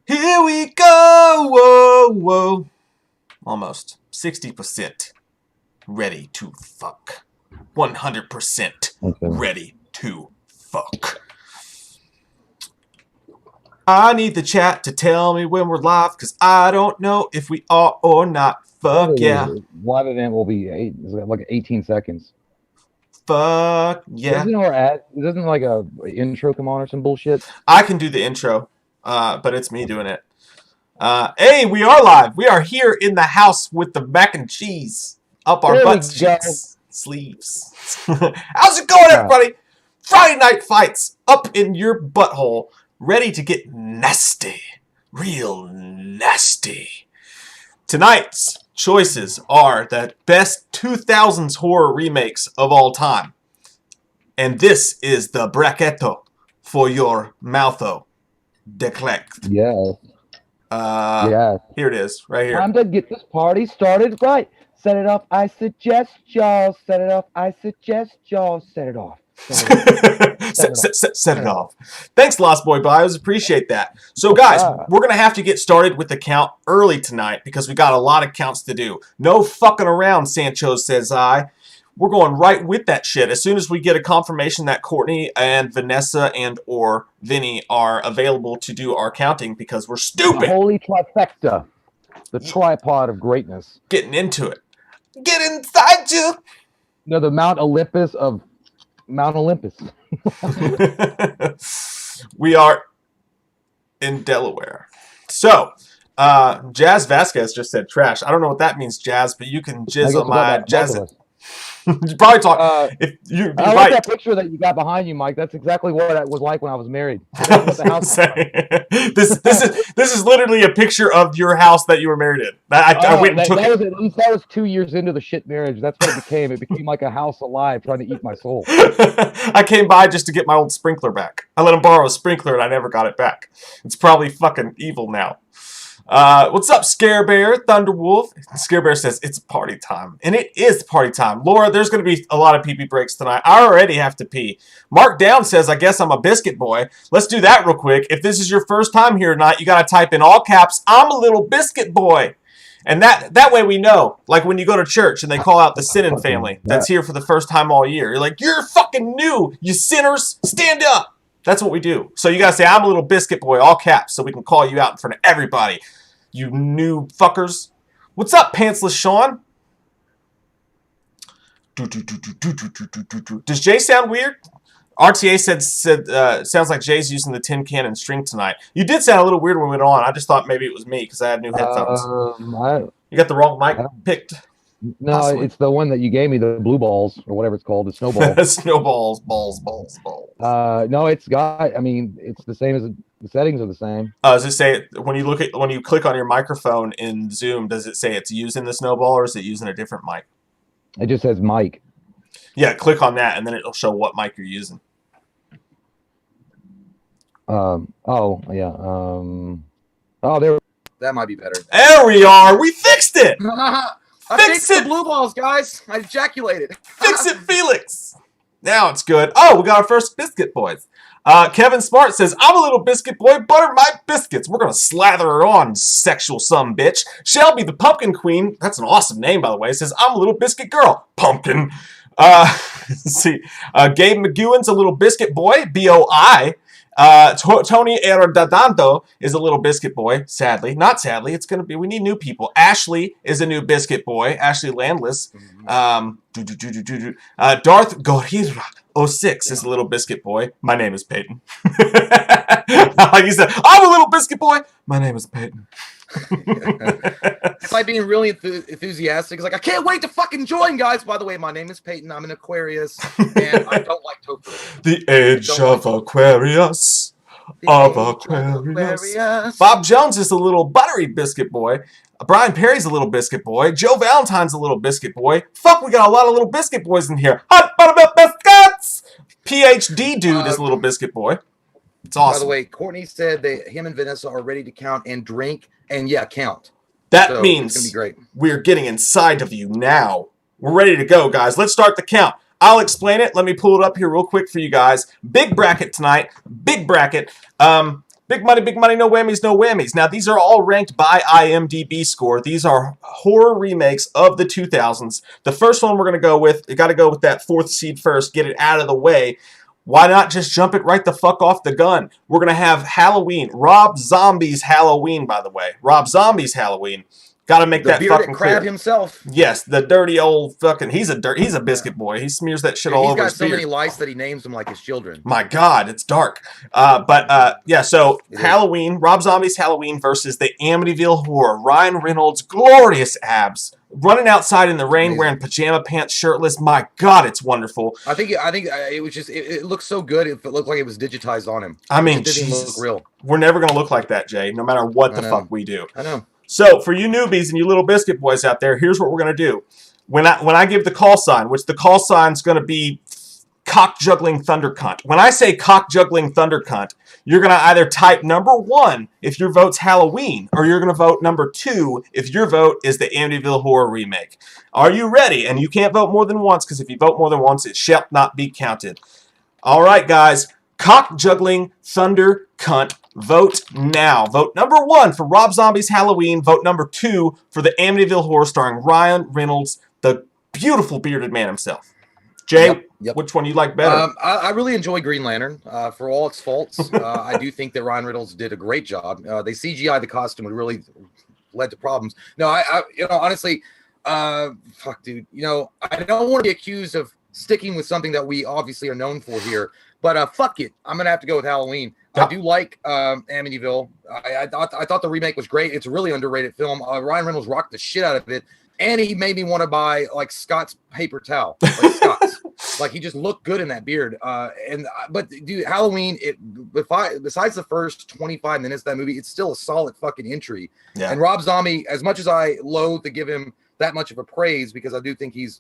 Here we go. Whoa, whoa. Almost 60% ready to fuck. 100% ready to fuck. I need the chat to tell me when we're live, because I don't know if we are or not. Fuck yeah. Live event will be like 18 seconds. Fuck yeah. Doesn't like a intro come on or some bullshit? I can do the intro, but it's me doing it. Hey, we are live. We are here in the house with the mac and cheese up our butts, cheeks, sleeves. How's it going, everybody? Friday Night Fights up in your butthole, ready to get nasty, real nasty. Tonight's choices are the best 2000's horror remakes of all time. And this is the bracchetto for your moutho. Declect. Yeah. Here it is, right here. Time to get this party started right. Set it up, I suggest y'all. Set it up, I suggest y'all. Set it off. Set it off. Thanks, Lost Boy Bios. Appreciate that. So, guys, we're going to have to get started with the count early tonight because we got a lot of counts to do. No fucking around, Sancho says I. We're going right with that shit. As soon as we get a confirmation that Courtney and Vanessa and or Vinny are available to do our counting because we're stupid. The holy trifecta. The tripod of greatness. Getting into it. Get inside you. No, the Mount Olympus of Mount Olympus. We are in Delaware. So, Jazz Vasquez just said trash. I don't know what that means, Jazz, but you can jizz on my jazz. You probably talk. If you, I like that picture that you got behind you, Mike. That's exactly what it was like when I was married. This is literally a picture of your house that you were married in. I went and took it. That was 2 years into the shit marriage. That's what it became. It became like a house alive trying to eat my soul. I came by just to get my old sprinkler back. I let him borrow a sprinkler and I never got it back. It's probably fucking evil now. What's up, Scare Bear, Thunderwolf? Scare Bear says, it's party time. And it is party time. Laura, there's going to be a lot of pee-pee breaks tonight. I already have to pee. Mark Down says, I guess I'm a biscuit boy. Let's do that real quick. If this is your first time here tonight, you got to type in all caps, I'm a little biscuit boy. And that way we know. Like when you go to church and they call out the sinning family that's here for the first time all year. You're like, you're fucking new, you sinners. Stand up. That's what we do. So you got to say, I'm a little biscuit boy, all caps, so we can call you out in front of everybody. You new fuckers. What's up, Pantsless Sean? Does Jay sound weird? RTA said sounds like Jay's using the tin can and string tonight. You did sound a little weird when we went on. I just thought maybe it was me because I had new headphones. You got the wrong mic picked. No, possibly. It's the one that you gave me, the blue balls or whatever it's called, the snowball. Snowballs, balls. No, it's got. I mean, it's the same as the settings are the same. Does it say when you click on your microphone in Zoom? Does it say it's using the snowball or is it using a different mic? It just says mic. Yeah, click on that and then it'll show what mic you're using. Oh yeah. Oh, there. That might be better. There we are. We fixed it. I fixed the blue balls, guys. I ejaculated. Fix it, Felix. Now it's good. Oh, we got our first biscuit boys. Kevin Smart says, I'm a little biscuit boy. Butter my biscuits. We're going to slather her on, sexual some bitch. Shelby, the pumpkin queen. That's an awesome name, by the way. Says, I'm a little biscuit girl. Pumpkin. Let's see. Gabe McGowan's a little biscuit boy. B-O-I. Tony Erodadanto is a little biscuit boy. Sadly. Not sadly. It's going to be. We need new people. Ashley is a new biscuit boy. Ashley Landless. Darth Gorira 06 is a little biscuit boy. My name is Peyton. Like he said, I'm a little biscuit boy. My name is Peyton. It's like being really enthusiastic. It's like, I can't wait to fucking join, guys. By the way, my name is Peyton. I'm an Aquarius, and I don't like tofu. The age of Aquarius. Aquarius. Bob Jones is a little buttery biscuit boy. Brian Perry's a little biscuit boy. Joe Valentine's a little biscuit boy. Fuck, we got a lot of little biscuit boys in here. Hot buttermilk biscuits. PhD dude is a little biscuit boy. It's awesome. By the way, Courtney said that him and Vanessa are ready to count and drink, and yeah, count. That means it's gonna be great. We're getting inside of you now. We're ready to go, guys. Let's start the count. I'll explain it. Let me pull it up here real quick for you guys. Big bracket tonight. Big bracket. Big money, no whammies, no whammies. Now, these are all ranked by IMDb score. These are horror remakes of the 2000s. The first one we're going to go with, you got to go with that fourth seed first, get it out of the way. Why not just jump it right the fuck off the gun? We're going to have Halloween. Rob Zombie's Halloween, by the way. Rob Zombie's Halloween. Got to make that fucking clear. Crab himself. Yes, the dirty old fucking. He's a biscuit boy. He smears that shit all over his beard. He's got so many lice that he names them like his children. My God, it's dark. Yeah. So Halloween, Rob Zombie's Halloween versus the Amityville Horror. Ryan Reynolds, glorious abs, running outside in the rain, wearing pajama pants, shirtless. My God, it's wonderful. I think it was just it looked so good. It looked like it was digitized on him. I mean, it didn't look real. We're never gonna look like that, Jay. No matter what the fuck we do. I know. So, for you newbies and you little biscuit boys out there, here's what we're going to do. When I give the call sign, which the call sign's going to be cock-juggling thunder cunt. When I say cock-juggling thunder cunt, you're going to either type number 1 if your vote's Halloween, or you're going to vote number 2 if your vote is the Amityville Horror Remake. Are you ready? And you can't vote more than once, because if you vote more than once, it shall not be counted. All right, guys. Cock-juggling thunder cunt. Vote now. Vote number 1 for Rob Zombie's Halloween. Vote number 2 for the Amityville Horror starring Ryan Reynolds, the beautiful bearded man himself. Jay, which one you like better? I really enjoy Green Lantern for all its faults. I do think that Ryan Reynolds did a great job. They CGI the costume and really led to problems. No, I honestly, fuck, dude. I don't want to be accused of sticking with something that we obviously are known for here. But fuck it, I'm gonna have to go with Halloween. I do like Amityville. I thought the remake was great. It's a really underrated film. Ryan Reynolds rocked the shit out of it, and he made me want to buy like Scott's paper towel, like Scott's. Like he just looked good in that beard. But dude, Halloween. Besides the first 25 minutes of that movie, it's still a solid fucking entry. Yeah. And Rob Zombie, as much as I loathe to give him that much of a praise, because I do think he's.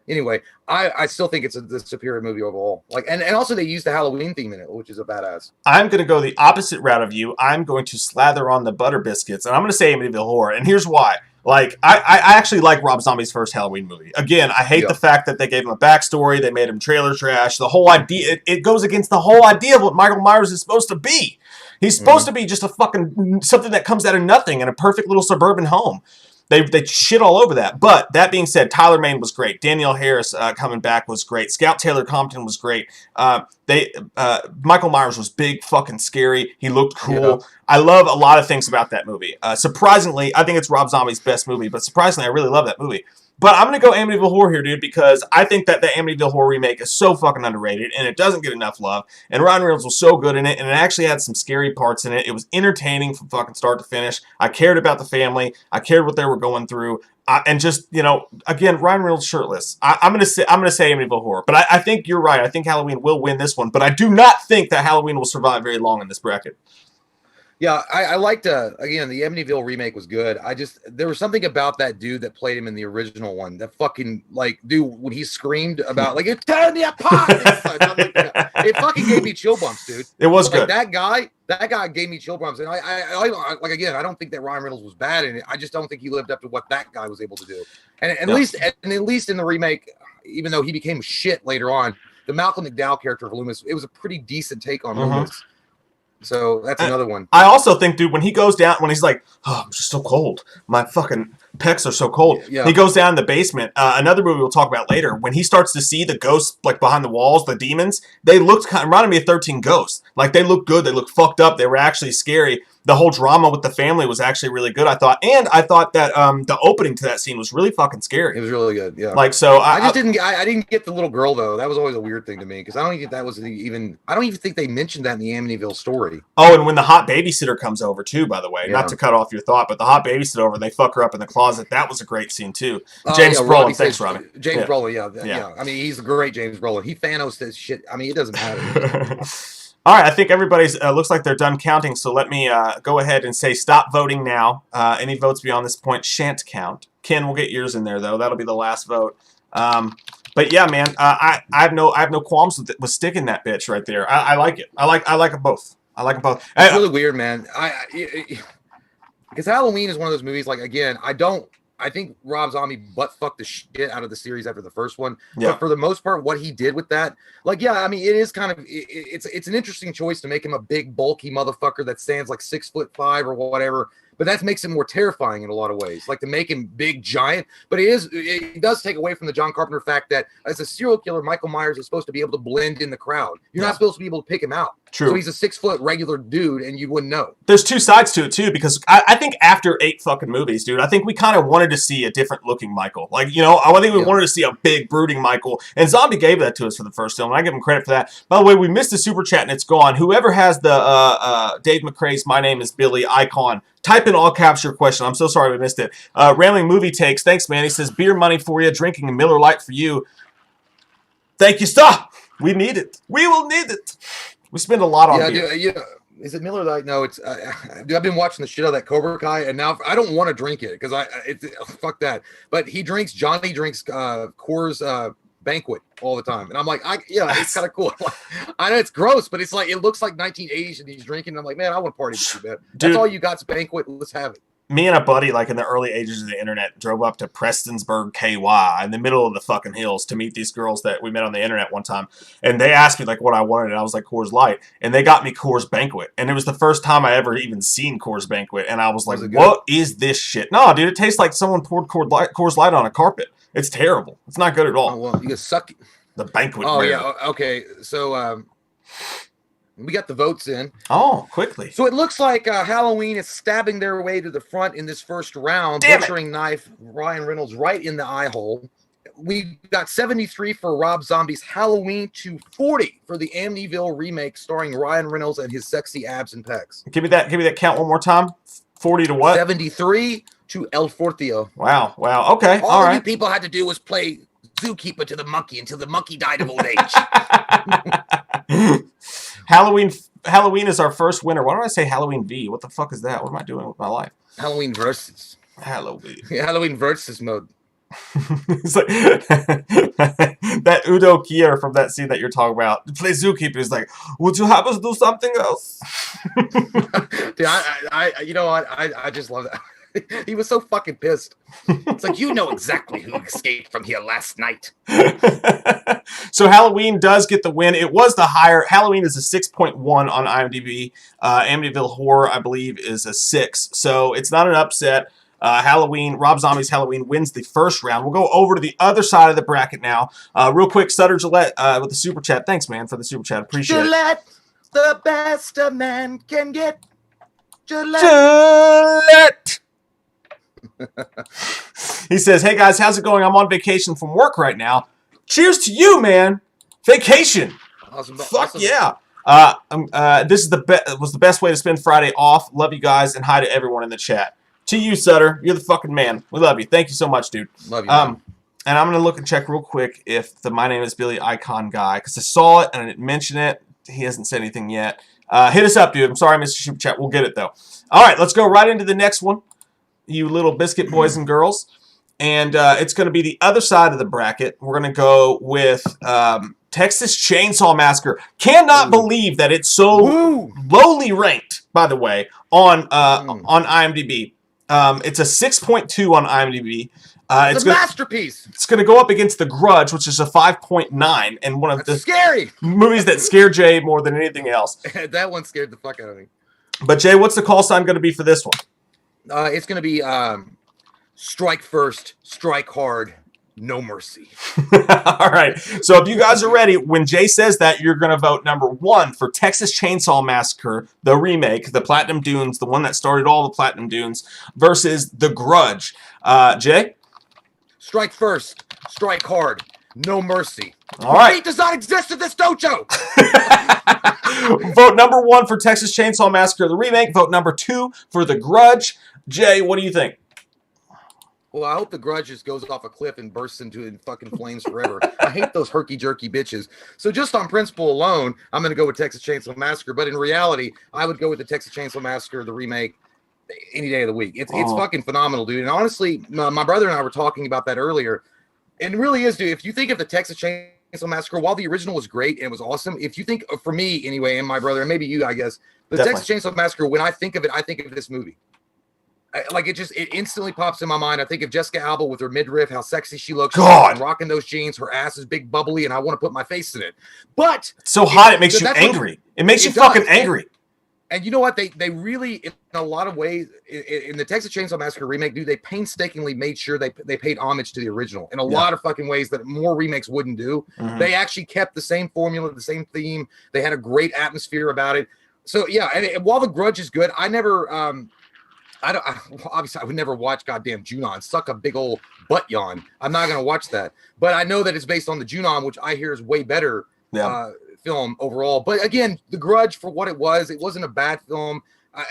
Anyway, I still think it's the superior movie overall. And also they used the Halloween theme in it, which is a badass. I'm going to go the opposite route of you. I'm going to slather on the butter biscuits, and I'm going to say Amityville Horror. And here's why. I actually like Rob Zombie's first Halloween movie. Again, I hate the fact that they gave him a backstory. They made him trailer trash. The whole idea, it goes against the whole idea of what Michael Myers is supposed to be. He's supposed to be just a fucking something that comes out of nothing in a perfect little suburban home. They shit all over that. But that being said, Tyler Mane was great. Danielle Harris coming back was great. Scout Taylor Compton was great. Michael Myers was big, fucking scary. He looked cool. Yeah. I love a lot of things about that movie. Surprisingly, I think it's Rob Zombie's best movie, but surprisingly, I really love that movie. But I'm going to go Amityville Horror here, dude, because I think that the Amityville Horror remake is so fucking underrated, and it doesn't get enough love. And Ryan Reynolds was so good in it, and it actually had some scary parts in it. It was entertaining from fucking start to finish. I cared about the family. I cared what they were going through. And just, again, Ryan Reynolds shirtless. I'm gonna say Amityville Horror, but I think you're right. I think Halloween will win this one, but I do not think that Halloween will survive very long in this bracket. Yeah, I liked, again, the Amityville remake was good. There was something about that dude that played him in the original one. That fucking, dude, when he screaed about, it's tearing me apart. It fucking gave me chill bumps, dude. It was good. That guy gave me chill bumps. And I again, I don't think that Ryan Reynolds was bad in it. I just don't think he lived up to what that guy was able to do. And at least in the remake, even though he became shit later on, the Malcolm McDowell character of Loomis, it was a pretty decent take on Loomis. So that's another one. I also think, dude, when he goes down, when he's like, oh, I'm just so cold. My fucking pecs are so cold. Yeah. He goes down in the basement. Another movie we'll talk about later. When he starts to see the ghosts, behind the walls, the demons, they looked reminded me of 13 Ghosts. They looked good. They looked fucked up. They were actually scary. The whole drama with the family was actually really good, I thought. And I thought that the opening to that scene was really fucking scary. It was really good, yeah. I didn't get the little girl, though. That was always a weird thing to me, because I don't even think they mentioned that in the Amityville story. Oh, and when the hot babysitter comes over, too, by the way. Yeah. Not to cut off your thought, but the hot babysitter over, they fuck her up in the closet. That was a great scene, too. James Brolin, thanks, Robbie. James Brolin, yeah. I mean, he's a great James Brolin. He Thanos this shit. I mean, it doesn't matter. All right, I think everybody's looks like they're done counting, so let me go ahead and say stop voting now. Any votes beyond this point shan't count. Ken, we'll get yours in there, though. That'll be the last vote. But yeah, man, I have no qualms with sticking that bitch right there. I like it. I like them both. I like them both. It's really weird, man. Because Halloween is one of those movies. Again, I don't I think Rob Zombie butt fucked the shit out of the series after the first one. Yeah. But for the most part, what he did with that, like, yeah, I mean, it is kind of it's an interesting choice to make him a big, bulky motherfucker that stands like 6'5" or whatever. But that makes him more terrifying in a lot of ways. Like to make him big, giant. But it does take away from the John Carpenter fact that as a serial killer, Michael Myers is supposed to be able to blend in the crowd. You're not supposed to be able to pick him out. True. So he's a 6 foot regular dude, and you wouldn't know. There's two sides to it too, because I think after 8 fucking movies, dude, I think we kind of wanted to see a different looking Michael. Like, you know, I think we wanted to see a big brooding Michael, and Zombie gave that to us for the first film, and I give him credit for that. By the way, we missed the super chat and it's gone. Whoever has the Dave McCrae's "My Name Is Billy" icon, type in all caps your question. I'm so sorry we missed it. Rambling Movie Takes, thanks, man. He says, beer money for you, drinking a Miller Lite for you. Thank you, stop. We need it. We will need it. We spend a lot on beer. Yeah. Is it Miller Lite? No, it's. I've been watching the shit out of that Cobra Kai, and now I don't want to drink it because fuck that. But Johnny drinks Coors Banquet all the time, and I'm like, it's kind of cool. I know it's gross, but it's like it looks like 1980s, and he's drinking. And I'm like, man, I want to party with you, man. That's all you got's Banquet. Let's have it. Me and a buddy, like in the early ages of the internet, drove up to Prestonsburg, KY, in the middle of the fucking hills to meet these girls that we met on the internet one time. And they asked me like what I wanted, and I was like Coors Light. And they got me Coors Banquet. And it was the first time I ever even seen Coors Banquet. And I was like, what is this shit? No, dude, it tastes like someone poured Coors Light on a carpet. It's terrible. It's not good at all. Oh, well, you just suck. The banquet. Oh, yeah. Okay. So, we got the votes in. Oh, quickly. So it looks like Halloween is stabbing their way to the front in this first round. Butchering knife Ryan Reynolds right in the eye hole. We got 73 for Rob Zombie's Halloween to 40 for the Amityville remake starring Ryan Reynolds and his sexy abs and pecs. Give me that count one more time. 40 to what? 73 to El Fortio. Wow. Okay. All right. you people had to do was play zookeeper to the monkey until the monkey died of old age. Halloween is our first winner. Why don't I say Halloween V? What the fuck is that? What am I doing with my life? Halloween versus. Halloween versus mode. It's like that Udo Kier from that scene that you're talking about. Play zookeeper is like, would you have us do something else? Dude, I you know what? I just love that. He was so fucking pissed. It's like, you know exactly who escaped from here last night. So Halloween does get the win. It was the higher. Halloween is a 6.1 on IMDb. Amityville Horror, I believe, is a 6. So it's not an upset. Rob Zombie's Halloween wins the first round. We'll go over to the other side of the bracket now. Real quick, Sutter Gillette with the super chat. Thanks, man, for the super chat. Appreciate Gillette, the best a man can get. Gillette. He says, hey guys, how's it going? I'm on vacation from work right now. Cheers to you, man. Vacation. Awesome. Fuck yeah. This was the best way to spend Friday off. Love you guys, and hi to everyone in the chat. To you, Sutter. You're the fucking man. We love you. Thank you so much, dude. Love you. Man. And I'm going to look and check real quick if the My Name Is Billy icon guy, because I saw it and I didn't mention it. He hasn't said anything yet. Hit us up, dude. I'm sorry, Mr. Super Chat. We'll get it, though. All right, let's go right into the next one, you little biscuit boys and girls. And it's going to be the other side of the bracket. We're going to go with Texas Chainsaw Massacre. Cannot believe that it's so lowly ranked, by the way, on IMDb. It's a 6.2 on IMDb. It's a masterpiece. It's going to go up against The Grudge, which is a 5.9, and one of the scary movies that scare Jay more than anything else. That one scared the fuck out of me. But Jay, what's the call sign going to be for this one? It's going to be strike first, strike hard, no mercy. All right. So if you guys are ready, when Jay says that, you're going to vote number 1 for Texas Chainsaw Massacre, the remake, the Platinum Dunes, the one that started all the Platinum Dunes, versus The Grudge. Jay? Strike first, strike hard, no mercy. All right. Defeat does not exist in this dojo. Vote number 1 for Texas Chainsaw Massacre, the remake. Vote number 2 for The Grudge. Jay, what do you think? Well, I hope The Grudge just goes off a cliff and bursts in fucking flames forever. I hate those herky-jerky bitches. So just on principle alone, I'm going to go with Texas Chainsaw Massacre. But in reality, I would go with the Texas Chainsaw Massacre, the remake, any day of the week. It's fucking phenomenal, dude. And honestly, my brother and I were talking about that earlier. And it really is, dude. If you think of the Texas Chainsaw Massacre, while the original was great and it was awesome, if you think, for me anyway, and my brother, and maybe you, I guess, the Texas Chainsaw Massacre, when I think of it, I think of this movie. Like it instantly pops in my mind. I think of Jessica Alba with her midriff, how sexy she looks. God. She's rocking those jeans. Her ass is big, bubbly, and I want to put my face in it. But it's so hot, it makes you angry. It makes you fucking angry. And you know what? They really, in a lot of ways, in the Texas Chainsaw Massacre remake, dude, they painstakingly made sure they paid homage to the original in a lot of fucking ways that more remakes wouldn't do. They actually kept the same formula, the same theme. They had a great atmosphere about it. So yeah, and while The Grudge is good, I never, obviously I would never watch goddamn Junon suck a big old butt yawn. I'm not gonna watch that. But I know that it's based on the Junon, which I hear is way better. Film overall, but again, The Grudge, for what it wasn't a bad film.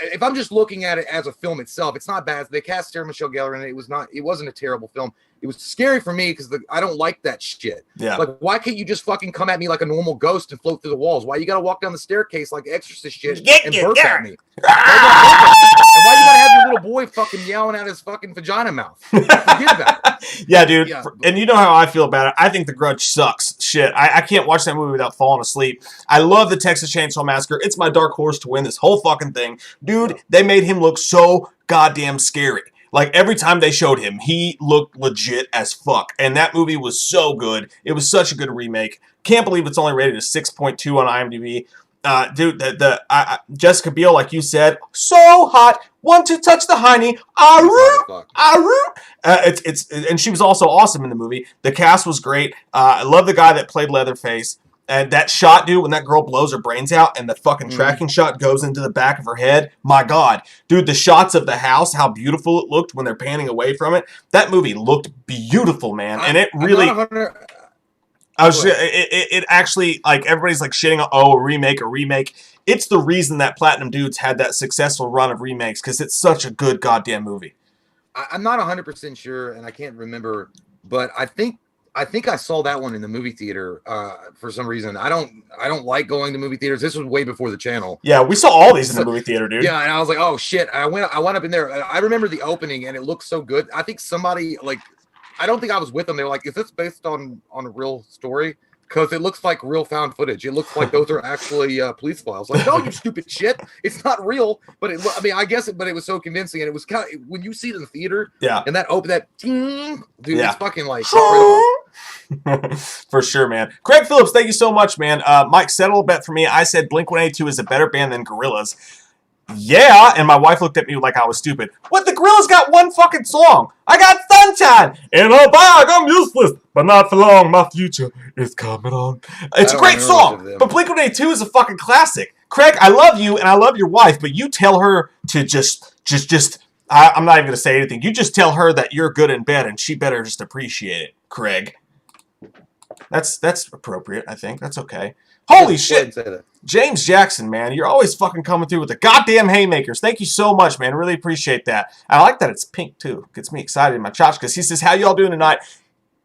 If I'm just looking at it as a film itself, it's not bad. They cast Sarah Michelle Gellar in it. It wasn't a terrible film. It was scary for me because I don't like that shit. Yeah. Like, why can't you just fucking come at me like a normal ghost and float through the walls? Why you gotta walk down the staircase like Exorcist shit and burp at me? And why you gotta have your little boy fucking yelling out his fucking vagina mouth? Forget about it. Yeah, dude. Yeah, and you know how I feel about it. I think The Grudge sucks. Shit. I can't watch that movie without falling asleep. I love the Texas Chainsaw Massacre. It's my dark horse to win this whole fucking thing. Dude, they made him look so goddamn scary. Like, every time they showed him, he looked legit as fuck. And that movie was so good. It was such a good remake. Can't believe it's only rated a 6.2 on IMDb. Dude, Jessica Biel, like you said, so hot. Want to touch the hiney. And she was also awesome in the movie. The cast was great. I love the guy that played Leatherface. And that shot, dude, when that girl blows her brains out and the fucking tracking shot goes into the back of her head, my God. Dude, the shots of the house, how beautiful it looked when they're panning away from it. That movie looked beautiful, man. And it really... It actually, like, everybody's like shitting on, a remake. It's the reason that Platinum Dudes had that successful run of remakes, because it's such a good goddamn movie. I'm not 100% sure, and I can't remember, but I think I saw that one in the movie theater for some reason. I don't like going to movie theaters. This was way before the channel. Yeah, we saw all these in the movie theater, dude. Yeah, and I was like, oh shit. I went up in there. I remember the opening, and it looked so good. I think somebody, like, I don't think I was with them. They were like, is this based on a real story? Because it looks like real found footage. It looks like those are actually police files. Like, no, you stupid shit. It's not real. But I guess it was so convincing. And it was kind of, when you see it in the theater, and that ting, dude, it's fucking like for sure, man. Craig Phillips, thank you so much, man. Mike, settle a bet for me. I said Blink-182 is a better band than Gorillaz. Yeah, and my wife looked at me like I was stupid. What? The Gorillaz got one fucking song. I got Sunshine. In a bag, I'm useless, but not for long. My future is coming on. It's a great song, but Blink-182 is a fucking classic. Craig, I love you and I love your wife, but you tell her to just. I'm not even gonna say anything. You just tell her that you're good in bed, and she better just appreciate it, Craig. That's appropriate. I think that's okay. Holy shit. James Jackson, man, you're always fucking coming through with the goddamn haymakers. Thank you so much, man. Really appreciate that. I like that it's pink, too. Gets me excited in my tchotchkes. He says, how y'all doing tonight?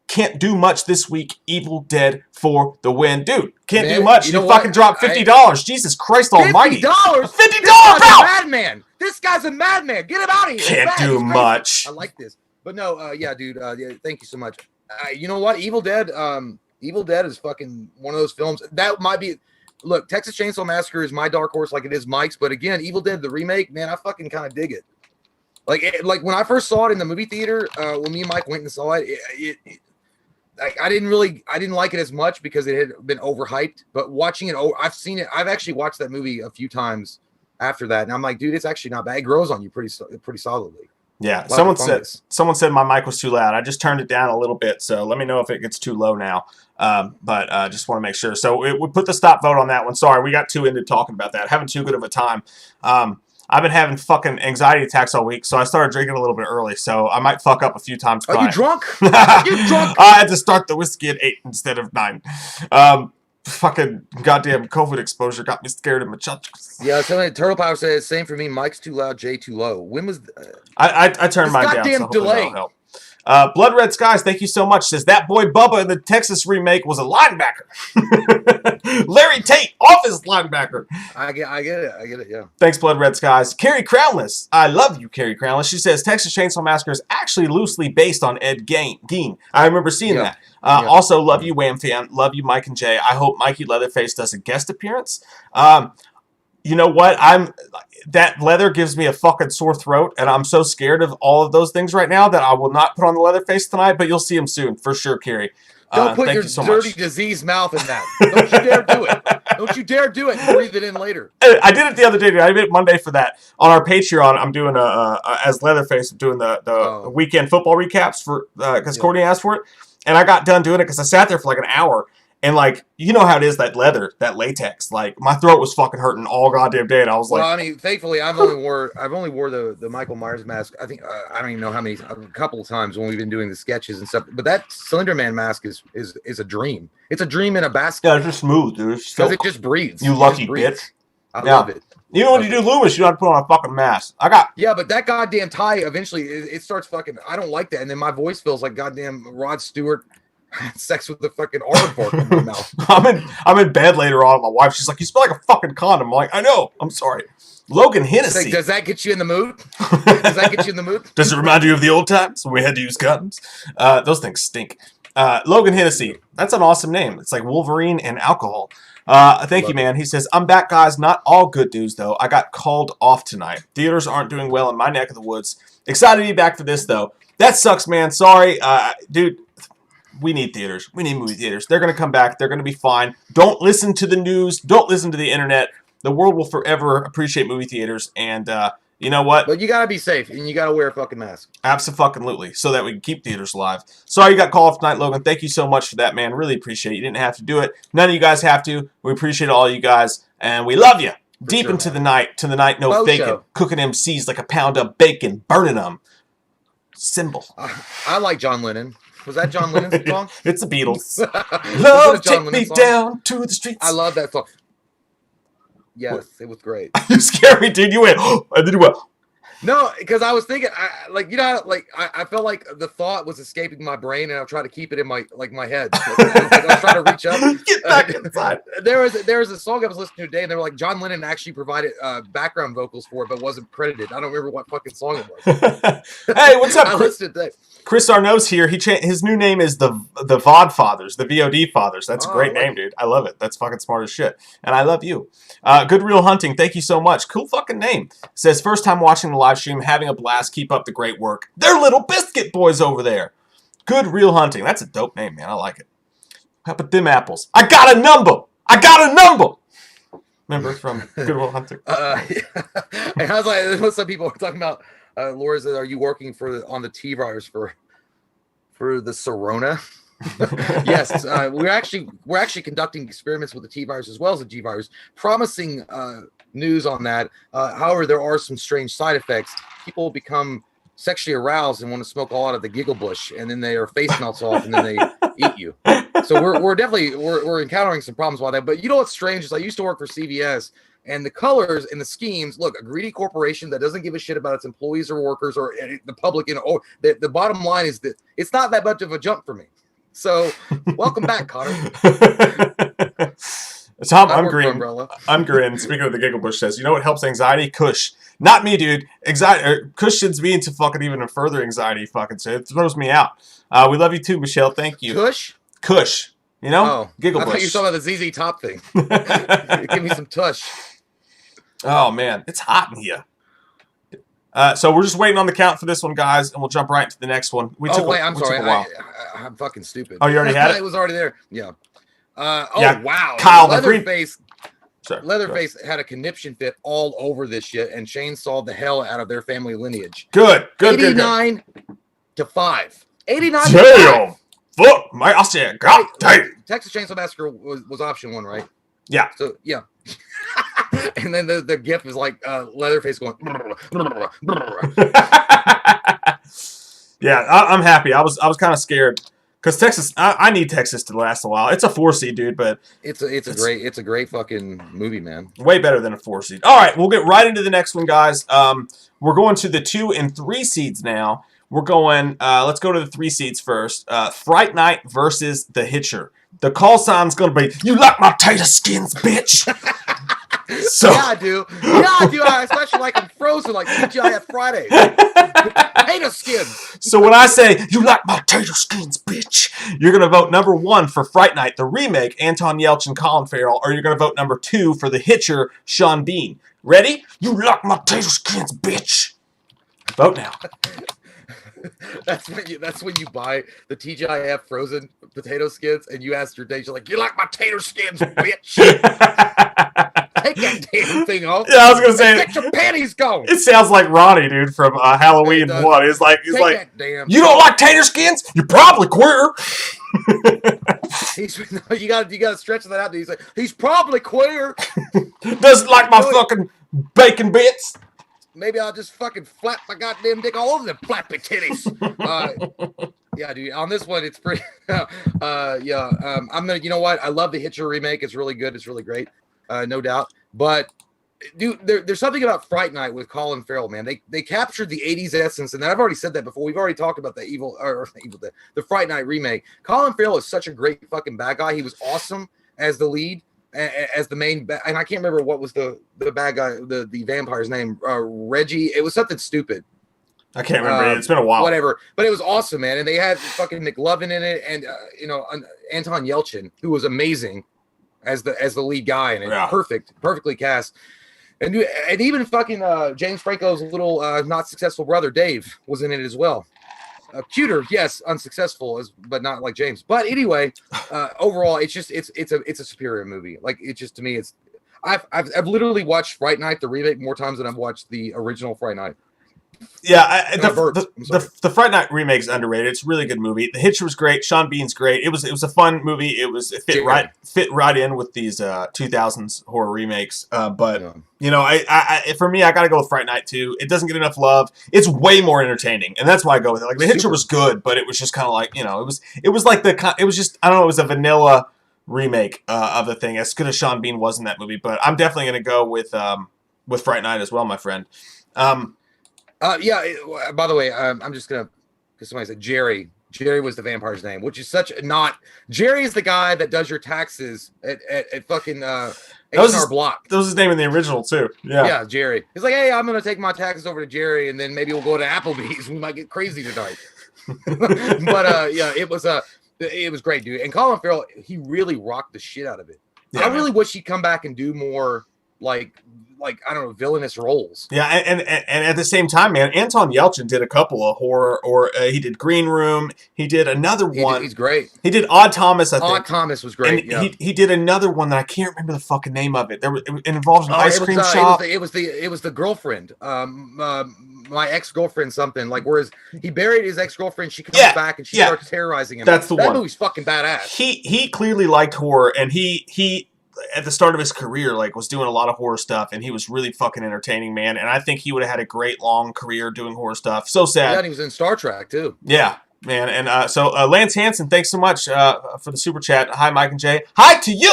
Can't do much this week. Evil Dead for the win. Dude, can't do much. You fucking dropped $50. Jesus Christ almighty. $50? $50 madman. This guy's a madman. Get him out of here. Can't do much. I like this. But no, yeah, dude. Thank you so much. You know what? Evil Dead is fucking one of those films. That might be... Look, Texas Chainsaw Massacre is my dark horse like it is Mike's, but again, Evil Dead, the remake, man, I fucking kind of dig it. Like when I first saw it in the movie theater, when me and Mike went and saw it, I didn't like it as much because it had been overhyped, but watching it, I've actually watched that movie a few times after that, and I'm like, dude, it's actually not bad. It grows on you pretty solidly. Yeah, someone said my mic was too loud. I just turned it down a little bit, so let me know if it gets too low now. But just want to make sure. So we put the stop vote on that one. Sorry, we got too into talking about that. Having too good of a time. I've been having fucking anxiety attacks all week, so I started drinking a little bit early, so I might fuck up a few times. Are you drunk? Are you drunk? I had to start the whiskey at 8 instead of 9. Fucking goddamn COVID exposure got me scared of my chutchkes. Yeah, Turtle Power says same for me. Mike's too loud, Jay too low. When was I turned mine down? Goddamn delay. Blood Red Skies, thank you so much. Says that boy Bubba in the Texas remake was a linebacker. Larry Tate, office linebacker. I get it. Yeah. Thanks, Blood Red Skies. Carrie Crownless, I love you, Carrie Crownless. She says Texas Chainsaw Massacre is actually loosely based on Ed Gein. I remember seeing that. Also, love you, Wham Fan. Love you, Mike and Jay. I hope Mikey Leatherface does a guest appearance. You know what? That leather gives me a fucking sore throat, and I'm so scared of all of those things right now that I will not put on the leather face tonight, but you'll see them soon, for sure, Carrie. Don't put thank your you so dirty, much. diseased mouth in that. Don't you dare do it. Don't you dare do it and breathe it in later. I did it the other day, dude. I did it Monday for that. On our Patreon, I'm doing as Leatherface, I'm doing the weekend football recaps for because Courtney asked for it, and I got done doing it because I sat there for like an hour. And, like, you know how it is, that leather, that latex. Like, my throat was fucking hurting all goddamn day. And I was like... Well, I mean, thankfully, I've only wore the Michael Myers mask. I think, I don't even know how many, a couple of times when we've been doing the sketches and stuff. But that Slender Man mask is a dream. It's a dream in a basket. Yeah, it's just smooth, dude. Because it just breathes. You lucky bitch. I love it. Even when you do Loomis, you don't have to put on a fucking mask. Yeah, but that goddamn tie, eventually, it starts fucking... I don't like that. And then my voice feels like goddamn Rod Stewart... sex with the fucking aardvark in my mouth. I'm in bed later on. My wife, she's like, "You smell like a fucking condom." I'm like, "I know. I'm sorry." Logan Hennessy. Does that get you in the mood? Does that get you in the mood? Does it remind you of the old times when we had to use condoms? Those things stink. Logan Hennessy. That's an awesome name. It's like Wolverine and alcohol. Thank you, man. He says, "I'm back, guys. Not all good news, though. I got called off tonight. Theaters aren't doing well in my neck of the woods. Excited to be back for this, though. That sucks, man. Sorry. Dude, we need theaters. We need movie theaters. They're going to come back. They're going to be fine. Don't listen to the news. Don't listen to the internet. The world will forever appreciate movie theaters. And you know what? But you got to be safe, and you got to wear a fucking mask. Absolutely. So that we can keep theaters alive. Sorry you got called off tonight, Logan. Thank you so much for that, man. Really appreciate it. You didn't have to do it. None of you guys have to. We appreciate all you guys. And we love you. Deep into the night. To the night, no faking. Cooking MCs like a pound of bacon. Burning them. Symbol. I like John Lennon. Was that John Lennon's song? It's the Beatles. Love, take me down to the streets. I love that song. Yes, it was great. You scared me, dude. You went, oh, and then you went. No, because I was thinking, I felt like the thought was escaping my brain, and I tried to keep it in my head. I was trying to reach up. Get back inside. There was a song I was listening to today, and they were like, John Lennon actually provided background vocals for it, but wasn't credited. I don't remember what fucking song it was. Hey, what's up, I listened today. Chris Arnaud's here. His new name is the VOD Fathers, the VOD Fathers. That's a great name, dude. I love it. That's fucking smart as shit. And I love you. Good Real Hunting. Thank you so much. Cool fucking name. Says, first time watching the live stream, having a blast. Keep up the great work. They're Little Biscuit Boys over there. Good Real Hunting. That's a dope name, man. I like it. How about them apples? I got a number. I got a number. Remember from Good Real Hunting? And I was like, some people were talking about, Laura said, are you working on the T-virus for the Corona? Yes, we're actually conducting experiments with the T-virus as well as the G-virus. Promising news on that. However, there are some strange side effects. People become sexually aroused and want to smoke all out of the giggle bush, and then their face melts off, and then they eat you. So we're definitely encountering some problems with that. But you know what's strange is I used to work for CVS. And the colors and the schemes, look, a greedy corporation that doesn't give a shit about its employees or workers or the public. The bottom line is that it's not that much of a jump for me. So welcome back, Connor. Tom, I'm green. I'm green. Speaking of the giggle bush says, you know what helps anxiety? Kush. Not me, dude. Anxiety. Kush sends me into fucking even a further anxiety. Fucking so it throws me out. We love you too, Michelle. Thank you. Kush. You know, giggle bush. I thought you were talking about the ZZ Top thing. Give me some tush. Oh, man. It's hot in here. So we're just waiting on the count for this one, guys, and we'll jump right into the next one. I'm sorry. I'm fucking stupid. Oh, you already had it? It was already there. Yeah. Wow. Kyle, Leatherface had a conniption fit all over this shit and chainsawed the hell out of their family lineage. Good. 89 to 5. 89 to 5. Fuck, my I said, God damn. Texas Chainsaw Massacre was option 1, right? Yeah. So yeah. And then the gif is like Leatherface going. Yeah, I'm happy. I was kind of scared because Texas. I need Texas to last a while. It's a 4 seed, dude, but it's a great fucking movie, man. Way better than a 4 seed. All right, we'll get right into the next one, guys. We're going to the 2 and 3 seeds now. We're going, let's go to the 3 seeds first. Fright Night versus the Hitcher. The call sign's going to be, you like my tater skins, bitch. So, yeah, I do. I especially like them frozen like TGI at Friday. Tater skins. So when I say, you like my tater skins, bitch, You're going to vote number 1 for Fright Night, the remake, Anton Yelchin, Colin Farrell, or you're going to vote number 2 for the Hitcher, Sean Bean. Ready? You like my tater skins, bitch. Vote now. That's when you buy the TGIF frozen potato skins and you ask your date, you're like, you like my tater skins, bitch. Take that damn thing off. Yeah, I was gonna say, get your panties going. It sounds like Ronnie, dude, from Halloween 1. He's like, you don't like tater skins? You're probably queer. You gotta stretch that out. He's like, he's probably queer. Doesn't like my fucking bacon bits. Maybe I'll just fucking flap my goddamn dick all over them flappy titties. Yeah, dude. On this one, it's pretty. I'm gonna. You know what? I love the Hitcher remake. It's really good. It's really great. No doubt. But dude, there's something about Fright Night with Colin Farrell, man. They captured the '80s essence, and I've already said that before. We've already talked about the Fright Night remake. Colin Farrell is such a great fucking bad guy. He was awesome as the lead. As the main, and I can't remember what was the bad guy, the vampire's name, Reggie. It was something stupid. I can't remember. It's been a while. Whatever, but it was awesome, man. And they had fucking McLovin in it, and Anton Yelchin, who was amazing as the lead guy, and perfectly cast. And even fucking James Franco's little not successful brother Dave was in it as well. Cuter, yes, unsuccessful, but not like James. But anyway, overall, it's a superior movie. Like, it's just, to me, I've literally watched Fright Night, the remake, more times than I've watched the original Fright Night. Yeah, the Fright Night remake is underrated. It's a really good movie. The Hitcher was great. Sean Bean's great. It was a fun movie. It fit right in with these 2000s horror remakes. But for me, I got to go with Fright Night too. It doesn't get enough love. It's way more entertaining, and that's why I go with it. Like, the Hitcher was good, but it was just kind of like, it was like it was just, I don't know, it was a vanilla remake of the thing. As good as Sean Bean was in that movie, but I'm definitely going to go with Fright Night as well, my friend. By the way, I'm just gonna, because somebody said Jerry. Jerry was the vampire's name, which is such not. Jerry is the guy that does your taxes at fucking H&R Block. That was his name in the original too. Yeah, Jerry. He's like, hey, I'm gonna take my taxes over to Jerry, and then maybe we'll go to Applebee's. We might get crazy tonight. But it was great, dude. And Colin Farrell, he really rocked the shit out of it. Yeah, I really wish he'd come back and do more like I don't know, villainous roles. Yeah, and at the same time, man, Anton Yelchin did a couple of horror, he did Green Room. He did another one. He's great. He did Odd Thomas, I think. Odd Thomas was great. And he did another one that I can't remember the fucking name of it. It involves an ice cream shop. It was the girlfriend. My ex-girlfriend something, like, whereas he buried his ex-girlfriend, she comes back and she starts terrorizing him. That's the one. That movie's fucking badass. He clearly liked horror, and he at the start of his career, like, was doing a lot of horror stuff, and he was really fucking entertaining, man. And I think he would have had a great long career doing horror stuff. So sad. Yeah, and he was in Star Trek too. Yeah, man. And so Lance Hansen, thanks so much for the super chat. Hi, Mike and Jay. Hi to you.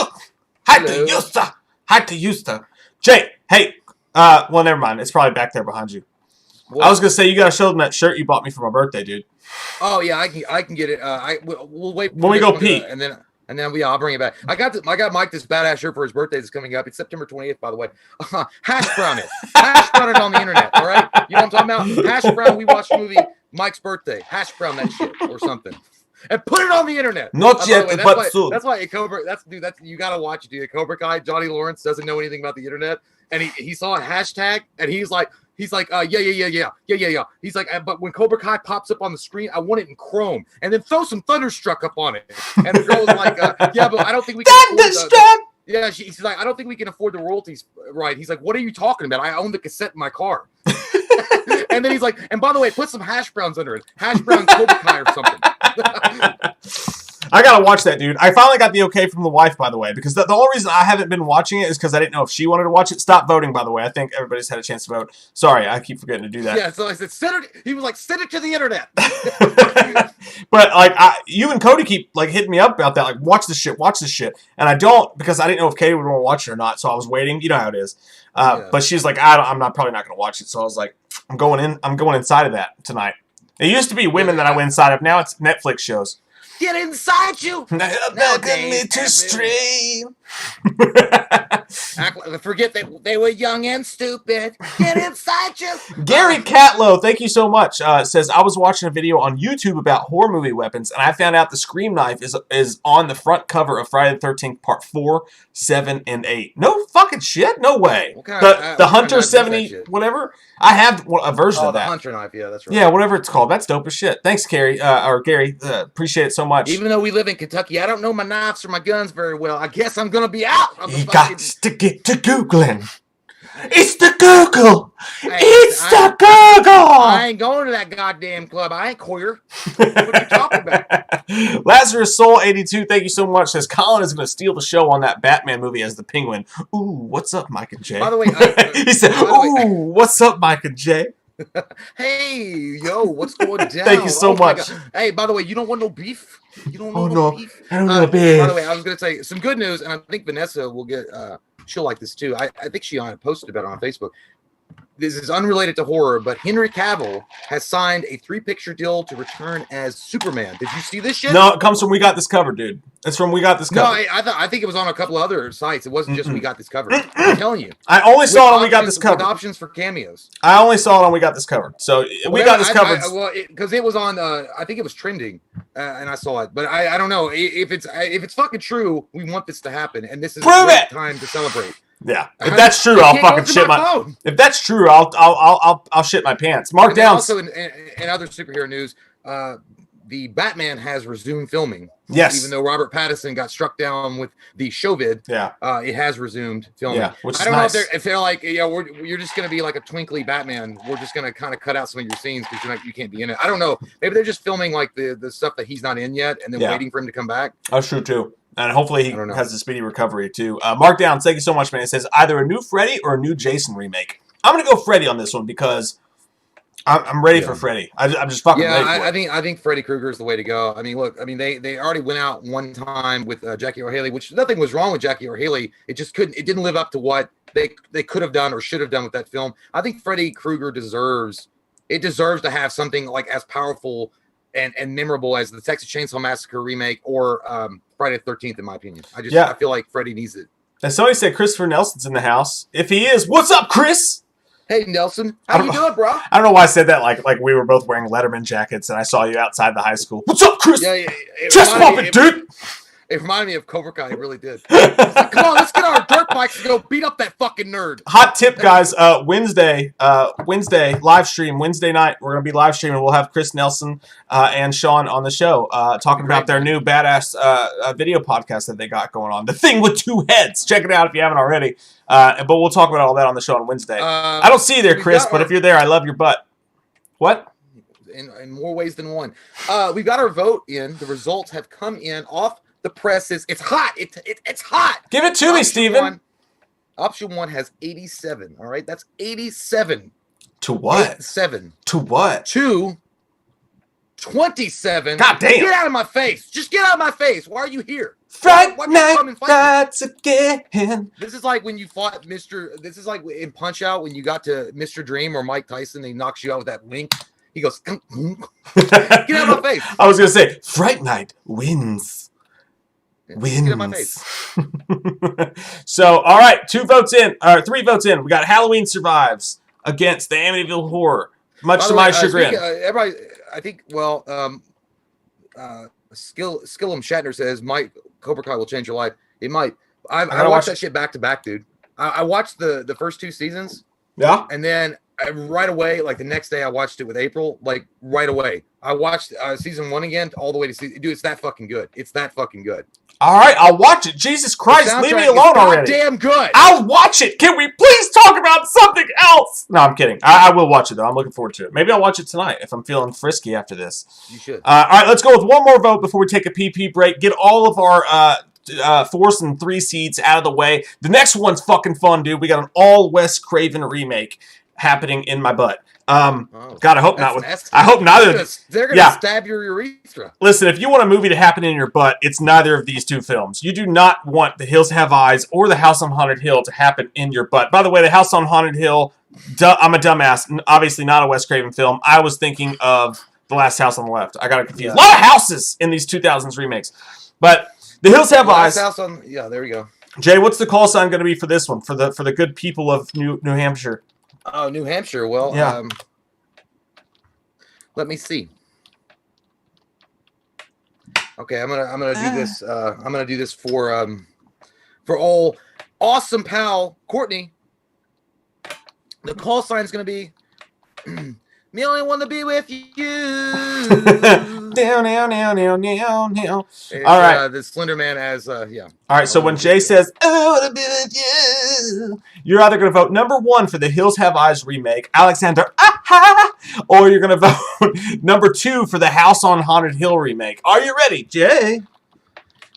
Hi to you, sir. Hi to you, sir. Jay, hey. Well, never mind. It's probably back there behind you. What? I was gonna say, you gotta show them that shirt you bought me for my birthday, dude. Oh yeah, I can get it. We'll wait when we go pee, and then I'll bring it back. I got Mike this badass shirt for his birthday that's coming up. It's September 20th, by the way. Hash brown it. Hash brown it on the internet. All right, you know what I'm talking about? Hash brown. We watched the movie Mike's birthday. Hash brown that shit or something, and put it on the internet. Not yet, but soon. That's why Cobra. That's you gotta watch it, dude. Cobra Kai. Johnny Lawrence doesn't know anything about the internet, and he saw a hashtag, and he's like, He's like, yeah. He's like, but when Cobra Kai pops up on the screen, I want it in Chrome, and then throw some Thunderstruck up on it. And the girl was like, yeah, but I don't think we can. Thunderstruck. Yeah, she's like, I don't think we can afford the royalties. Right? He's like, what are you talking about? I own the cassette in my car. And then he's like, and by the way, put some hash browns under it. Hash brown Cobra Kai or something. I gotta watch that, dude. I finally got the okay from the wife, by the way, because the only reason I haven't been watching it is because I didn't know if she wanted to watch it. Stop voting, by the way. I think everybody's had a chance to vote. Sorry, I keep forgetting to do that. Yeah, so I said, send it. He was like, send it to the internet. But like, you and Cody keep like hitting me up about that. Like, watch this shit, and I don't, because I didn't know if Katie would want to watch it or not. So I was waiting. You know how it is. But she's like, I'm probably not going to watch it. So I was like, I'm going inside of that tonight. It used to be women that I went inside of. Now it's Netflix shows. Get inside you. Welcome me to stream. Forget that they were young and stupid. Get inside you. Gary Catlow, thank you so much. Says, I was watching a video on YouTube about horror movie weapons, and I found out the Scream knife is on the front cover of Friday the 13th, Part 4, 7, and 8. No fucking shit? No way. The Hunter 70, whatever? I have a version of that. The Hunter knife, yeah, that's right. Yeah, whatever it's called. That's dope as shit. Thanks, Gary. Gary, appreciate it so much. Even though we live in Kentucky, I don't know my knives or my guns very well. I guess I'm going to be out. You got to get to Googling. It's the Google. The Google. I ain't going to that goddamn club. I ain't queer. What are you talking about? Lazarus Soul 82, thank you so much. Says Colin is going to steal the show on that Batman movie as the Penguin. Ooh, what's up, Mike and Jay? By the way, he said, "Ooh, what's up, Mike and Jay?" Hey, yo, what's going down? Thank you so much. Hey, by the way, you don't want no beef? You don't want no beef? I don't want beef. By the way, I was going to say some good news, and I think Vanessa will get. She'll like this too. I think she posted about it on Facebook. This is unrelated to horror, but Henry Cavill has signed a 3-picture deal to return as Superman. Did you see this shit? No, it comes from We Got This Covered, dude. It's from We Got This Covered. No, I think it was on a couple other sites. It wasn't just We Got This Covered. I'm telling you. I only saw it on We Got This Covered. With options for cameos. I only saw it on We Got This Covered. So We Got This Covered. Because it was on, I think it was trending, and I saw it. But I don't know if it's fucking true. We want this to happen, and this is the time to celebrate. Yeah, if that's true, I'll fucking shit my. If that's true, I'll shit my pants. Mark down. Also, in other superhero news, the Batman has resumed filming. Yes, even though Robert Pattinson got struck down with the COVID. Yeah, it has resumed filming. Yeah, which is I don't nice. know if they're like, you're just gonna be like a twinkly Batman. We're just gonna kind of cut out some of your scenes because you can't be in it. I don't know. Maybe they're just filming like the stuff that he's not in yet, and then waiting for him to come back. That's true too. And hopefully he has a speedy recovery, too. Mark Down, thank you so much, man. It says either a new Freddy or a new Jason remake. I'm going to go Freddy on this one because I'm ready for Freddy. I'm just fucking ready for it. I think Freddy Krueger is the way to go. I mean, look, they already went out one time with Jackie Earle Haley, which nothing was wrong with Jackie Earle Haley. It just didn't live up to what they could have done or should have done with that film. I think Freddy Krueger deserves to have something like as powerful and memorable as the Texas Chainsaw Massacre remake or Friday the 13th, in my opinion. I feel like Freddy needs it. And somebody said Christopher Nelson's in the house. If he is, what's up, Chris? Hey, Nelson. How you doing, bro? I don't know why I said that like we were both wearing Letterman jackets and I saw you outside the high school. What's up, Chris? Yeah. Chest bumping, dude. It reminded me of Cobra Kai. It really did. Like, come on, let's get our dirt bikes and go beat up that fucking nerd. Hot tip, guys. Wednesday live stream. Wednesday night, we're gonna be live streaming. We'll have Chris Nelson and Sean on the show talking about their new badass video podcast that they got going on. The Thing with Two Heads. Check it out if you haven't already. But we'll talk about all that on the show on Wednesday. I don't see you there, Chris, but if you're there, I love your butt. What? In more ways than one. We've got our vote in. The results have come in off the presses. It's hot. It's hot. Give it to me, Steven. Option 1 has 87. All right, that's 87. To what? 87. To what? To 27. God damn! Get out of my face. Just get out of my face. Why are you here? Fright night, that's again. This is like when you fought Mr. This is like in Punch Out when you got to Mr. Dream or Mike Tyson. He knocks you out with that link. He goes, get out of my face. I was gonna say Fright Night wins. Wins. Get in my face. So, all right, 3 votes in. We got Halloween Survives against the Amityville Horror. Much to my chagrin. Everybody, I think. Well, Skillum Shatner says, "Mike, Cobra Kai will change your life." It might. I watched that shit back to back, dude. I watched the first 2 seasons. Yeah. And then right away, like the next day, I watched it with April. Like right away, I watched season 1 again, all the way to season. Dude, it's that fucking good. It's that fucking good. All right, I'll watch it. Jesus Christ, leave me alone already. Damn good. I'll watch it. Can we please talk about something else? No, I'm kidding. I will watch it, though. I'm looking forward to it. Maybe I'll watch it tonight if I'm feeling frisky after this. You should. All right, let's go with one more vote before we take a PP break. Get all of our 4 and 3 seeds out of the way. The next one's fucking fun, dude. We got an all Wes Craven remake happening in my butt. God, I hope not. I hope neither. They're gonna stab your urethra. Listen, if you want a movie to happen in your butt, it's neither of these 2 films. You do not want The Hills Have Eyes or The House on Haunted Hill to happen in your butt. By the way, The House on Haunted Hill, I'm a dumbass. Obviously not a Wes Craven film. I was thinking of The Last House on the Left. I got it confused. A lot of houses in these 2000s remakes. But The Hills Have Eyes. House on, there we go. Jay, what's the call sign going to be for this one? For the good people of New Hampshire. Oh, New Hampshire. Well, yeah. Let me see. Okay, I'm gonna do this. I'm gonna do this for old awesome pal Courtney. The call sign is gonna be me only want to be with you. Down. All right. The Slender Man as yeah. All right. So when Jay says I want to be with you, you're either gonna vote number 1 for the Hills Have Eyes remake, Alexander, or you're gonna vote number 2 for the House on Haunted Hill remake. Are you ready, Jay?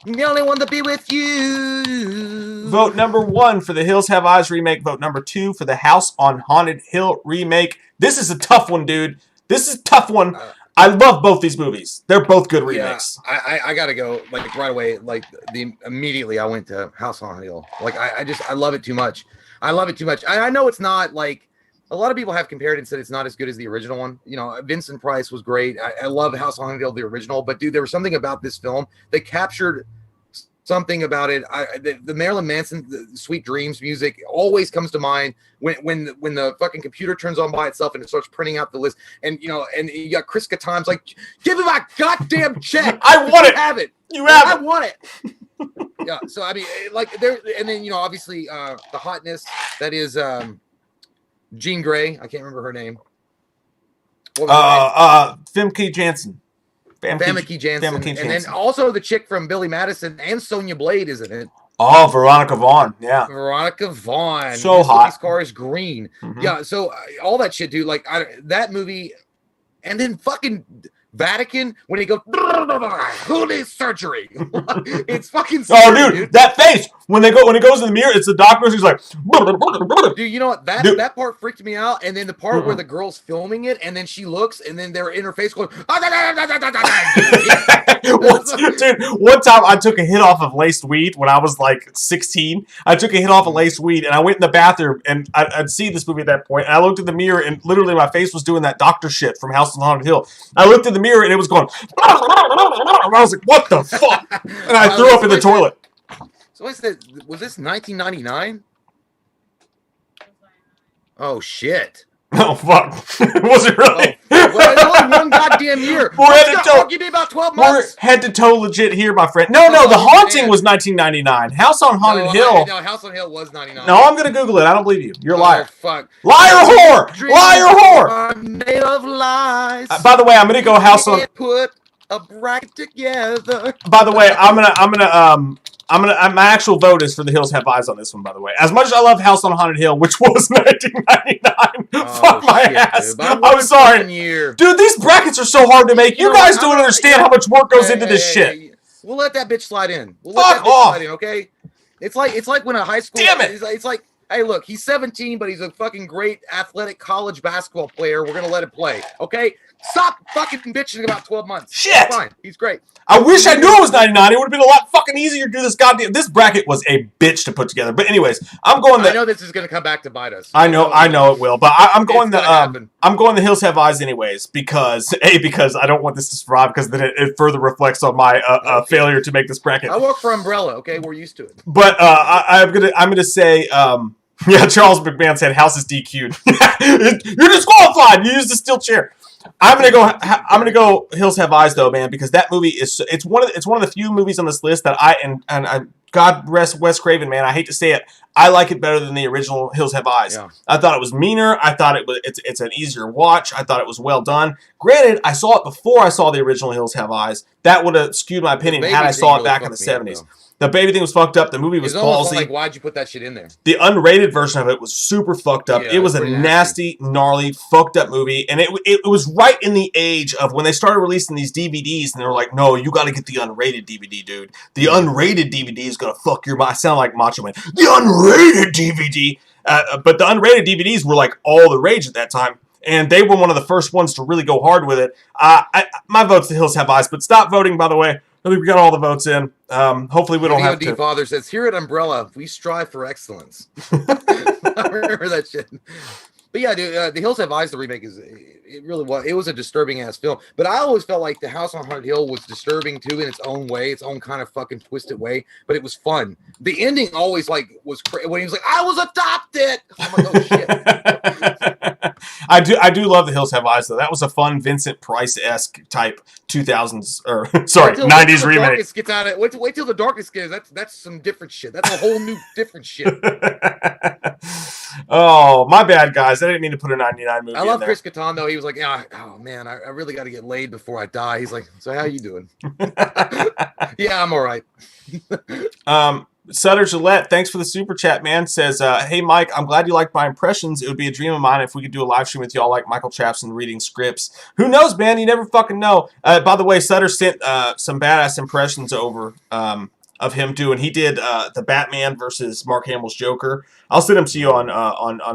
Me only want to be with you. Vote number 1 for the Hills Have Eyes remake. Vote number 2 for the House on Haunted Hill remake. This is a tough one, dude. This is a tough one. I love both these movies. They're both good remakes. Yeah, I gotta go like right away. Like immediately I went to House on Haunted Hill. Like I love it too much. I love it too much. I know it's not like a lot of people have compared and said it's not as good as the original one. You know, Vincent Price was great. I love House on Haunted Hill, the original. But dude, there was something about this film that captured something about it. The Marilyn Manson, the Sweet Dreams music always comes to mind when the fucking computer turns on by itself and it starts printing out the list. And and you got Chris Kattan's like, give me my goddamn check. I want it. You have it. You have it. I want it. Yeah. So I mean, like there, and then obviously the hotness that is Jean Grey. I can't remember her name. Famke Janssen. Famke Janssen. And then also the chick from Billy Madison and Sonya Blade is in it. Oh, Veronica Vaughn. Yeah. Veronica Vaughn. So hot. This car is green. Mm-hmm. Yeah. So all that shit, dude. Like that movie, and then fucking Vatican when he goes, who needs surgery? It's fucking scary, dude, that face when he goes in the mirror, it's the doctor. He's like, dude, you know what? That part freaked me out. And then the part where the girl's filming it, and then she looks, and then they're in her face going, dude, one time I took a hit off of laced weed when I was like 16. I took a hit off of laced weed, and I went in the bathroom, and I'd seen this movie at that point, and I looked in the mirror, and literally my face was doing that doctor shit from House on Haunted Hill. I looked in the mirror, and it was going, I was like, what the fuck? And I threw up in the toilet. So I said, was this 1999? Oh, shit. Oh, fuck. Was it really? Well, it's only one goddamn year. Give me about 12 months. We're head to toe legit here, my friend. No, The Haunting was 1999. House on Haunted Hill. No, House on Hill was 99. No, I'm going to Google it. I don't believe you. You're a liar. Fuck. Liar whore! Liar whore! Made of lies. By the way, I'm going to go House on... Put a bracket together. By the way, my actual vote is for the Hills Have Eyes on this one, by the way. As much as I love House on Haunted Hill, which was 1999, fuck my ass. I'm sorry. Dude, these brackets are so hard to make. You guys don't understand how much work goes into this shit. We'll let that bitch slide in. Fuck off. Okay? It's like when a high school... Damn it. It's like, hey, look, he's 17, but he's a fucking great athletic college basketball player. We're going to let him play. Okay? Stop fucking bitching about 12 months. Shit. It's fine. He's great. I wish I knew it was 99. It would have been a lot fucking easier to do this goddamn... This bracket was a bitch to put together. But anyways, I'm going... I know this is going to come back to bite us. I know it will. But I'm going the Hills Have Eyes anyways because I don't want this to survive because then it further reflects on my failure to make this bracket. I work for Umbrella. Okay, we're used to it. But I'm gonna say... yeah, Charles McMahon said house is DQ'd. You're disqualified. You used a steel chair. I'm gonna go Hills Have Eyes though, man, because that movie is it's one of the few movies on this list that I God rest Wes Craven, man. I hate to say it, I like it better than the original Hills Have Eyes. Yeah. I thought it was meaner. I thought it's an easier watch. I thought it was well done. Granted, I saw it before I saw the original Hills Have Eyes. That would have skewed my opinion had I saw it back in the 70s. The baby thing was fucked up. The movie was ballsy. Like, why'd you put that shit in there? The unrated version of it was super fucked up. Yeah, it was a nasty, gnarly, fucked up movie. And it was right in the age of when they started releasing these DVDs. And they were like, no, you got to get the unrated DVD, dude. The unrated DVD is going to fuck your mind. I sound like Macho Man. The unrated DVD. But the unrated DVDs were like all the rage at that time. And they were one of the first ones to really go hard with it. My vote's the Hills Have Eyes. But stop voting, by the way. I think we got all the votes in. Hopefully we don't have to. Father says, here at Umbrella, we strive for excellence. I remember that shit. But yeah, dude, The Hills Have Eyes, the remake it really was. It was a disturbing ass film. But I always felt like The House on Haunted Hill was disturbing too in its own way, its own kind of fucking twisted way. But it was fun. The ending always like was when he was like, "I was adopted." I'm like, "Oh shit." I do love The Hills Have Eyes though. That was a fun Vincent Price-esque type 2000s or sorry 90s remake. Darkness gets out of it. Wait till the darkness gets. That's some different shit. That's a whole new different shit. Oh, my bad, guys. I didn't mean to put a 99 movie. I love Chris Kattan though. He was like, "Yeah, oh man, I really got to get laid before I die." He's like, "So how you doing?" Yeah, I'm all right. Sutter Gillette, thanks for the super chat, man. Says, hey, Mike, I'm glad you liked my impressions. It would be a dream of mine if we could do a live stream with y'all like Michael Chapson reading scripts. Who knows, man? You never fucking know. By the way, Sutter sent some badass impressions over of him doing. He did the Batman versus Mark Hamill's Joker. I'll send them to you on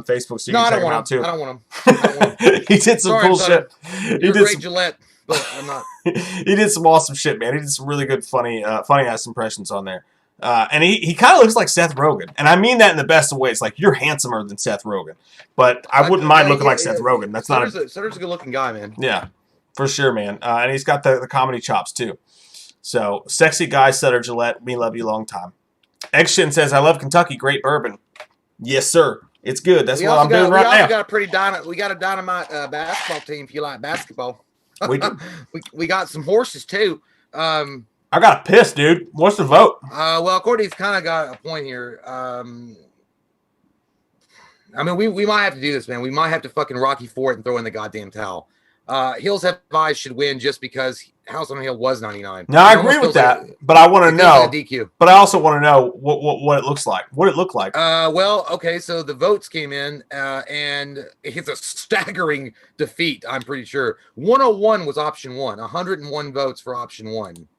Facebook so you can check them out too. I don't want them. He did some cool shit. You're great, Gillette, but I'm not. He did some awesome shit, man. He did some really good, funny ass impressions on there. And he kind of looks like Seth Rogen. And I mean that in the best of ways. Like, you're handsomer than Seth Rogen. But I wouldn't mind looking like Seth Rogen. That's Sutter's a good-looking guy, man. Yeah, for sure, man. And he's got the comedy chops, too. So, sexy guy, Sutter Gillette. We love you long time. Eggshin says, I love Kentucky. Great bourbon. Yes, sir. It's good. That's what I'm doing right now. We got a dynamite basketball team if you like basketball. We do. we got some horses, too. I got to piss, dude. What's the vote? Well, Courtney's kind of got a point here. I mean, we might have to do this, man. We might have to fucking Rocky Ford and throw in the goddamn towel. Hills Have Eyes should win just because House on the Hill was 99. No, I agree with that, but I want to know. DQ. But I also want to know what it looks like. What it looked like. Well, okay, so the votes came in, and it's a staggering defeat, I'm pretty sure. 101 was option 1. 101 votes for option 1.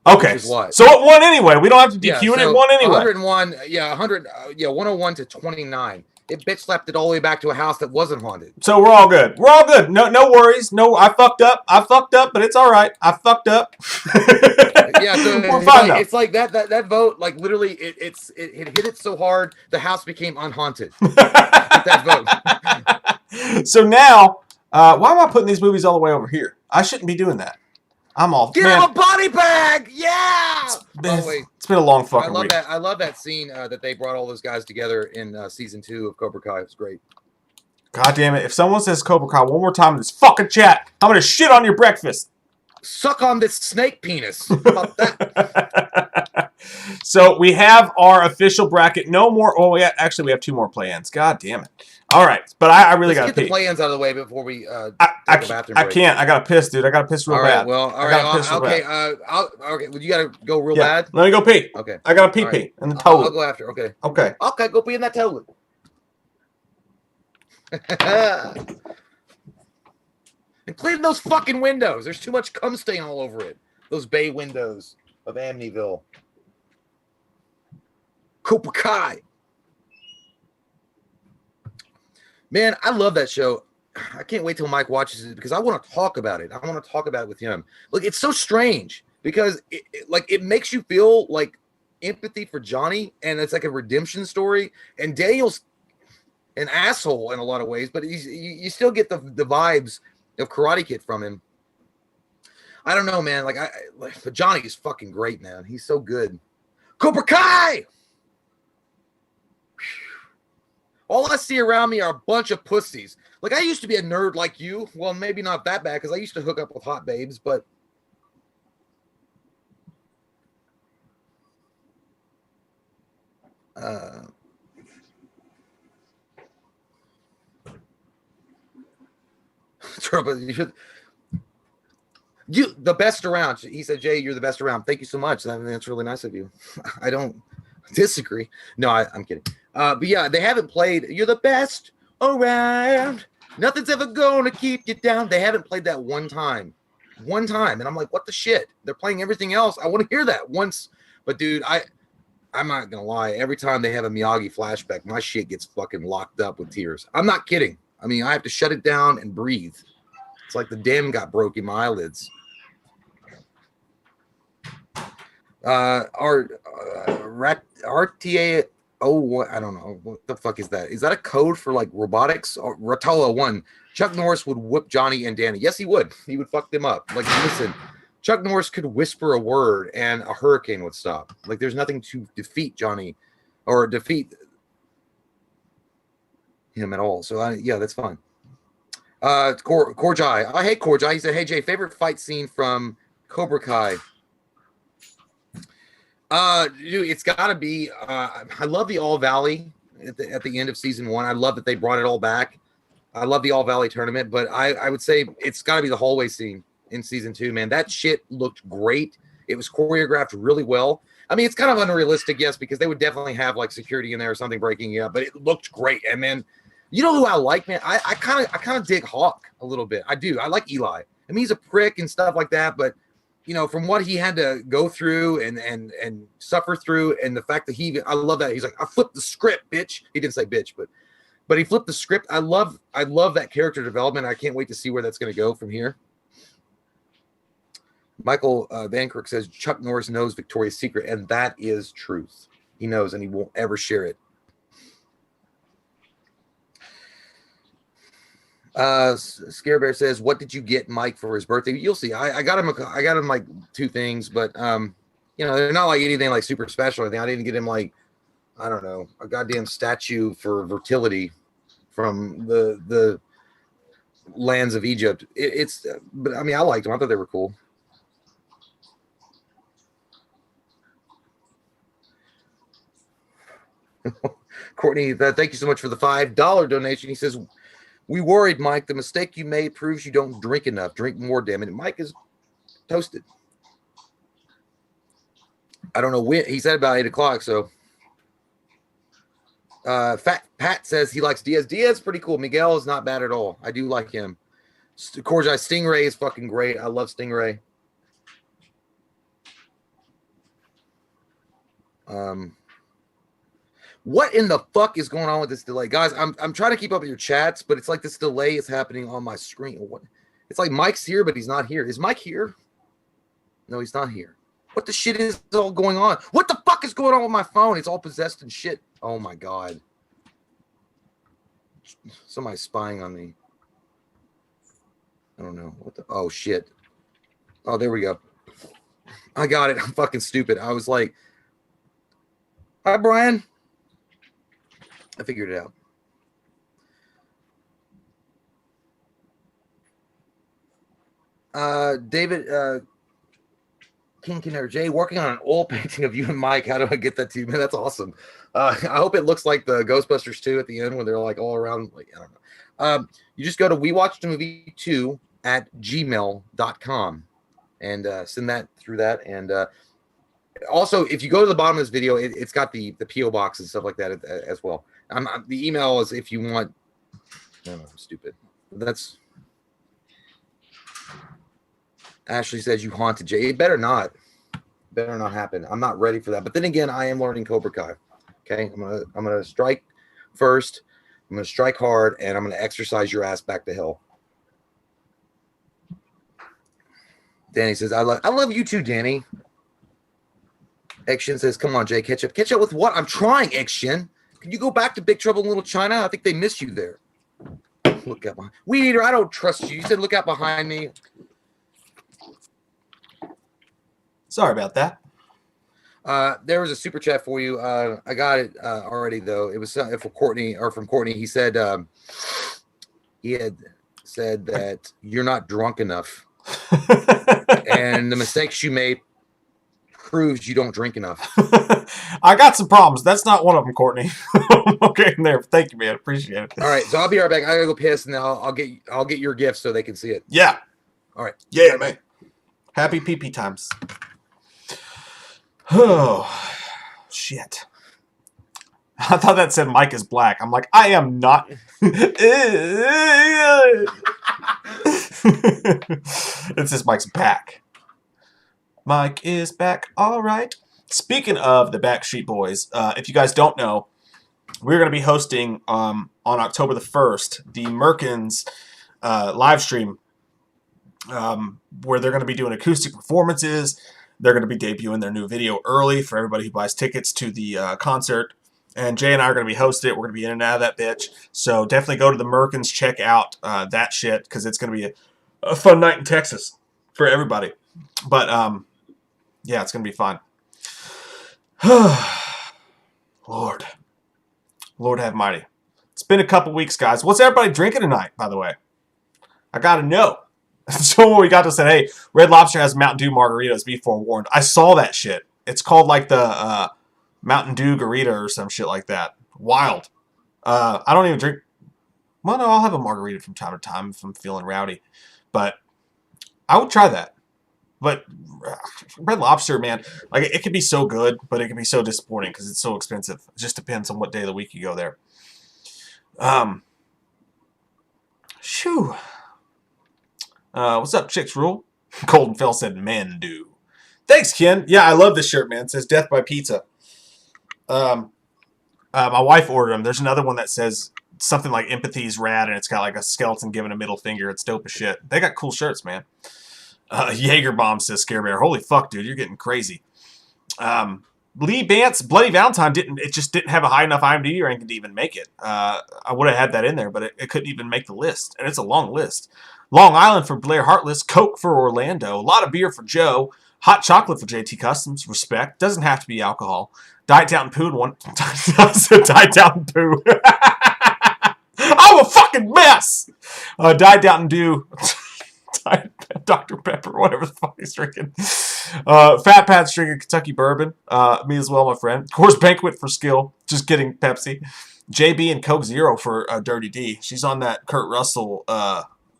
Okay, so it won anyway. We don't have to DQ it. It won anyway. 101, 101 to 29. It bitch slapped it all the way back to a house that wasn't haunted. So we're all good. We're all good. No worries. No, I fucked up, but it's all right. I fucked up. Yeah, so we're fine it's like that vote, like literally, it hit it so hard the house became unhaunted. That vote. So now, why am I putting these movies all the way over here? I shouldn't be doing that. I'm all get him a body bag. Yeah. It's been a long fucking week. I love that scene that they brought all those guys together in season 2 of Cobra Kai. It was great. God damn it! If someone says Cobra Kai one more time in this fucking chat, I'm gonna shit on your breakfast. Suck on this snake penis. How about that? So we have our official bracket. No more. Oh, we have 2 more play-ins. God damn it! All right, but I really got to pee. Get the play-ins out of the way before we take a bathroom break. I can't. I got to piss, dude. I got to piss real bad. Well, all right. Okay. Okay. Well, you got to go real bad. Let me go pee. Okay. I got to pee in the toilet. I'll go after. Okay. Okay. Okay. Go pee in that toilet. And clean those fucking windows. There's too much cum stain all over it. Those bay windows of Amityville. Cobra Kai. Man, I love that show. I can't wait till Mike watches it because I want to talk about it. I want to talk about it with him. Look, it's so strange because it makes you feel like empathy for Johnny, and it's like a redemption story. And Daniel's an asshole in a lot of ways, but you still get the vibes of Karate Kid from him. I don't know, man. But Johnny is fucking great, man. He's so good. Cobra Kai. All I see around me are a bunch of pussies. Like, I used to be a nerd like you. Well, maybe not that bad, because I used to hook up with hot babes, but... You the best around. He said, Jay, you're the best around. Thank you so much. That's really nice of you. I don't disagree. No, I'm kidding. But yeah, they haven't played You're the Best Around. Nothing's ever gonna keep you down. They haven't played that one time. And I'm like, what the shit? They're playing everything else. I want to hear that once. But dude, I'm not gonna lie. Every time they have a Miyagi flashback, my shit gets fucking locked up with tears. I'm not kidding. I mean, I have to shut it down and breathe. It's like the dam got broke in my eyelids. RTA Oh, I don't know. What the fuck is that? Is that a code for like robotics? Or Rotolo 1. Chuck Norris would whoop Johnny and Danny. Yes, he would. He would fuck them up. Like, listen, Chuck Norris could whisper a word and a hurricane would stop. Like, there's nothing to defeat Johnny or defeat him at all. So, yeah, that's fine. Korjai. I hate Korjai. He said, hey, Jay, favorite fight scene from Cobra Kai? Dude, it's got to be. I love the All Valley at the end of season 1. I love that they brought it all back. I love the All Valley tournament, but I would say it's got to be the hallway scene in season 2. Man, that shit looked great. It was choreographed really well. I mean, it's kind of unrealistic, yes, because they would definitely have like security in there or something breaking it up, but it looked great. And man, you know who I like, man? I kind of dig Hawk a little bit. I do. I like Eli. I mean, he's a prick and stuff like that, but you know, from what he had to go through and suffer through, and the fact that I love that he's like, I flipped the script, bitch. He didn't say bitch, but he flipped the script. I love that character development. I can't wait to see where that's going to go from here. Michael Van Kirk says Chuck Norris knows Victoria's Secret, and that is truth. He knows, and he won't ever share it. Scare Bear says, what did you get Mike for his birthday? You'll see. I got him like 2 things, but you know, they're not like anything like super special or anything. I didn't get him like, I don't know, a goddamn statue for fertility from the lands of Egypt. But I mean, I liked them. I thought they were cool. Courtney, thank you so much for the $5 donation. He says, we worried, Mike. The mistake you made proves you don't drink enough. Drink more, damn it. Mike is toasted. I don't know when. He said about 8 o'clock, so. Fat Pat says he likes Diaz. Diaz is pretty cool. Miguel is not bad at all. I do like him. Korjai, Stingray is fucking great. I love Stingray. What in the fuck is going on with this delay? Guys, I'm trying to keep up with your chats, but it's like this delay is happening on my screen. What? It's like Mike's here, but he's not here. Is Mike here? No, he's not here. What the shit is all going on? What the fuck is going on with my phone? It's all possessed and shit. Oh my God. Somebody's spying on me. I don't know. What the? Oh shit. Oh, there we go. I got it. I'm fucking stupid. I was like, hi, Brian. I figured it out. David King Jay, working on an oil painting of you and Mike. How do I get that to you, man? That's awesome. I hope it looks like the Ghostbusters 2 at the end when they're like all around. Like, I don't know. You just go to wewatchedmovie2@gmail.com and send that through that. And also, if you go to the bottom of this video, it's got the PO box and stuff like that as well. The email is if you want. No, I'm stupid. That's Ashley says you haunted Jay. It better not happen. I'm not ready for that. But then again, I am learning Cobra Kai. Okay, I'm gonna strike first. I'm gonna strike hard, and I'm gonna exercise your ass back to hell. Danny says, I love you too, Danny. Action says, come on, Jay, catch up. Catch up with what? I'm trying, Action. Can you go back to Big Trouble in Little China? I think they miss you there. Look out behind. Weed Eater, I don't trust you. You said look out behind me. Sorry about that. There was a super chat for you. I got it already, though. It was for Courtney, or from Courtney. He said he had said that you're not drunk enough. And the mistakes you made proves you don't drink enough. I got some problems. That's not one of them, Courtney. Okay, in there. Thank you, man. Appreciate it. All right, so I'll be right back. I gotta go piss, and then I'll get your gift so they can see it. Yeah. All right. Yeah, man. Happy pee-pee times. Oh, shit. I thought that said Mike is black. I'm like, I am not. It says Mike's back. Mike is back. All right. Speaking of the Backstreet Boys, if you guys don't know, we're going to be hosting on October the 1st the Merkins live stream where they're going to be doing acoustic performances. They're going to be debuting their new video early for everybody who buys tickets to the concert. And Jay and I are going to be hosting it. We're going to be in and out of that bitch. So definitely go to the Merkins, check out that shit, because it's going to be a fun night in Texas for everybody. But, yeah, it's going to be fun. Lord have mighty. It's been a couple weeks, guys. What's everybody drinking tonight, by the way? I got to know. So we got to say, hey, Red Lobster has Mountain Dew margaritas, be forewarned. I saw that shit. It's called like the Mountain Dew Garita or some shit like that. Wild. I don't even drink. Well, no, I'll have a margarita from time to time if I'm feeling rowdy. But I would try that. But Red Lobster, man, like it can be so good, but it can be so disappointing because it's so expensive. It just depends on what day of the week you go there. Shoo. What's up, Chicks Rule? Golden Fell said, "Men do." Thanks, Ken. Yeah, I love this shirt, man. It says "Death by Pizza." My wife ordered them. There's another one that says something like "Empathy's rad," and it's got like a skeleton giving a middle finger. It's dope as shit. They got cool shirts, man. Jaeger Bomb says Scare Bear. Holy fuck, dude, you're getting crazy. Lee Bant's Bloody Valentine just didn't have a high enough IMDb ranking to even make it. I would have had that in there, but it couldn't even make the list, and it's a long list. Long Island for Blair Heartless, Coke for Orlando, a lot of beer for Joe, hot chocolate for JT Customs, respect, doesn't have to be alcohol. Diet Down Poo and one Diet Down Poo. I'm a fucking mess. Diet Down Do. Dr. Pepper, whatever the fuck he's drinking. Fat Pat's drinking Kentucky bourbon. Me as well, my friend. Of course, Banquet for Skill. Just kidding, Pepsi. JB and Coke Zero for Dirty D. She's on that Kurt Russell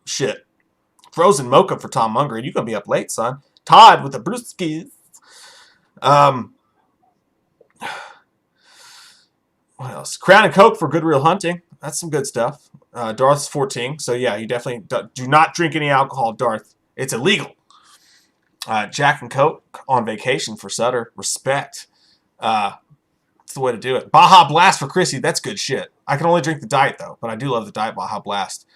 shit. Frozen Mocha for Tom Munger. You're going to be up late, son. Todd with the brewskis. What else? Crown and Coke for Good Real Hunting. That's some good stuff. Darth's 14. So, yeah, you definitely do not drink any alcohol, Darth. It's illegal. Jack and Coke on vacation for Sutter. Respect. That's the way to do it. Baja Blast for Chrissy. That's good shit. I can only drink the diet, though. But I do love the diet Baja Blast.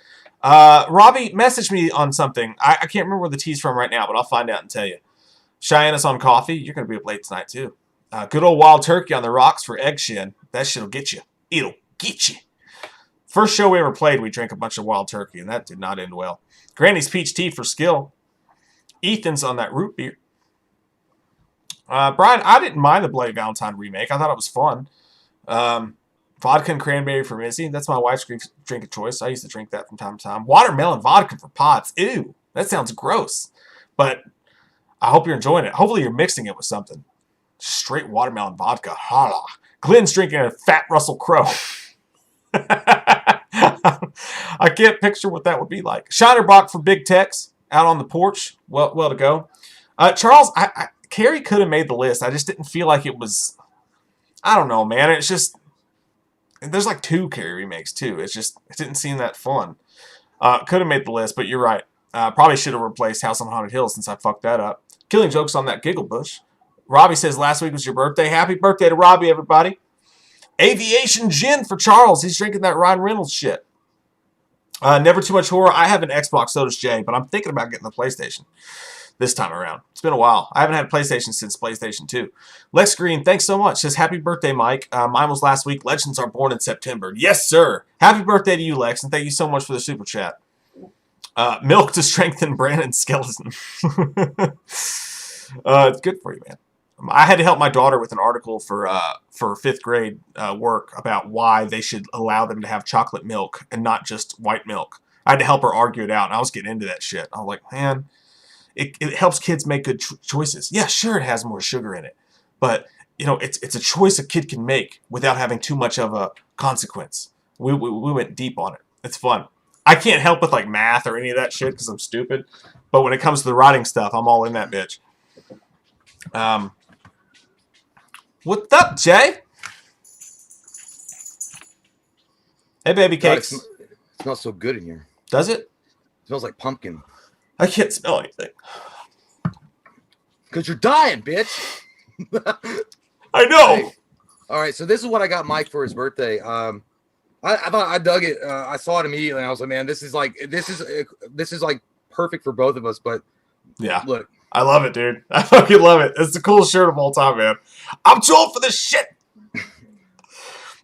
Robbie, message me on something. I can't remember where the tea's from right now, but I'll find out and tell you. Cheyenne is on coffee. You're going to be up late tonight, too. Good old Wild Turkey on the rocks for Egg Shin. That shit'll get you. It'll get you. First show we ever played, we drank a bunch of Wild Turkey, and that did not end well. Granny's Peach Tea for Skill. Ethan's on that root beer. Brian, I didn't mind the Bloody Valentine remake. I thought it was fun. Vodka and cranberry for Missy. That's my wife's drink of choice. I used to drink that from time to time. Watermelon vodka for Pots. Ew, that sounds gross. But I hope you're enjoying it. Hopefully you're mixing it with something. Straight watermelon vodka. Holla. Glenn's drinking a Fat Russell Crowe. I can't picture what that would be like. Shinerbach for Big Tex out on the porch. Well to go. Charles, Carrie could have made the list. I just didn't feel like it was. I don't know, man. It's just there's like 2 Carrie remakes too. It didn't seem that fun. Could have made the list, but you're right. Probably should have replaced House on Haunted Hill since I fucked that up. Killing jokes on that Giggle Bush. Robbie says last week was your birthday. Happy birthday to Robbie, everybody. Aviation Gin for Charles. He's drinking that Ryan Reynolds shit. Never Too Much Horror. I have an Xbox, so does Jay, but I'm thinking about getting the PlayStation this time around. It's been a while. I haven't had a PlayStation since PlayStation 2. Lex Green, thanks so much. Says, happy birthday, Mike. Mine was last week. Legends are born in September. Yes, sir. Happy birthday to you, Lex, and thank you so much for the super chat. Milk to strengthen Brandon's skeleton. It's good for you, man. I had to help my daughter with an article for 5th grade work about why they should allow them to have chocolate milk and not just white milk. I had to help her argue it out, and I was getting into that shit. I was like, man, it helps kids make good choices. Yeah, sure, it has more sugar in it, but you know, it's a choice a kid can make without having too much of a consequence. We went deep on it. It's fun. I can't help with like math or any of that shit because I'm stupid, but when it comes to the writing stuff, I'm all in that bitch. What's up, Jay? Hey, baby cakes. God, it smells so good in here. Does it? It smells like pumpkin. I can't smell anything. Because you're dying, bitch. I know. Hey. All right, so this is what I got Mike for his birthday. I thought I dug it. I saw it immediately, and I was like, man, this is like perfect for both of us. But yeah, look. I love it, dude. I fucking love it. It's the coolest shirt of all time, man. I'm too old for this shit.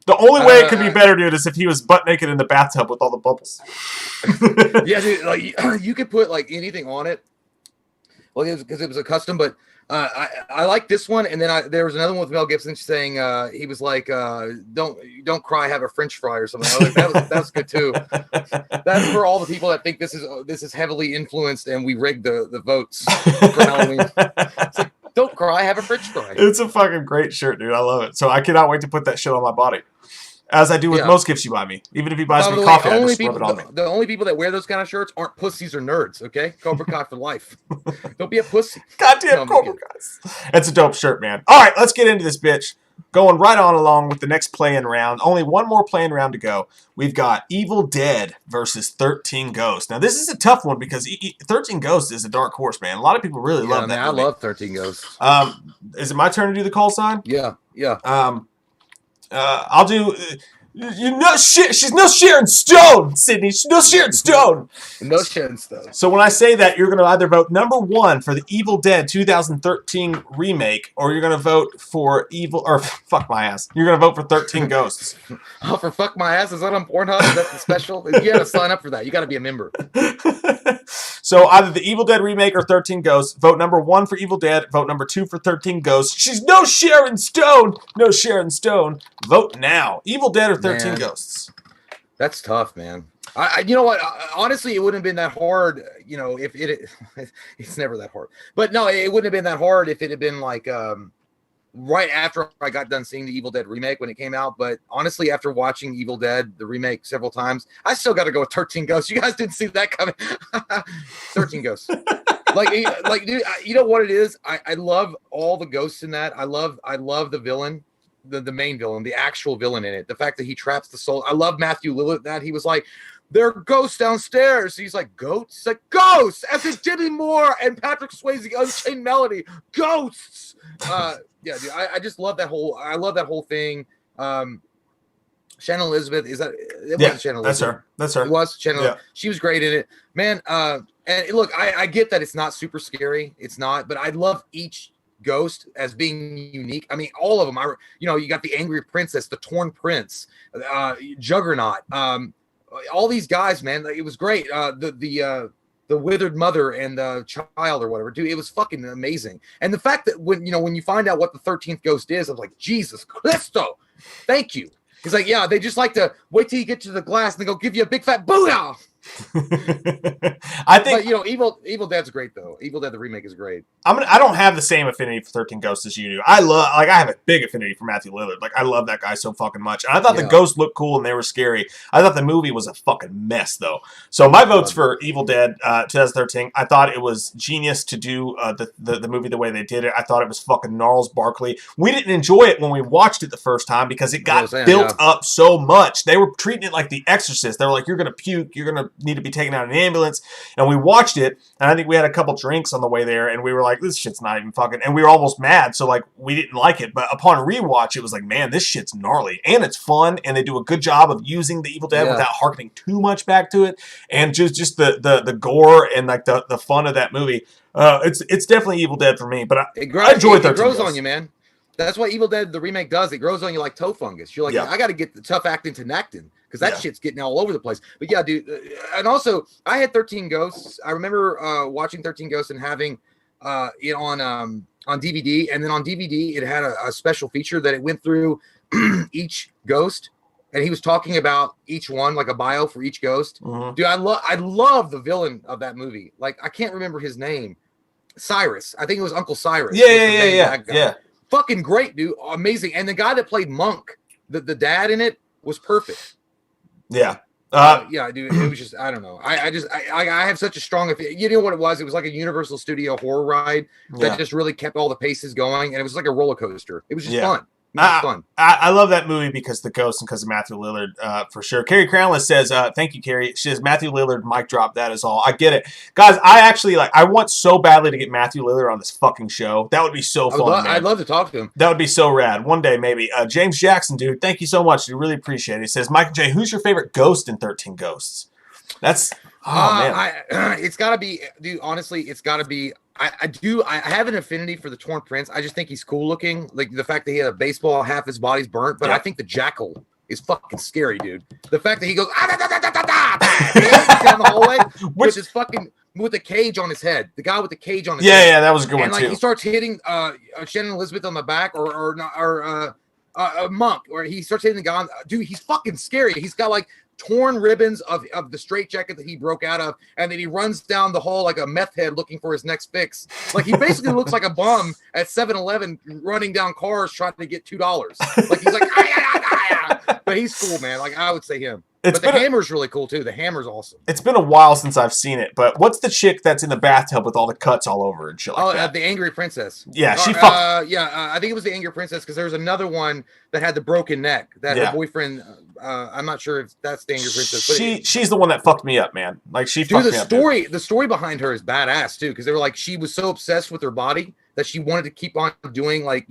The only way it could be better, dude, is if he was butt naked in the bathtub with all the bubbles. Yeah, dude, like you could put like anything on it. Well, because it was a custom, but I like this one. And then there was another one with Mel Gibson saying he was like, "Don't cry, have a French fry" or something. I was like, that was good too. That's for all the people that think this is heavily influenced and we rigged the votes for Halloween. It's like, don't cry, have a French fry. It's a fucking great shirt, dude. I love it. So I cannot wait to put that shit on my body. As I do with most gifts you buy me. Even if he buys me coffee, I just rub it on me. The only people that wear those kind of shirts aren't pussies or nerds, okay? Cobra Kai for life. Don't be a pussy. Goddamn Cobra Kai. It's a dope shirt, man. All right, let's get into this bitch. Going right on along with the next play-in round. Only one more play-in round to go. We've got Evil Dead versus 13 Ghosts. Now, this is a tough one because 13 Ghosts is a dark horse, man. A lot of people really love that movie. I love 13 Ghosts. Is it my turn to do the call sign? Yeah. I'll do. You know, she's no Sharon Stone, Sydney. She's no Sharon Stone. No Sharon Stone. So when I say that, you're going to either vote number 1 for the Evil Dead 2013 remake, or you're going to vote for fuck my ass. You're going to vote for 13 Ghosts. Oh, for fuck my ass? Is that on Pornhub? Is that the special? You got to sign up for that. You got to be a member. So either the Evil Dead remake or 13 Ghosts. Vote number 1 for Evil Dead. Vote number 2 for 13 Ghosts. She's no Sharon Stone. No Sharon Stone. Vote now. Evil Dead or 13 Ghosts. That's tough, man. You know what? Honestly, it wouldn't have been that hard. You know, if it's never that hard. But no, it wouldn't have been that hard if it had been like right after I got done seeing the Evil Dead remake when it came out. But honestly, after watching Evil Dead, the remake several times, I still got to go with 13 Ghosts. You guys didn't see that coming. 13 Ghosts. like, dude, you know what it is? I love all the ghosts in that. I love the villain, the main villain, the actual villain in it. The fact that he traps the soul. I love Matthew Lillard. That he was like, there are ghosts downstairs. He's like, goats? He's like, ghosts! As in Demi Moore and Patrick Swayze, Unchained Melody. Ghosts! Yeah, dude, I just love that whole. I love that whole thing. Shannon Elizabeth, is that? It wasn't Shannon Elizabeth. That's her. It was Shannon. Yeah. She was great in it, man. And look, I get that it's not super scary. It's not, but I love each ghost as being unique. I mean, all of them. You got the angry princess, the torn prince, Juggernaut. All these guys, man, it was great. The withered mother and the child or whatever, dude, it was fucking amazing. And the fact that when you find out what the 13th ghost is, I was like, Jesus Christo, thank you. He's like, yeah, they just like to wait till you get to the glass and they go give you a big fat booyah. I think, but Evil Dead's great though. Evil Dead the remake is great. I don't have the same affinity for 13 Ghosts as you do. I have a big affinity for Matthew Lillard. Like, I love that guy so fucking much. And I thought the ghosts looked cool and they were scary. I thought the movie was a fucking mess though. So my vote's for Evil Dead 2013. I thought it was genius to do the movie the way they did it. I thought it was fucking Gnarls Barkley. We didn't enjoy it when we watched it the first time because it got built up so much. They were treating it like The Exorcist. They were like, you're gonna puke, you're gonna need to be taken out in an ambulance. And we watched it, and I think we had a couple drinks on the way there, and we were like, this shit's not even fucking, and we were almost mad, so like we didn't like it. But upon rewatch, it was like, man, this shit's gnarly, and it's fun, and they do a good job of using the Evil Dead without harkening too much back to it, and just the gore and like the fun of that movie. It's definitely Evil Dead for me, but I enjoy 13 It grows Ghosts. on you, man. That's what Evil Dead the remake does. It grows on you like toe fungus. You're like, I got to get the tough acting to acting because that shit's getting all over the place. But yeah, dude. And also, I had 13 Ghosts. I remember watching 13 Ghosts and having it on DVD. And then on DVD, it had a special feature that it went through each ghost. And he was talking about each one, like a bio for each ghost. Mm-hmm. Dude, I love the villain of that movie. Like, I can't remember his name. Cyrus. I think it was Uncle Cyrus. Yeah. Fucking great, dude. Amazing. And the guy that played Monk, the dad in it, was perfect. Yeah. Yeah, dude. It was just, I don't know. I have such a strong, you know what it was? It was like a Universal Studio horror ride that just really kept all the paces going. And it was like a roller coaster. It was just fun. Fun. I love that movie because the ghost and because of Matthew Lillard, for sure. Carrie Crownless says, thank you, Carrie. She says, Matthew Lillard, mic drop, that is all. I get it. Guys, I want so badly to get Matthew Lillard on this fucking show. That would be so fun, man. I'd love to talk to him. That would be so rad. One day, maybe. James Jackson, dude, thank you so much. Dude, really appreciate it. He says, Mike and Jay, who's your favorite ghost in 13 Ghosts? That's, man. It's got to be, dude, honestly, it's got to be, I have an affinity for the Torn Prince. I just think he's cool looking. Like the fact that he had a baseball, half his body's burnt. But I think the Jackal is fucking scary, dude. The fact that he goes down the hallway with his fucking with the cage on his head. The guy with the cage on his head. Yeah, that was a good one and like too. he starts hitting Shannon Elizabeth on the back or a monk, or he starts hitting the guy. Dude, he's fucking scary. He's got like torn ribbons of the straitjacket that he broke out of, and then he runs down the hall like a meth head looking for his next fix. Like he basically looks like a bum at 7-Eleven running down cars trying to get $2. Like he's like, but he's cool, man. Like I would say him. But the hammer's really cool too. The hammer's awesome. It's been a while since I've seen it, but what's the chick that's in the bathtub with all the cuts all over and shit like that? The Angry Princess. Yeah, she I think it was the Angry Princess because there was another one that had the broken neck that her boyfriend. I'm not sure if that's the Angry Princess. But she's the one that fucked me up, man. Like she fucked me up. The story behind her is badass too because they were like she was so obsessed with her body that she wanted to keep on doing like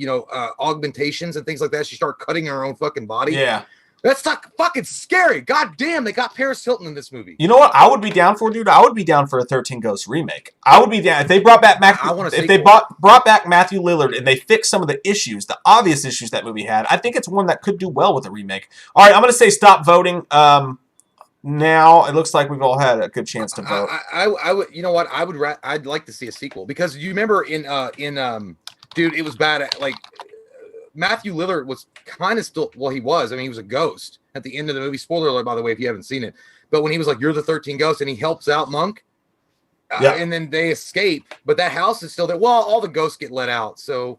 augmentations and things like that. She started cutting her own fucking body. Yeah. That's not fucking scary. God damn, they got Paris Hilton in this movie. You know what? I would be down for, dude. I would be down for a 13 Ghosts remake. I would be down if they brought back brought back Matthew Lillard and they fixed some of the issues, the obvious issues that movie had. I think it's one that could do well with a remake. All right, I'm gonna say stop voting. Now it looks like we've all had a good chance to vote. I would. You know what? I'd like to see a sequel because you remember in dude, it was bad. Like Matthew Lillard was kind of still, well, he was. I mean, he was a ghost at the end of the movie. Spoiler alert, by the way, if you haven't seen it. But when he was like, "You're the 13 Ghost," and he helps out Monk, and then they escape. But that house is still there. Well, all the ghosts get let out, so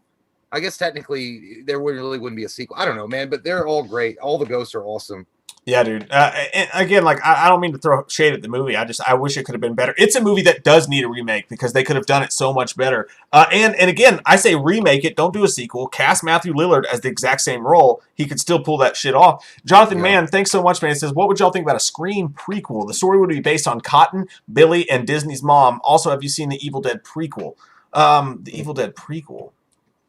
I guess technically there really wouldn't be a sequel. I don't know, man, but they're all great. All the ghosts are awesome. Yeah, dude. And again, like I don't mean to throw shade at the movie. I wish it could have been better. It's a movie that does need a remake because they could have done it so much better. And again, I say remake it. Don't do a sequel. Cast Matthew Lillard as the exact same role. He could still pull that shit off. Jonathan Mann, thanks so much, man. He says, what would y'all think about a Scream prequel? The story would be based on Cotton, Billy, and Disney's mom. Also, have you seen the Evil Dead prequel? The Evil Dead prequel.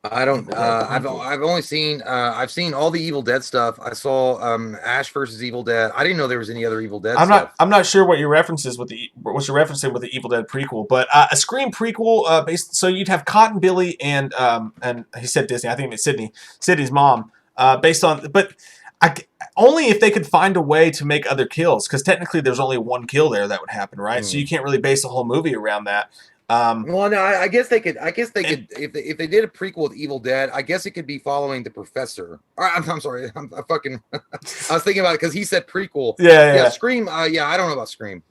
I don't. I've only seen. I've seen all the Evil Dead stuff. I saw Ash versus Evil Dead. I didn't know there was any other Evil Dead. I'm not sure what your references with what you're referencing with the Evil Dead prequel, but a Scream prequel based. So you'd have Cotton, Billy, and he said Disney. I think it's Sydney's mom. Based on, but only if they could find a way to make other kills, because technically there's only one kill there that would happen, right? So you can't really base the whole movie around that. Well, no, I guess they could. I guess they could if they did a prequel with Evil Dead. I guess it could be following the Professor. I'm sorry. I was thinking about it because he said prequel. Yeah. Scream. I don't know about Scream.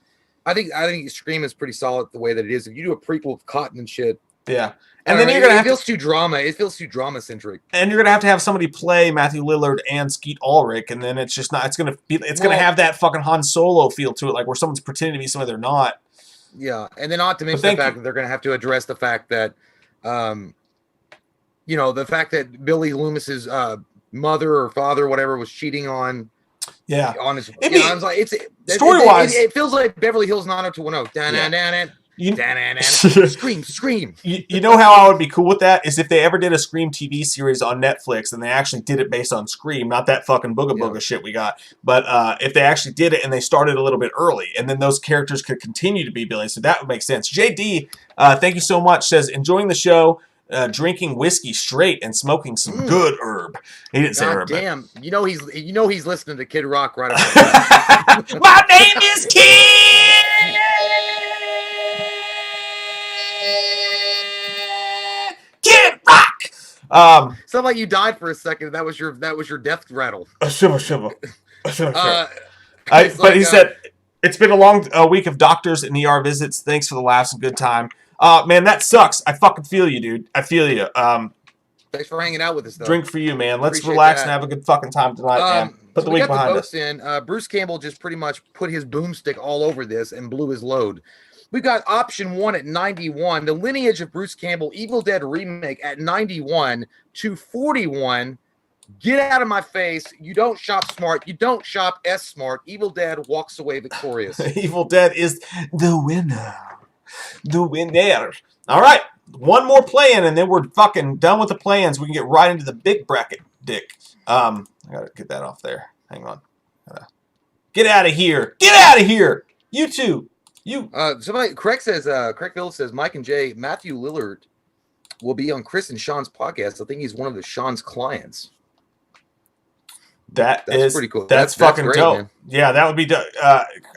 I think Scream is pretty solid the way that it is. If you do a prequel with Cotton and shit. Yeah. And then you're gonna have feels too drama. It feels too drama centric. And you're gonna have somebody play Matthew Lillard and Skeet Ulrich, and then it's just not. It's gonna have that fucking Han Solo feel to it, like where someone's pretending to be somebody they're not. Yeah, and then not to mention the fact that they're going to have to address the fact that, the fact that Billy Loomis's mother or father, or whatever, was cheating on. Yeah, on his. I was like, story-wise, it feels like Beverly Hills 90210. Scream. You know how I would be cool with that is if they ever did a Scream TV series on Netflix and they actually did it based on Scream, not that fucking booga shit we got. But if they actually did it and they started a little bit early, and then those characters could continue to be Billy, so that would make sense. JD, thank you so much. Says enjoying the show. Drinking whiskey straight and smoking some good herb. He didn't say herb. Damn, you know he's listening to Kid Rock right about My name is Kid. Kid Rock. Sound like you died for a second. That was your death rattle. Shiver. But he said it's been a long week of doctors and ER visits. Thanks for the laughs and good time. Man, that sucks. I fucking feel you, dude. I feel you. Thanks for hanging out with us, though. Drink for you, man. Let's relax and have a good fucking time tonight, man. Put the week behind us. Bruce Campbell just pretty much put his boomstick all over this and blew his load. We've got option 1 at 91. The lineage of Bruce Campbell, Evil Dead remake at 91 to 41. Get out of my face. You don't shop smart. You don't shop S smart. Evil Dead walks away victorious. Evil Dead is the winner. The winner. All right. One more play-in, and then we're fucking done with the play-ins. We can get right into the big bracket, Dick. I gotta get that off there. Hang on. Get out of here. Get out of here. You two. Somebody, Craig Phillips says, Mike and Jay, Matthew Lillard will be on Chris and Sean's podcast. I think he's one of Sean's clients. That's pretty cool. That's fucking great, dope. man. Yeah, that would be dope.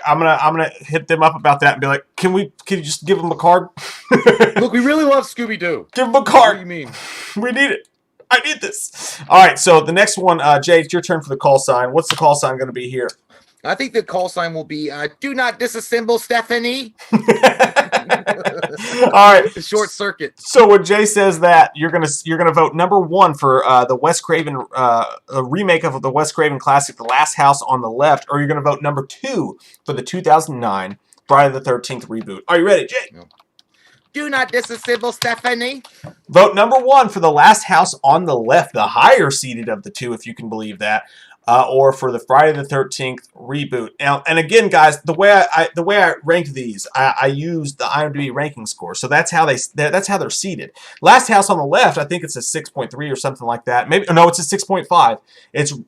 I'm gonna hit them up about that and be like, can you just give them a card? Look, we really love Scooby-Doo. Give them a card. What do you mean? We need it. I need this. All right, so the next one, Jay, it's your turn for the call sign. What's the call sign going to be here? I think the call sign will be "Do not disassemble Stephanie." All right, Short circuit. So when Jay says that, you're gonna vote number 1 for the Wes Craven remake of the Wes Craven classic, The Last House on the Left, or you're gonna vote number 2 for the 2009 Friday the 13th reboot. Are you ready, Jay? No. Do not disassemble Stephanie. Vote number 1 for The Last House on the Left, the higher seeded of the two, if you can believe that. Or for the Friday the 13th reboot. Now, and again, guys, the way I ranked these, I used the IMDb ranking score, so that's how they're seated. Last House on the Left, I think it's a 6.3 or something like that. Maybe no, it's a 6.5.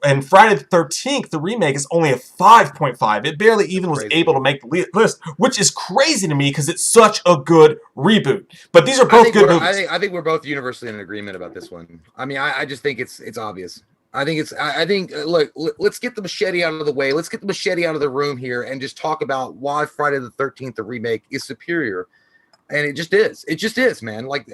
And Friday the 13th, the remake, is only a 5.5. It barely even was able to make the list, which is crazy to me because it's such a good reboot. But these are both good movies. I think we're both universally in agreement about this one. I mean, I just think it's obvious. I think look, let's get the machete out of the way. Let's get the machete out of the room here and just talk about why Friday the 13th, the remake, is superior. And it just is. It just is, man. Like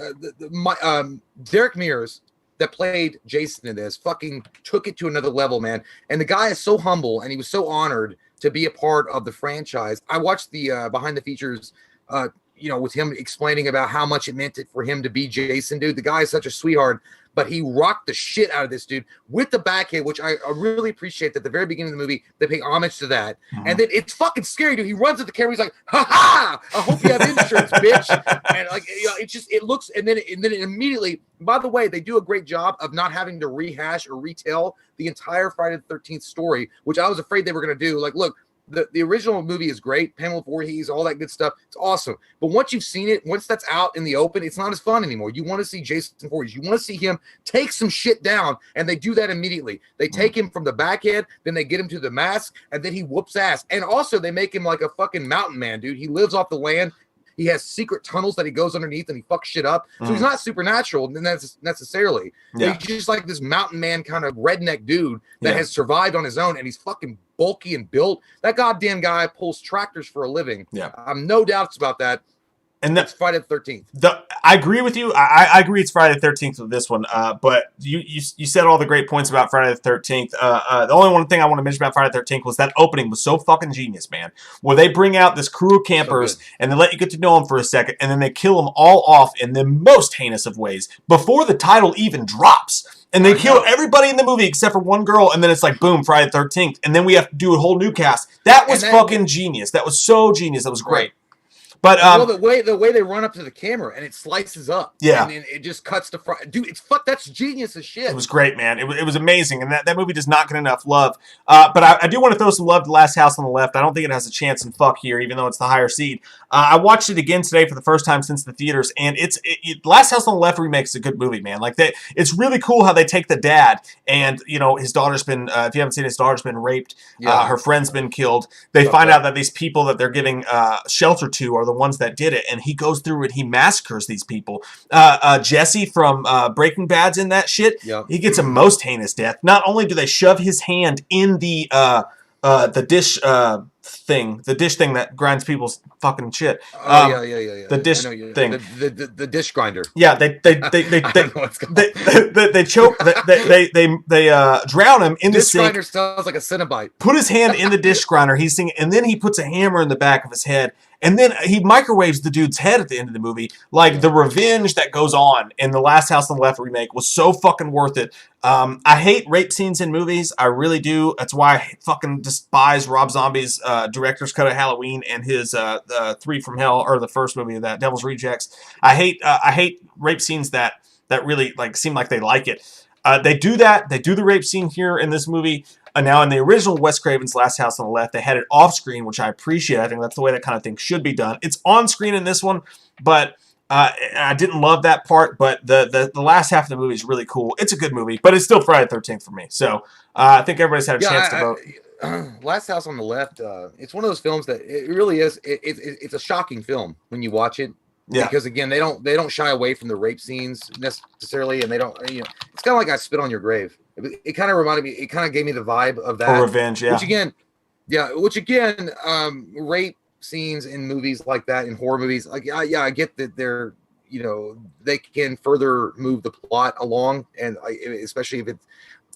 Derek Mears that played Jason in this fucking took it to another level, man. And the guy is so humble and he was so honored to be a part of the franchise. I watched the behind the features with him explaining about how much it meant for him to be Jason, dude. The guy is such a sweetheart, but he rocked the shit out of this dude with the back hit, which I really appreciate that at the very beginning of the movie, they pay homage to that. Mm-hmm. And then it's fucking scary, dude. He runs at the camera. He's like, ha ha, I hope you have insurance, bitch. And like, it looks, and then immediately, by the way, they do a great job of not having to rehash or retell the entire Friday the 13th story, which I was afraid they were going to do. Like, look, the original movie is great. Pamela Voorhees, all that good stuff. It's awesome. But once you've seen it, once that's out in the open, it's not as fun anymore. You want to see Jason Voorhees. You want to see him take some shit down, and they do that immediately. They take him from the back end, then they get him to the mask, and then he whoops ass. And also, they make him like a fucking mountain man, dude. He lives off the land. He has secret tunnels that he goes underneath and he fucks shit up. So he's not supernatural necessarily. Yeah. He's just like this mountain man kind of redneck dude that has survived on his own, and he's fucking bulky and built. That goddamn guy pulls tractors for a living. Yeah. No doubts about that. And that's Friday the 13th. I agree with you. I agree it's Friday the 13th with this one. But you said all the great points about Friday the 13th. The only one thing I want to mention about Friday the 13th was that opening was so fucking genius, man. Where they bring out this crew of campers and they let you get to know them for a second, and then they kill them all off in the most heinous of ways before the title even drops. And they kill everybody in the movie except for one girl, and then it's like, boom, Friday the 13th. And then we have to do a whole new cast. That was fucking genius. That was so genius. That was great. Right. But the way they run up to the camera and it slices up, and then it just cuts to front. Dude, that's genius as shit. It was great, man. It was amazing, and that movie does not get enough love. But I do want to throw some love to Last House on the Left. I don't think it has a chance in fuck here, even though it's the higher seed. I watched it again today for the first time since the theaters, and Last House on the Left remake is a good movie, man. Like it's really cool how they take the dad, and his daughter's been, if you haven't seen, his daughter's been raped. Her friend's been killed. They find out that these people that they're giving shelter to are the ones that did it, and he goes through and he massacres these people. Jesse from Breaking Bad's in that shit. He gets a most heinous death. Not only do they shove his hand in the dish the dish thing that grinds people's fucking shit. The dish thing. The dish grinder. Yeah, they choke. They drown him in the sink. Dish grinder sounds like a Cenobite. Put his hand in the dish grinder. He's singing, and then he puts a hammer in the back of his head. And then he microwaves the dude's head at the end of the movie. Like, the revenge that goes on in the Last House on the Left remake was so fucking worth it. I hate rape scenes in movies. I really do. That's why I fucking despise Rob Zombie's director's cut of Halloween and his Three from Hell, or the first movie of that, Devil's Rejects. I hate rape scenes that really seem like they like it. They do that. They do the rape scene here in this movie. Now, in the original Wes Craven's Last House on the Left, they had it off screen, which I appreciate. I think that's the way that kind of thing should be done. It's on screen in this one, but I didn't love that part. But the last half of the movie is really cool. It's a good movie, but it's still Friday the 13th for me. So I think everybody's had a chance to vote. Last House on the Left, it's one of those films that it really is. It's a shocking film when you watch it. Yeah. Because again, they don't shy away from the rape scenes necessarily, and they don't. It's kind of like I Spit on Your Grave. It kind of reminded me. It kind of gave me the vibe of that. Or Revenge, yeah. Which again, rape scenes in movies like that, in horror movies, like I get that they're, they can further move the plot along, and especially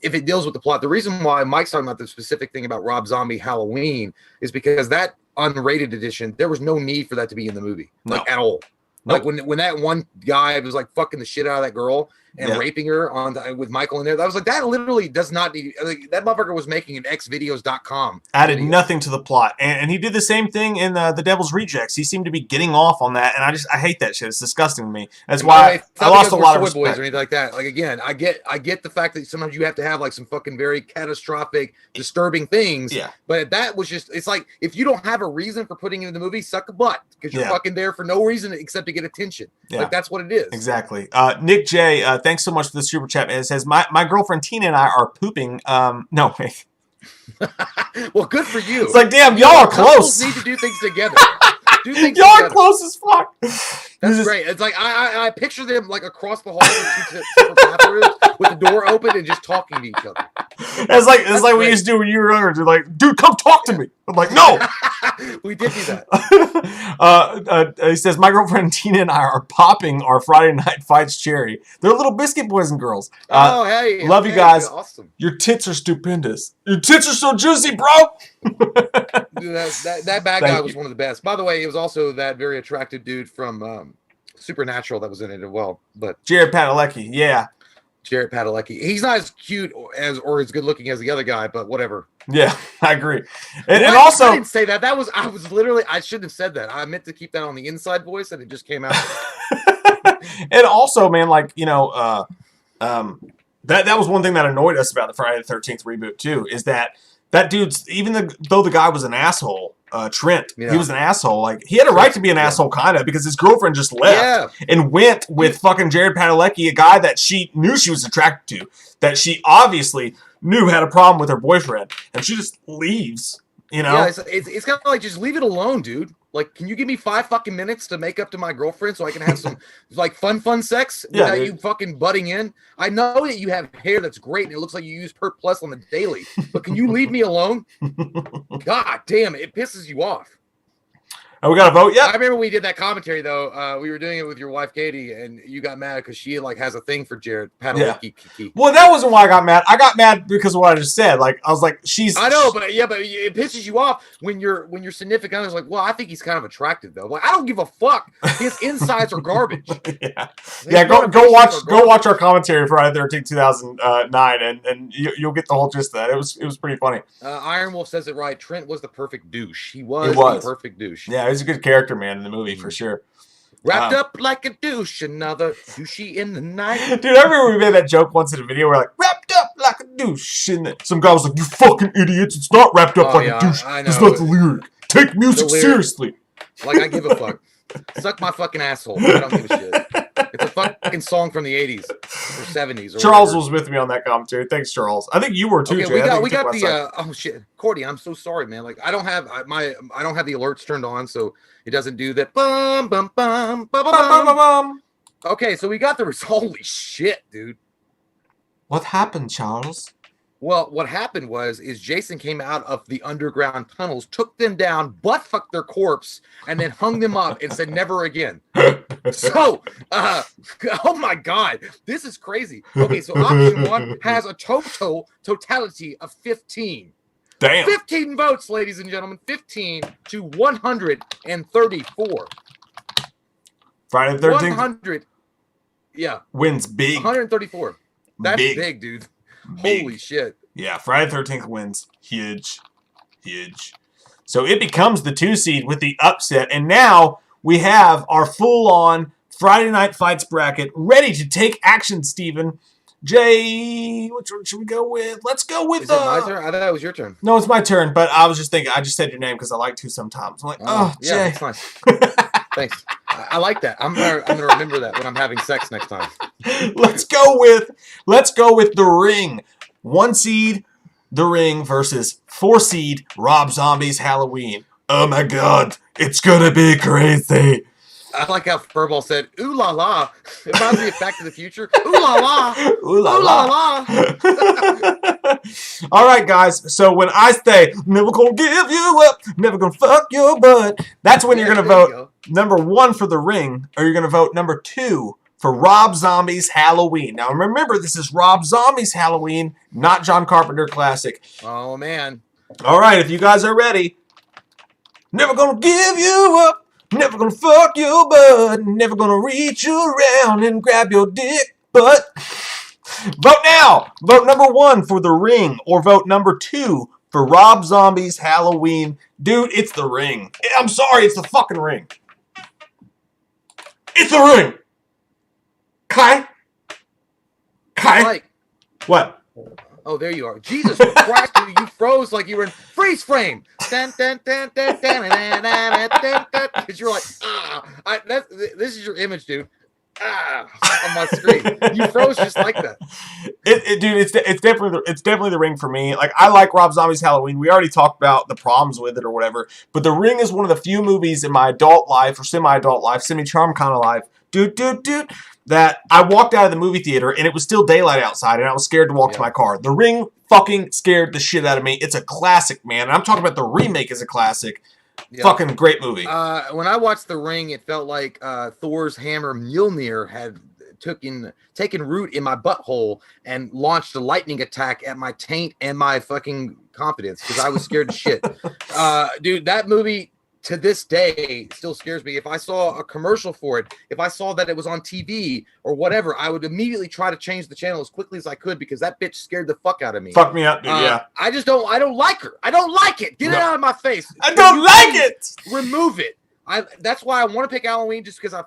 if it deals with the plot. The reason why Mike's talking about the specific thing about Rob Zombie Halloween is because that unrated edition, there was no need for that to be in the movie, like at all. Nope. Like when that one guy was like fucking the shit out of that girl and raping her with Michael in there, that was like, that literally does not need, that motherfucker was making an xvideos.com added nothing to the plot, and he did the same thing in the Devil's Rejects. He seemed to be getting off on that, and I hate that shit. It's disgusting to me. That's why I lost a lot of respect. Boys or anything like that. Like, again, I get the fact that sometimes you have to have like some fucking very catastrophic, disturbing things. Yeah. But that was just, it's like, if you don't have a reason for putting it in the movie, suck a butt, because you're fucking there for no reason except to get attention. Yeah. Like, that's what it is. Exactly. Nick J, thanks so much for the super chat. It says, my girlfriend Tina and I are pooping. No, wait. Well, good for you. It's like, damn, y'all are close. Need to do things together. Y'all are close as fuck. That's great. It's like I picture them like across the hall in two separate bathrooms with the door open and just talking to each other. It's like we used to do when you were younger. You're like, dude, come talk to me. I'm like, no. We did do that. He says, my girlfriend Tina and I are popping our Friday Night Fights cherry. They're little biscuit boys and girls. Hey. Love you guys. Awesome. Your tits are stupendous. Your tits are so juicy, bro. Dude, that bad guy was one of the best. By the way, it was also that very attractive dude from Supernatural that was in it as well. But Jared Padalecki, yeah. Jared Padalecki. He's not as cute or as good looking as the other guy, but whatever. Yeah, I agree. And also, I didn't say that. I shouldn't have said that. I meant to keep that on the inside voice, and it just came out. And also, man, like, that was one thing that annoyed us about the Friday the 13th reboot too, is that dude's, though the guy was an asshole, Trent, he was an asshole. Like, he had a right to be an asshole, kind of, because his girlfriend just left and went with fucking Jared Padalecki, a guy that she knew she was attracted to, that she obviously knew had a problem with her boyfriend, and she just leaves. Yeah, it's kind of like, just leave it alone, dude. Like, can you give me 5 fucking minutes to make up to my girlfriend so I can have some like fun sex without you fucking butting in? I know that you have hair that's great and it looks like you use Perk Plus on the daily, but can you leave me alone? God damn, it pisses you off. Oh, we got to vote? Yeah. I remember we did that commentary though. We were doing it with your wife Katie, and you got mad because she like has a thing for Jared Padalecki. Yeah. Well, that wasn't why I got mad. I got mad because of what I just said. Like, I was like, I know, but it pisses you off when your significant other's like, well, I think he's kind of attractive though. Like, I don't give a fuck. His insides are garbage. Go watch our commentary for Friday the 13th, 2009, and you'll get the whole gist of that. It was pretty funny. Iron Wolf says it right. Trent was the perfect douche. He was the perfect douche. Yeah. He's a good character, man, in the movie for sure. Wrapped up like a douche, another douchey in the night. Dude, I remember we made that joke once in a video. We're like, wrapped up like a douche, and some guy was like, "You fucking idiots! It's not wrapped up like a douche. It's not the lyric. Take music seriously." Like, I give a fuck. Suck my fucking asshole. I don't give a shit. It's a fucking song from the 80s or 70s. Or Charles whatever. was with me on that commentary. Thanks, Charles. I think you were too. Okay, Jay. we got the oh shit, Cordy. I'm so sorry, man. Like, I don't have the alerts turned on, so it doesn't do that. Bum bum bum bum bum bum. Okay, so we got the results. Holy shit, dude. What happened, Charles? Well, what happened is Jason came out of the underground tunnels, took them down, butt-fucked their corpse, and then hung them up and said, never again. So, oh my God, this is crazy. Okay, so option 1 has a totality of 15. Damn. 15 votes, ladies and gentlemen. 15 to 134. Friday the 13th. 100. Yeah. Wins big. 134. That's big, dude. Big. Holy shit. Yeah, Friday the 13th wins. Huge. So it becomes the 2 seed with the upset. And now we have our full-on Friday Night Fights bracket ready to take action, Steven. Jay, which one should we go with? Let's go with... Is it my turn? I thought it was your turn. No, it's my turn, but I was just thinking, I just said your name because I like to sometimes. I'm like, yeah, Jay. that's nice. Thanks. I like that. I'm gonna remember that when I'm having sex next time. Let's go with The Ring. 1 seed, The Ring versus 4 seed, Rob Zombie's Halloween. Oh my God, it's gonna be crazy. I like how Furball said, ooh la la. It reminds me of Back to the Future. Ooh la la. Ooh la Ooh la la. la. All right, guys. So when I say never gonna give you up, never gonna fuck your butt, that's when you're gonna vote number 1 for The Ring, or you're gonna vote number 2 for Rob Zombie's Halloween. Now remember, this is Rob Zombie's Halloween, not John Carpenter classic. Oh man. All right, if you guys are ready, never gonna give you up. Never gonna fuck your butt. Never gonna reach around and grab your dick butt. Vote now. Vote number 1 for The Ring, or vote number 2 for Rob Zombie's Halloween. Dude, it's The Ring. I'm sorry, it's the fucking Ring. It's The Ring. Kai? Mike. What? Oh, there you are. Jesus Christ, dude, you froze like you were in freeze frame. Because you're like, this is your image, dude. On my screen. You froze just like that. Dude, it's definitely The Ring for me. Like, I like Rob Zombie's Halloween. We already talked about the problems with it or whatever. But The Ring is one of the few movies in my adult life, or semi-adult life, semi-charm kind of life, dude, that I walked out of the movie theater and it was still daylight outside and I was scared to walk to my car. The Ring fucking scared the shit out of me. It's a classic, man. And I'm talking about the remake as a classic. Yeah. Fucking great movie. When I watched The Ring, it felt like Thor's hammer Mjolnir had taken root in my butthole and launched a lightning attack at my taint and my fucking confidence because I was scared to shit. Dude, that movie to this day still scares me. If I saw a commercial for it, if I saw that it was on TV or whatever, I would immediately try to change the channel as quickly as I could because that bitch scared the fuck out of me. Fuck me up, dude. Yeah. I don't like her. I don't like it. Get it out of my face. I don't like it. Remove it. That's why I want to pick Halloween, just because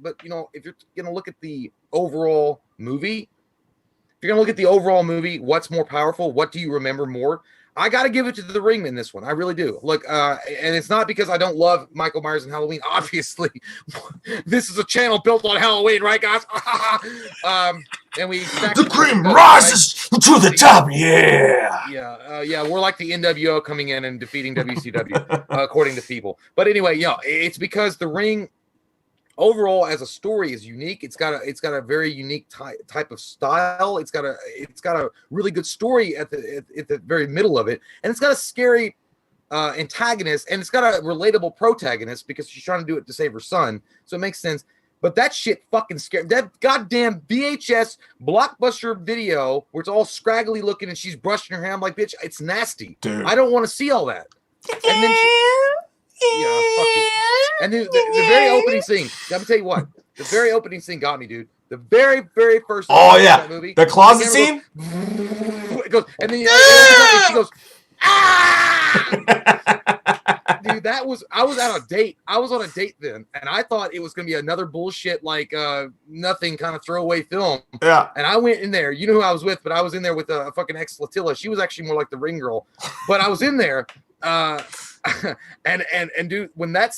but you know, if you're gonna look at the overall movie, what's more powerful? What do you remember more? I got to give it to The Ring in this one. I really do. Look, and it's not because I don't love Michael Myers and Halloween. Obviously, this is a channel built on Halloween, right, guys? And the cream rises to the top. Yeah. Yeah. We're like the NWO coming in and defeating WCW, according to people. But anyway, it's because The Ring, overall as a story, is unique. It's got a very unique type of style. It's got a really good story at the very middle of it, and it's got a scary antagonist, and it's got a relatable protagonist because she's trying to do it to save her son. So it makes sense. But that shit fucking scared. That goddamn VHS blockbuster video where it's all scraggly looking and she's brushing her hair. I'm like, bitch, it's nasty. Dude. I don't want to see all that. And then fuck it. And the very opening scene, let me tell you what, the very opening scene got me, dude. The very, very first that movie. The closet scene? It goes, and then she goes, Dude, I was on a date. I was on a date then, and I thought it was going to be another bullshit, like nothing kind of throwaway film. Yeah. And I went in there. You know who I was with, but I was in there with a fucking ex-Latilla. She was actually more like the ring girl. But I was in there. And dude, when that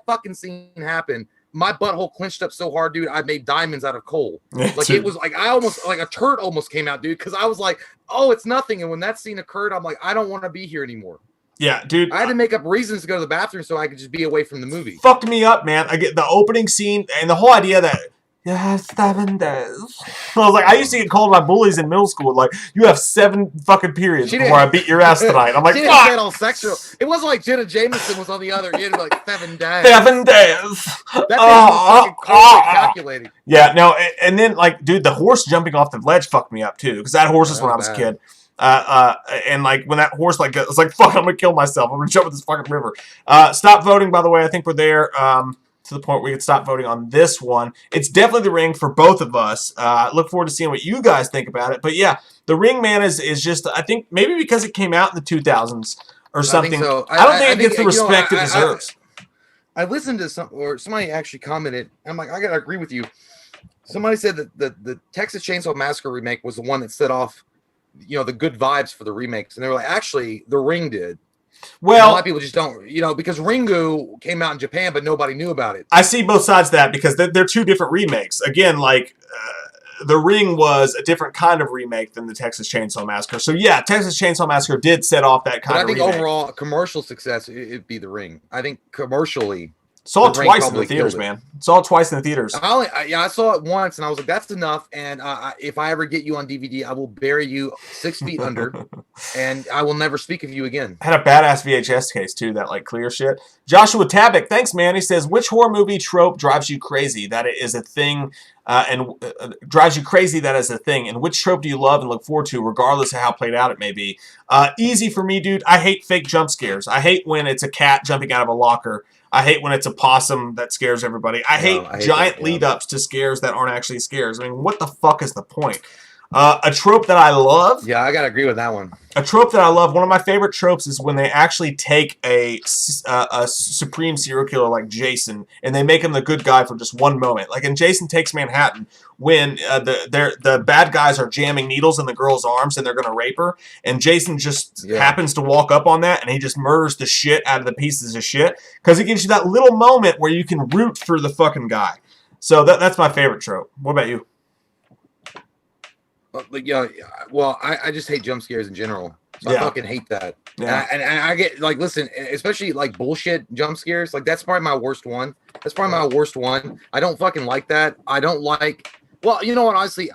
fucking scene happened, my butthole clenched up so hard, dude, I made diamonds out of coal. Like it was like I almost like a turd almost came out, dude, because I was like, oh, it's nothing. And when that scene occurred, I'm like, I don't want to be here anymore. Yeah, dude. I had to make up reasons to go to the bathroom so I could just be away from the movie. Fucked me up, man. I get the opening scene and the whole idea that you have 7 days. I was like, I used to get called by bullies in middle school. Like, you have 7 fucking periods before I beat your ass tonight. I'm like, fuck. Get all sexual. It wasn't like Jenna Jameson was on the other end, like 7 days. 7 days. That was fucking calculating. Yeah, no, and then like, dude, the horse jumping off the ledge fucked me up too, because that horse is when I was a kid. And like when that horse like it's like, fuck, I'm gonna kill myself. I'm gonna jump in this fucking river. Stop voting, by the way. I think we're there to the point where we can stop voting on this one. It's definitely The Ring for both of us. Look forward to seeing what you guys think about it. But yeah, The Ring, man, is just, I think maybe because it came out in the 2000s or something. I, think so. I don't think it gets the respect it deserves. I listened to somebody actually commented. I'm like, I gotta agree with you. Somebody said that the Texas Chainsaw Massacre remake was the one that set off, you know, the good vibes for the remakes, and they were like, actually, The Ring did. Well, a lot of people just don't, you know, because Ringu came out in Japan, but nobody knew about it. I see both sides of that because they're two different remakes. Again, like The Ring was a different kind of remake than the Texas Chainsaw Massacre. So yeah, Texas Chainsaw Massacre did set off that kind of remake. I think overall commercial success, it'd be The Ring. I think commercially, Saw it The Ring twice in the probably theaters, killed it. man. Saw it twice in the theaters. I saw it once, and I was like, "That's enough." And if I ever get you on DVD, I will bury you 6 feet under, and I will never speak of you again. Had a badass VHS case too, that like clear shit. Joshua Tabak, thanks, man. He says, which horror movie trope drives you crazy that it is a thing, and drives you crazy that is a thing, and which trope do you love and look forward to, regardless of how played out it may be? Easy for me, dude. I hate fake jump scares. I hate when it's a cat jumping out of a locker. I hate when it's a possum that scares everybody. I hate giant lead-ups to scares that aren't actually scares. I mean, what the fuck is the point? A trope that I love. Yeah, I gotta agree with that one. A trope that I love. One of my favorite tropes is when they actually take a supreme serial killer like Jason and they make him the good guy for just one moment. Like in Jason Takes Manhattan, when the bad guys are jamming needles in the girl's arms and they're gonna rape her, and Jason just happens to walk up on that and he just murders the shit out of the pieces of shit because it gives you that little moment where you can root for the fucking guy. So that's my favorite trope. What about you? Yeah, well, I just hate jump scares in general. So I fucking hate that. Yeah. And I get, like, listen, especially like bullshit jump scares. Like, that's probably my worst one. I don't fucking like that. I don't like. Well, you know what? Honestly,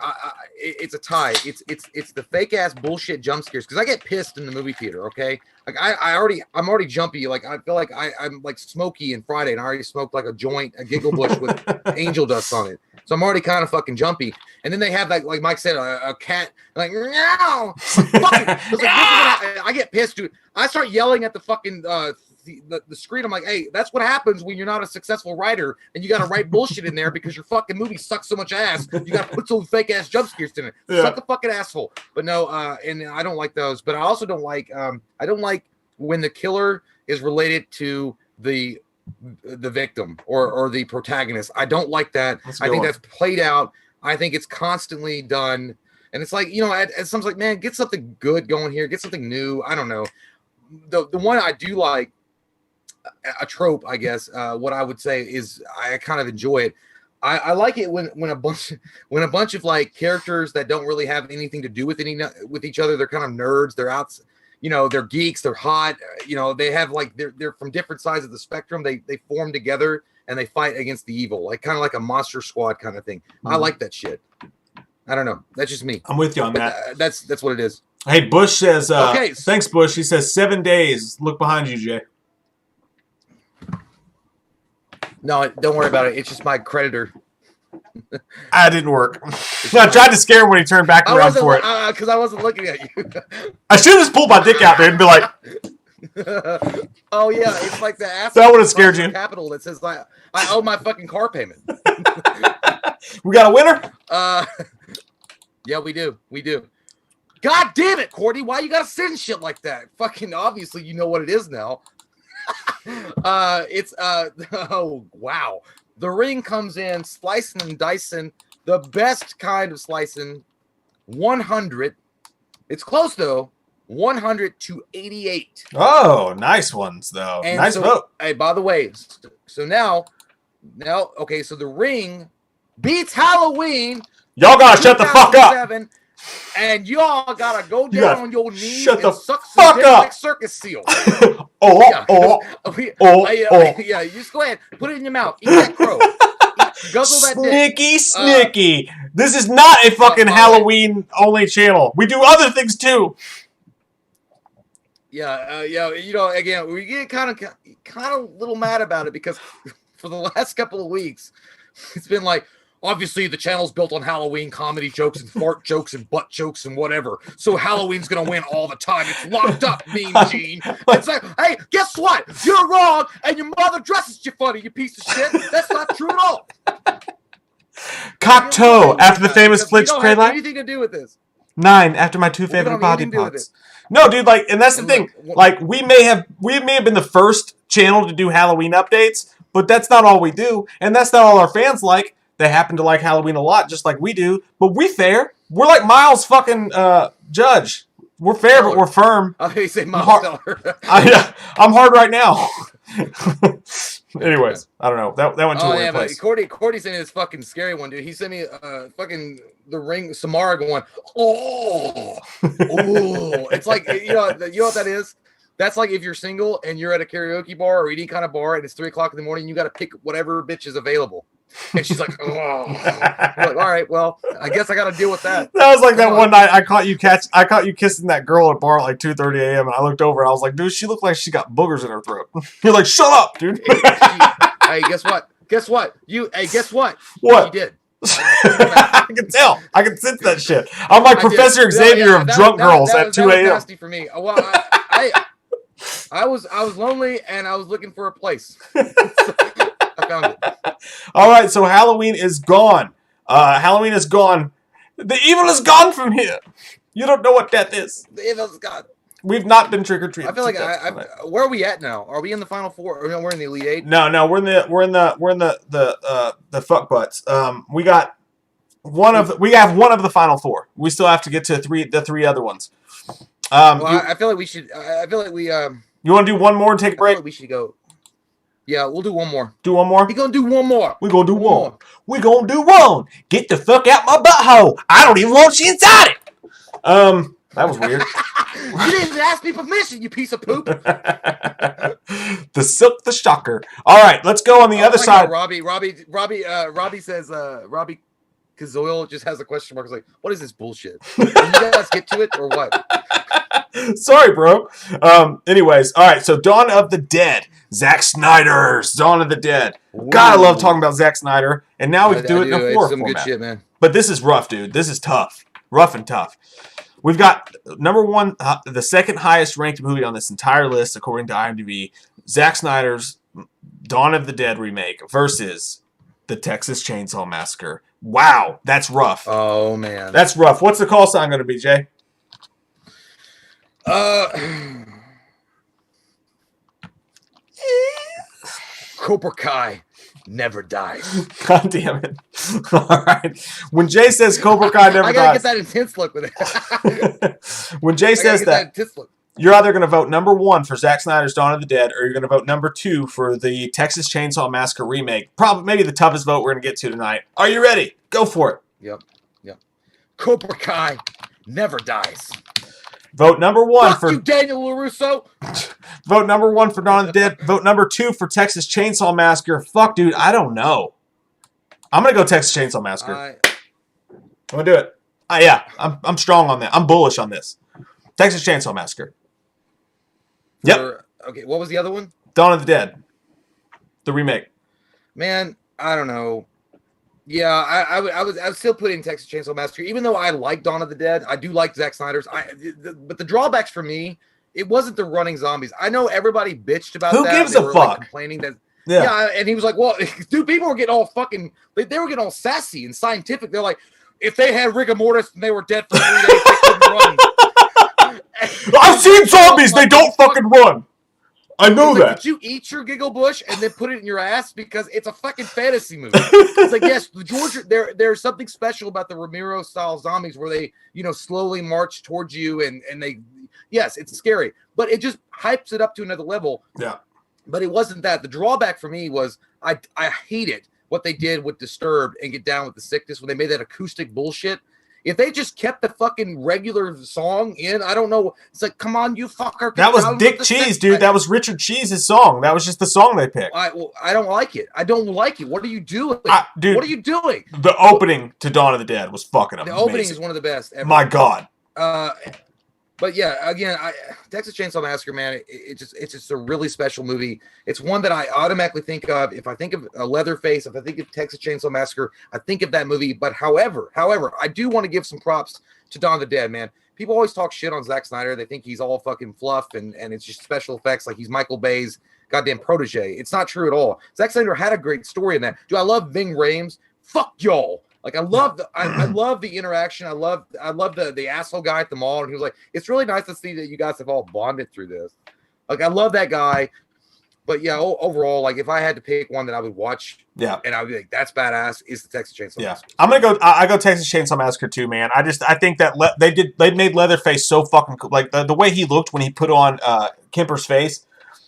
it's a tie. It's the fake ass bullshit jump scares because I get pissed in the movie theater. Okay, like I'm already jumpy. Like I feel like I'm like Smokey in Friday, and I already smoked like a joint, a giggle bush with angel dust on it. So I'm already kind of fucking jumpy. And then they have like Mike said, a cat like meow. I get pissed, dude. I start yelling at the fucking the screen. I'm like, hey, that's what happens when you're not a successful writer and you got to write bullshit in there because your fucking movie sucks so much ass. You got to put some fake ass jump scares in it. Suck a fucking asshole. But no, and I don't like those. But I also don't like when the killer is related to the victim or the protagonist. I don't like that. I think that's played out. I think it's constantly done. And it's like, you know, at some like, man, get something good going here. Get something new. I don't know. The one I do like, a trope, I guess, what I would say is I kind of enjoy it. I like it when a bunch of like characters that don't really have anything to do with each other. They're kind of nerds. They're out, you know, they're geeks. They're hot. You know, they have like they're from different sides of the spectrum. They form together and they fight against the evil, like kind of like a Monster Squad kind of thing. I like that shit. I don't know. That's just me. I'm with you on that. That's what it is. Hey, Bush says, okay. Thanks, Bush. He says 7 days. Look behind you, Jay. No, don't worry about it. It's just my creditor. That didn't work. I tried to scare him when he turned back around for it. Because I wasn't looking at you. I should have just pulled my dick out there and be like, oh, yeah. It's like the asshole. That would have scared you. Capital that says, I owe my fucking car payment. We got a winner? Yeah, we do. God damn it, Cordy. Why you got to send shit like that? Fucking obviously you know what it is now. Oh wow, the Ring comes in slicing and dicing, the best kind of slicing. 100, it's close though. 100 to 88. Oh, nice ones though. And nice vote. Hey, by the way, so now okay, so the Ring beats Halloween. Y'all gotta shut the fuck up. And y'all gotta go down on your knees and suck fuck up like circus seal. Yeah, you just go ahead, put it in your mouth, eat that crow, guzzle that dick. Snicky. This is not a fucking Halloween only channel. We do other things too. Yeah, you know, again, we get kind of a little mad about it because for the last couple of weeks, it's been like, obviously, the channel's built on Halloween comedy jokes and fart jokes and butt jokes and whatever. So Halloween's going to win all the time. It's locked up, Mean Gene. It's like, hey, guess what? You're wrong, and your mother dresses you funny, you piece of shit. That's not true at all. Cocktoe, after the famous Flitch Cray line. Anything to do with this? 9, after my 2 favorite body parts. No, dude, like, and that's the thing. Like, we may have been the first channel to do Halloween updates, but that's not all we do, and that's not all our fans like. They happen to like Halloween a lot, just like we do. But we fair. We're like Miles fucking Judge. We're fair, but we're firm. Oh, you say Miles Teller. I'm hard right now. Anyways, I don't know. That went to a weird place. Cordy sent me this fucking scary one, dude. He sent me fucking the Ring Samara going, oh. It's like, you know what that is? That's like if you're single and you're at a karaoke bar or any kind of bar and it's 3 o'clock in the morning, you got to pick whatever bitch is available. And she's like, oh, you're like, all right, well, I guess I got to deal with that. That was like that one night I caught you kissing that girl at a bar at like 2:30 a.m. and I looked over and I was like, dude, she looked like she got boogers in her throat. You're like, shut up, dude. Hey, guess what? Guess what? Guess what? What? You did. I can tell. I can sense that shit. I'm like Professor Xavier of drunk girls at 2 a.m. That was a.m. nasty for me. Well, I was lonely and I was looking for a place. I found it. All right, so Halloween is gone. Halloween is gone. The evil is gone from here. You don't know what death is. The evil's gone. We've not been trick or treating. I feel like where are we at now? Are we in the final four? Or no, we're in the Elite Eight. No, we're in the fuck butts. We have one of the final four. We still have to get to the three other ones. I feel like we should. I feel like we. You want to do one more and take a break? Like we should go. Yeah, we'll do one more. Do one more? We're gonna do one more. We're gonna do one. We're gonna do one. Get the fuck out my butthole. I don't even want you inside it. That was weird. You didn't ask me permission, you piece of poop. The silk the shocker. All right, let's go on the other side. Robbie says Robbie Kazoil just has a question mark. It's like, what is this bullshit? Can you guys get to it or what? Sorry, bro. Anyways, all right. So Dawn of the Dead, Zack Snyder's Dawn of the Dead. God, I love talking about Zack Snyder, and now we can do it in a horror some format. Good shit, man. But this is rough, dude. This is tough, rough and tough. We've got number one, the second highest ranked movie on this entire list, according to IMDb, Zack Snyder's Dawn of the Dead remake versus the Texas Chainsaw Massacre. Wow, that's rough. Oh man, that's rough. What's the call sign going to be, Jay? Cobra Kai never dies. God damn it. All right. When Jay says Cobra Kai never dies. I gotta get that intense look with it. When Jay says that you're either going to vote number one for Zack Snyder's Dawn of the Dead or you're going to vote number two for the Texas Chainsaw Massacre remake. Probably maybe the toughest vote we're going to get to tonight. Are you ready? Go for it. Yep. Cobra Kai never dies. Vote number one Fuck for you, Daniel LaRusso. Vote number one for Dawn of the Dead. Vote number two for Texas Chainsaw Massacre. Fuck, dude, I don't know. I'm gonna go Texas Chainsaw Massacre. I'm gonna do it. Yeah, I'm strong on that. I'm bullish on this. Texas Chainsaw Massacre. Yep. Okay, what was the other one? Dawn of the Dead, the remake. Man, I don't know. Yeah, I would still put in Texas Chainsaw Massacre, even though I like Dawn of the Dead. I do like Zack Snyder's. But the drawbacks for me, it wasn't the running zombies. I know everybody bitched about that. Who gives a fuck? Like, complaining that. Yeah, and he was like, well, dude, people were getting all fucking. They were getting all sassy and scientific. They're like, if they had rigor mortis and they were dead for 3 days, they couldn't run. I've seen zombies. They don't fucking run. I know that. Did you eat your giggle bush and then put it in your ass because it's a fucking fantasy movie? It's like, yes, the Georgia. There's something special about the Romero style zombies where they, slowly march towards you and they, yes, it's scary, but it just hypes it up to another level. Yeah. But it wasn't that. The drawback for me was I hated what they did with Disturbed and Get Down with the Sickness when they made that acoustic bullshit. If they just kept the fucking regular song in, I don't know. It's like, come on, you fucker. That was Dick Cheese, dude. That was Richard Cheese's song. That was just the song they picked. I don't like it. I don't like it. What are you doing? Dude, what are you doing? The opening to Dawn of the Dead was fucking amazing. The opening is one of the best ever. My God. But yeah, again, Texas Chainsaw Massacre, man, it's just a really special movie. It's one that I automatically think of. If I think of a Leatherface, if I think of Texas Chainsaw Massacre, I think of that movie. But however, I do want to give some props to Dawn of the Dead, man. People always talk shit on Zack Snyder. They think he's all fucking fluff and it's just special effects, like he's Michael Bay's goddamn protege. It's not true at all. Zack Snyder had a great story in that. Do I love Ving Rhames? Fuck y'all. Like I love the interaction. I love the asshole guy at the mall, and he was like, "It's really nice to see that you guys have all bonded through this." Like I love that guy, but yeah, overall, like if I had to pick one that I would watch, and I would be like, "That's badass," is the Texas Chainsaw Massacre. I'm gonna go. I go Texas Chainsaw Massacre too, man. I think that they made Leatherface so fucking cool. Like the way he looked when he put on Kemper's face.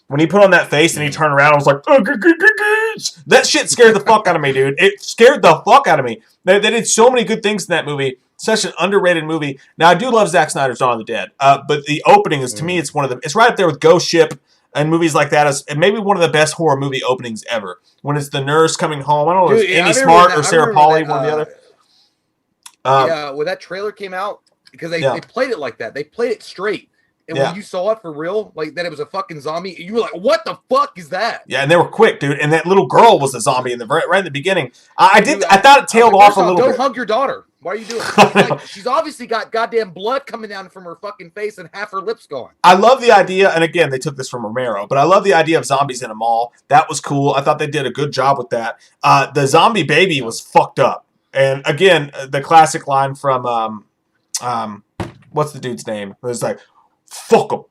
When he put on that face and he turned around, I was like, that shit scared the fuck out of me, dude. It scared the fuck out of me. They did so many good things in that movie. Such an underrated movie. Now, I do love Zack Snyder's Dawn of the Dead, but the opening is, to me, it's one of them. It's right up there with Ghost Ship and movies like that. Is maybe one of the best horror movie openings ever. When it's the nurse coming home. I don't know if it's Amy Smart or Sarah Polley, one or the other. Yeah, when that trailer came out, because they played it like that. They played it straight. And when you saw it for real, like that it was a fucking zombie, you were like, what the fuck is that? Yeah, and they were quick, dude. And that little girl was a zombie right in the beginning. I thought it tailed off a little bit. Don't hug your daughter. Why are you doing it? Like, she's obviously got goddamn blood coming down from her fucking face and half her lips going. I love the idea, and again, they took this from Romero, but I love the idea of zombies in a mall. That was cool. I thought they did a good job with that. The zombie baby was fucked up. And again, the classic line from, what's the dude's name? It was like, fuck him.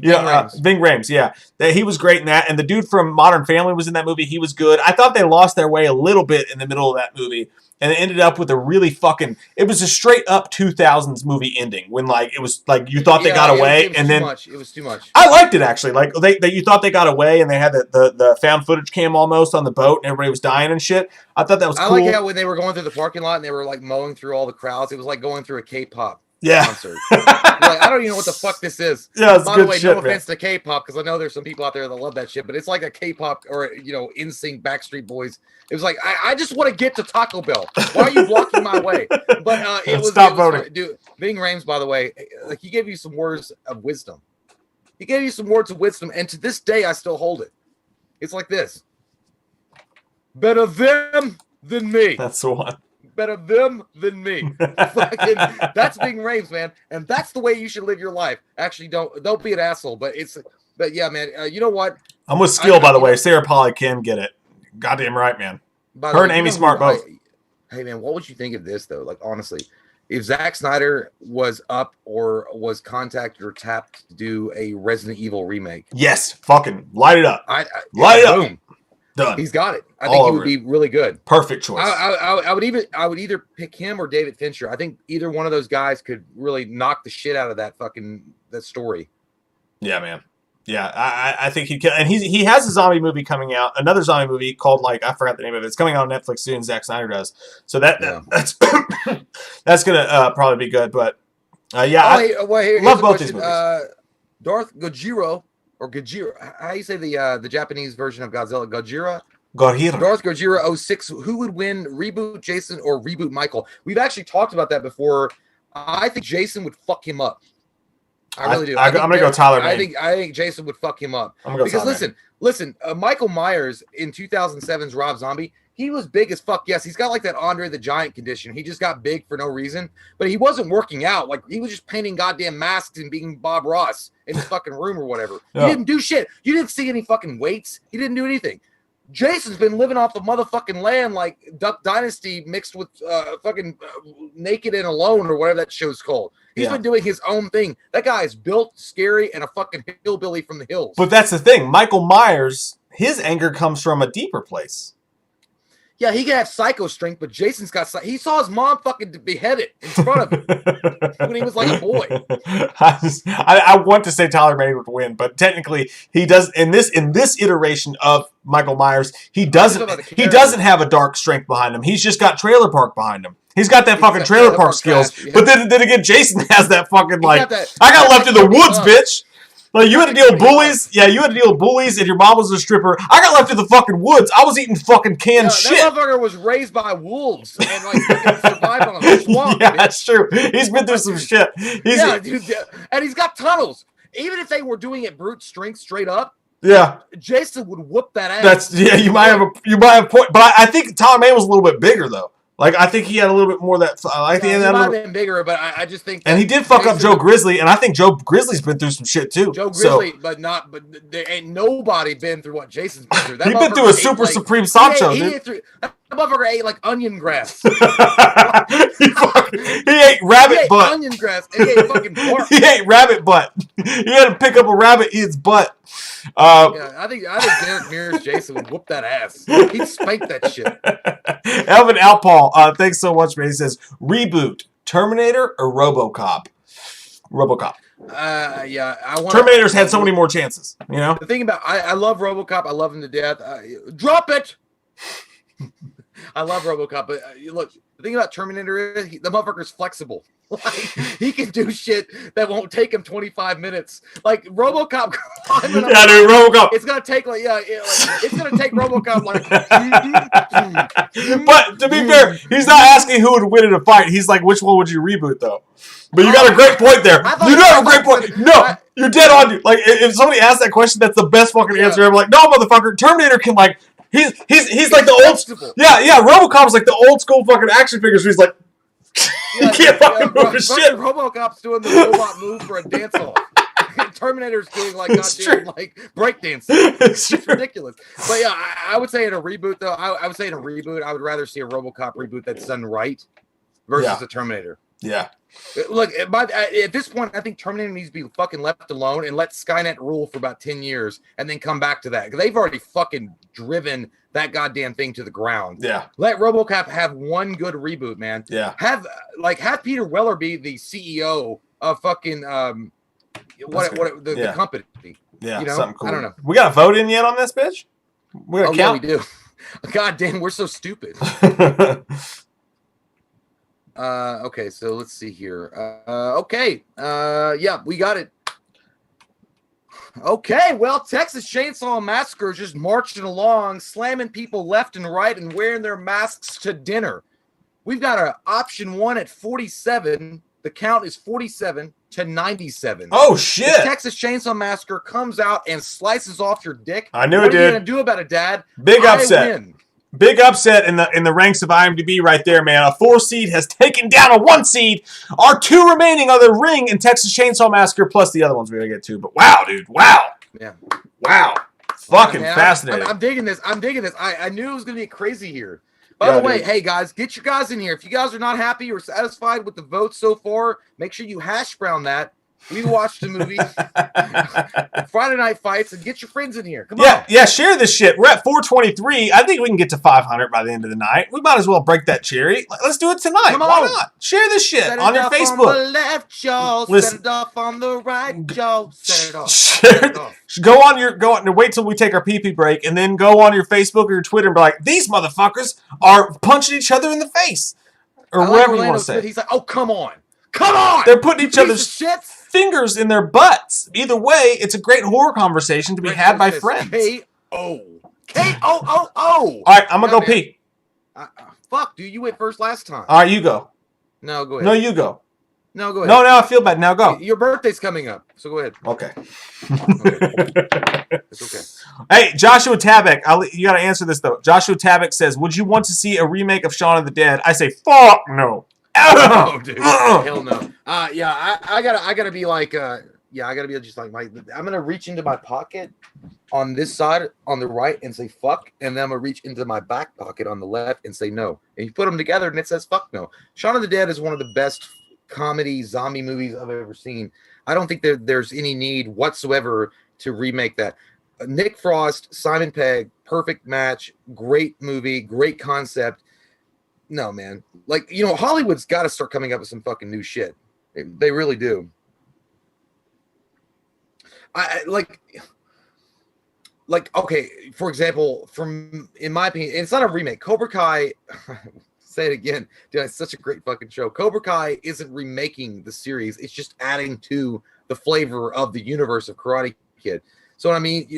Yeah, Ving Rhames, yeah. He was great in that. And the dude from Modern Family was in that movie. He was good. I thought they lost their way a little bit in the middle of that movie. And it ended up with a really fucking... It was a straight up 2000's movie ending. When, like, it was like you thought they got away. It was too much. I liked it, actually. Like, you thought they got away and they had the found footage cam almost on the boat and everybody was dying and shit. I thought that was cool. I like how when they were going through the parking lot and they were, like, mowing through all the crowds, it was like going through a K-pop. concert. Like, I don't even know what the fuck this is. Yeah, it's by good the way, shit, no offense man. to K-pop, because I know there's some people out there that love that shit, but it's like a K-pop or NSYNC, Backstreet Boys. It was like I just want to get to Taco Bell. Why are you blocking my way? But it was Stop voting, dude. Ving Rhames, by the way, like he gave you some words of wisdom. He gave you some words of wisdom, and to this day, I still hold it. It's like this: better them than me. That's the one. Better them than me. Fucking, that's Ving Rhames, man, and that's the way you should live your life. Actually, don't be an asshole, but yeah, man. You know what? I'm with Skill, by the way. Sarah Polley can get it. Goddamn right, man. Her and Amy Smart both. Hey, man, what would you think of this though? Like, honestly, if Zack Snyder was up or was contacted or tapped to do a Resident Evil remake, yes, fucking light it up. Light it up. Boom. Done. He's got it. I think he would be really good. Perfect choice. I would either pick him or David Fincher. I think either one of those guys could really knock the shit out of that story. Yeah, man. Yeah, I think he can. And he has a zombie movie coming out. Another zombie movie called, like, I forgot the name of it. It's coming out on Netflix soon. Zack Snyder does. So that's that's gonna probably be good. But I love both these movies. Darth Gojira. Or Gojira, how do you say the Japanese version of Godzilla? Gojira? Darth Gojira 06. Who would win, reboot Jason or reboot Michael? We've actually talked about that before. I think Jason would fuck him up. I really do. I'm gonna go Tyler Mane. I think Jason would fuck him up. I'm gonna go because listen, Michael Myers in 2007's Rob Zombie, he was big as fuck. Yes, he's got like that Andre the Giant condition. He just got big for no reason. But he wasn't working out. Like, he was just painting goddamn masks and being Bob Ross in his fucking room or whatever. Yeah. He didn't do shit. You didn't see any fucking weights. He didn't do anything. Jason's been living off the motherfucking land like Duck Dynasty mixed with fucking Naked and Alone or whatever that show's called. He's been doing his own thing. That guy is built, scary, and a fucking hillbilly from the hills. But that's the thing. Michael Myers, his anger comes from a deeper place. Yeah, he can have psycho strength, but Jason's got... He saw his mom fucking beheaded in front of him when he was like a boy. I want to say Tyler Mane would win, but technically he does. In this iteration of Michael Myers, he doesn't have a dark strength behind him. He's just got Trailer Park behind him. He's got that fucking Trailer Park skills. Yeah. But then again, Jason has that fucking I got left in the woods, bitch. Like, you had to deal with bullies. Yeah, you had to deal with bullies, and your mom was a stripper. I got left in the fucking woods. I was eating fucking canned shit. That motherfucker was raised by wolves and like survived on a swamp. Yeah, that's true. He's been through some shit. Dude, and he's got tunnels. Even if they were doing it brute strength straight up, yeah, Jason would whoop that ass. You might have a point, but I think Tyler Mane was a little bit bigger though. Like, I think he had a little bit more of that. He might have been bigger, but I just think. And he did fuck up Joe Grizzly, and I think Joe Grizzly's been through some shit too. Joe Grizzly, but there ain't nobody been through what Jason's been through. He's been through a super supreme Sancho, dude. That motherfucker ate like onion grass. he ate rabbit butt. Onion grass. And he ate fucking bark. He ate rabbit butt. He had to pick up a rabbit, eat its butt. I think Derek Mears Jason would whoop that ass. He'd spank that shit. Elvin Outpaul, thanks so much, man. He says, reboot, Terminator or RoboCop? RoboCop. Terminator's had so many more chances, you know? The thing about, I love RoboCop. I love him to death. Drop it! I love RoboCop, but look, The thing about Terminator is the motherfucker's flexible. Like, he can do shit that won't take him 25 minutes. Like RoboCop. Yeah, dude, RoboCop. It's gonna take it's gonna take RoboCop like. But to be fair, he's not asking who would win in a fight. He's like, which one would you reboot though? But you got a great point there. You do have a great point. No, you're dead on. Like if somebody asks that question, that's the best fucking answer ever. Like, no, motherfucker, Terminator can like he's like the old. Yeah. RoboCop's like the old school fucking action figures. Where he's like. You can't fucking move his shit. RoboCop's doing the robot move for a dance off. Terminator's doing like goddamn like breakdancing. It's just ridiculous. But yeah, I would say in a reboot though. I would say in a reboot, I would rather see a RoboCop reboot that's done right versus the Terminator. Yeah. Look, at this point, I think Terminator needs to be fucking left alone and let Skynet rule for about 10 years and then come back to that. Because they've already fucking driven that goddamn thing to the ground. Yeah. Let RoboCop have one good reboot, man. Yeah. Have Peter Weller be the CEO of fucking the company. Yeah. You know? Something cool. I don't know. We got a vote in yet on this, bitch? We got yeah, we do. God damn, we're so stupid. Okay, so let's see here. Okay. Yeah, we got it. Okay, well, Texas Chainsaw Massacre is just marching along, slamming people left and right and wearing their masks to dinner. We've got our option 1 at 47. The count is 47 to 97. Oh, shit. The Texas Chainsaw Massacre comes out and slices off your dick. I knew it did. What are you did. going to do about it, Dad? Big upset. Win. Big upset in the ranks of IMDb right there, man. A 4 seed has taken down a 1 seed. Our 2 remaining are The Ring and Texas Chainsaw Massacre, plus the other ones we're going to get to. But wow, dude. Wow. Yeah. Wow. Fucking man, fascinating. I'm digging this. I knew it was going to get crazy here. By the way, dude. Hey, guys, get your guys in here. If you guys are not happy or satisfied with the votes so far, make sure you hash brown that. We watched the movie Friday Night Fights and get your friends in here. Come on. Yeah, share this shit. We're at 423. I think we can get to 500 by the end of the night. We might as well break that cherry. Let's do it tonight. Come on. Why not? Share this shit on your Facebook. On the left, y'all. Set it off on the right, y'all. Set it off. Set it off. Go on. Wait till we take our pee-pee break, and then go on your Facebook or your Twitter and be like, these motherfuckers are punching each other in the face, or whatever you want to say. He's like, oh, come on. Come on. They're putting each other's fingers in their butts. Either way, it's a great horror conversation to be had by friends. K-O. K-O-O-O. All right, I'm going to go pee. Fuck, dude. You went first last time. All right, you go. No, go ahead. No, you go. No, go ahead. No, now I feel bad. Now go. Your birthday's coming up, so go ahead. Okay. It's okay. Hey, Joshua Tabak. You got to answer this, though. Joshua Tabak says, would you want to see a remake of Shaun of the Dead? I say, fuck no. Oh, dude. Hell no. Yeah, I gotta be like, I gotta be just like I'm gonna reach into my pocket on this side on the right and say fuck, and then I'm gonna reach into my back pocket on the left and say no. And you put them together and it says fuck no. Shaun of the Dead is one of the best comedy zombie movies I've ever seen. I don't think there's any need whatsoever to remake that. Nick Frost, Simon Pegg, perfect match, great movie, great concept. No, man. Like, Hollywood's got to start coming up with some fucking new shit. They really do. Okay, for example, in my opinion, it's not a remake. Cobra Kai, say it again, dude, it's such a great fucking show. Cobra Kai isn't remaking the series. It's just adding to the flavor of the universe of Karate Kid. So what I mean,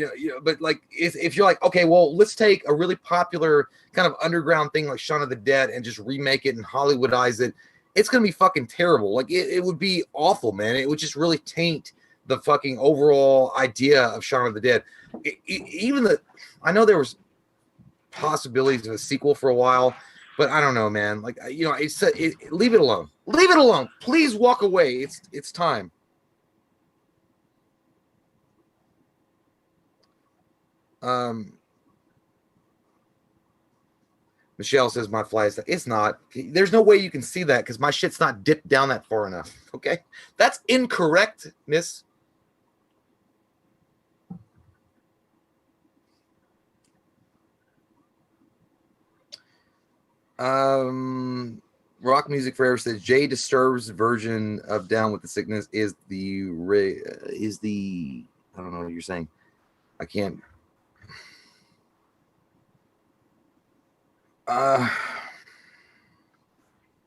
but like if you're like, okay, well, let's take a really popular kind of underground thing like Shaun of the Dead and just remake it and Hollywoodize it, it's gonna be fucking terrible. Like it would be awful, man. It would just really taint the fucking overall idea of Shaun of the Dead. I know there was possibilities of a sequel for a while, but I don't know, man. Like leave it alone. Leave it alone. Please walk away. It's time. Michelle says my fly is it's not. There's no way you can see that because my shit's not dipped down that far enough. Okay, that's incorrect, miss. Rock Music Forever says Jay Disturbed's version of Down with the Sickness is the I don't know what you're saying. I can't.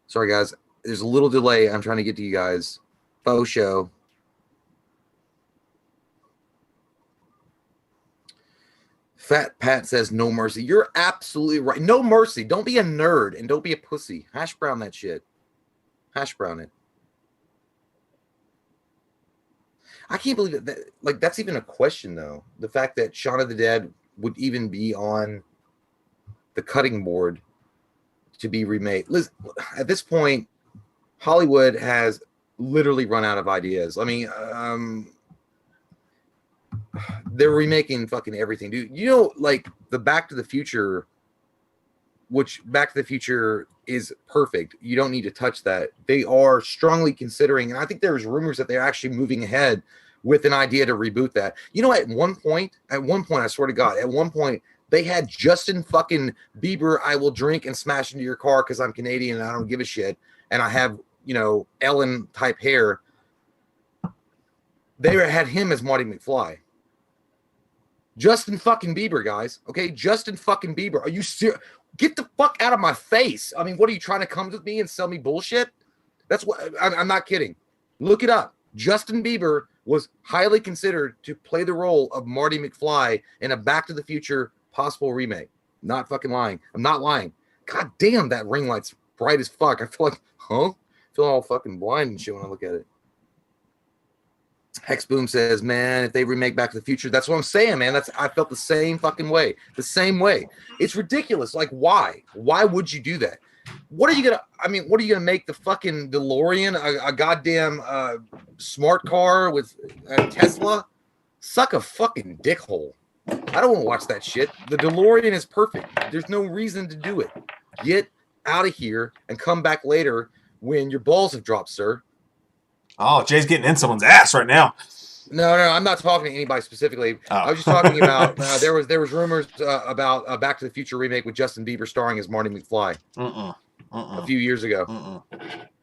Sorry, guys. There's a little delay. I'm trying to get to you guys. Faux show. Fat Pat says no mercy. You're absolutely right. No mercy. Don't be a nerd and don't be a pussy. Hash brown that shit. Hash brown it. I can't believe that. Like, that's even a question, though. The fact that Shaun of the Dead would even be on the cutting board to be remade. Listen, at this point, Hollywood has literally run out of ideas. I mean, they're remaking fucking everything, dude. You know, like the Back to the Future, which Back to the Future is perfect. You don't need to touch that. They are strongly considering, and I think there's rumors that they're actually moving ahead with an idea to reboot that. You know, at one point, I swear to God, at one point, they had Justin fucking Bieber, I will drink and smash into your car because I'm Canadian and I don't give a shit. And I have, you know, Ellen type hair. They had him as Marty McFly. Justin fucking Bieber, guys. Okay, Justin fucking Bieber. Are you serious? Get the fuck out of my face. I mean, what are you trying to come with me and sell me bullshit? That's what I'm not kidding. Look it up. Justin Bieber was highly considered to play the role of Marty McFly in a Back to the Future possible remake. Not fucking lying. I'm not lying. God damn, that ring light's bright as fuck. I feel like, I feel all fucking blind and shit when I look at it. Hex Boom says, man, if they remake Back to the Future, that's what I'm saying, man. I felt the same fucking way. The same way. It's ridiculous. Like, why? Why would you do that? What are you gonna make the fucking DeLorean a goddamn smart car with a Tesla? Suck a fucking dickhole. I don't want to watch that shit. The DeLorean is perfect. There's no reason to do it. Get out of here and come back later when your balls have dropped, sir. Oh, Jay's getting in someone's ass right now. No, I'm not talking to anybody specifically. Oh. I was just talking about there was rumors about a Back to the Future remake with Justin Bieber starring as Marty McFly a few years ago.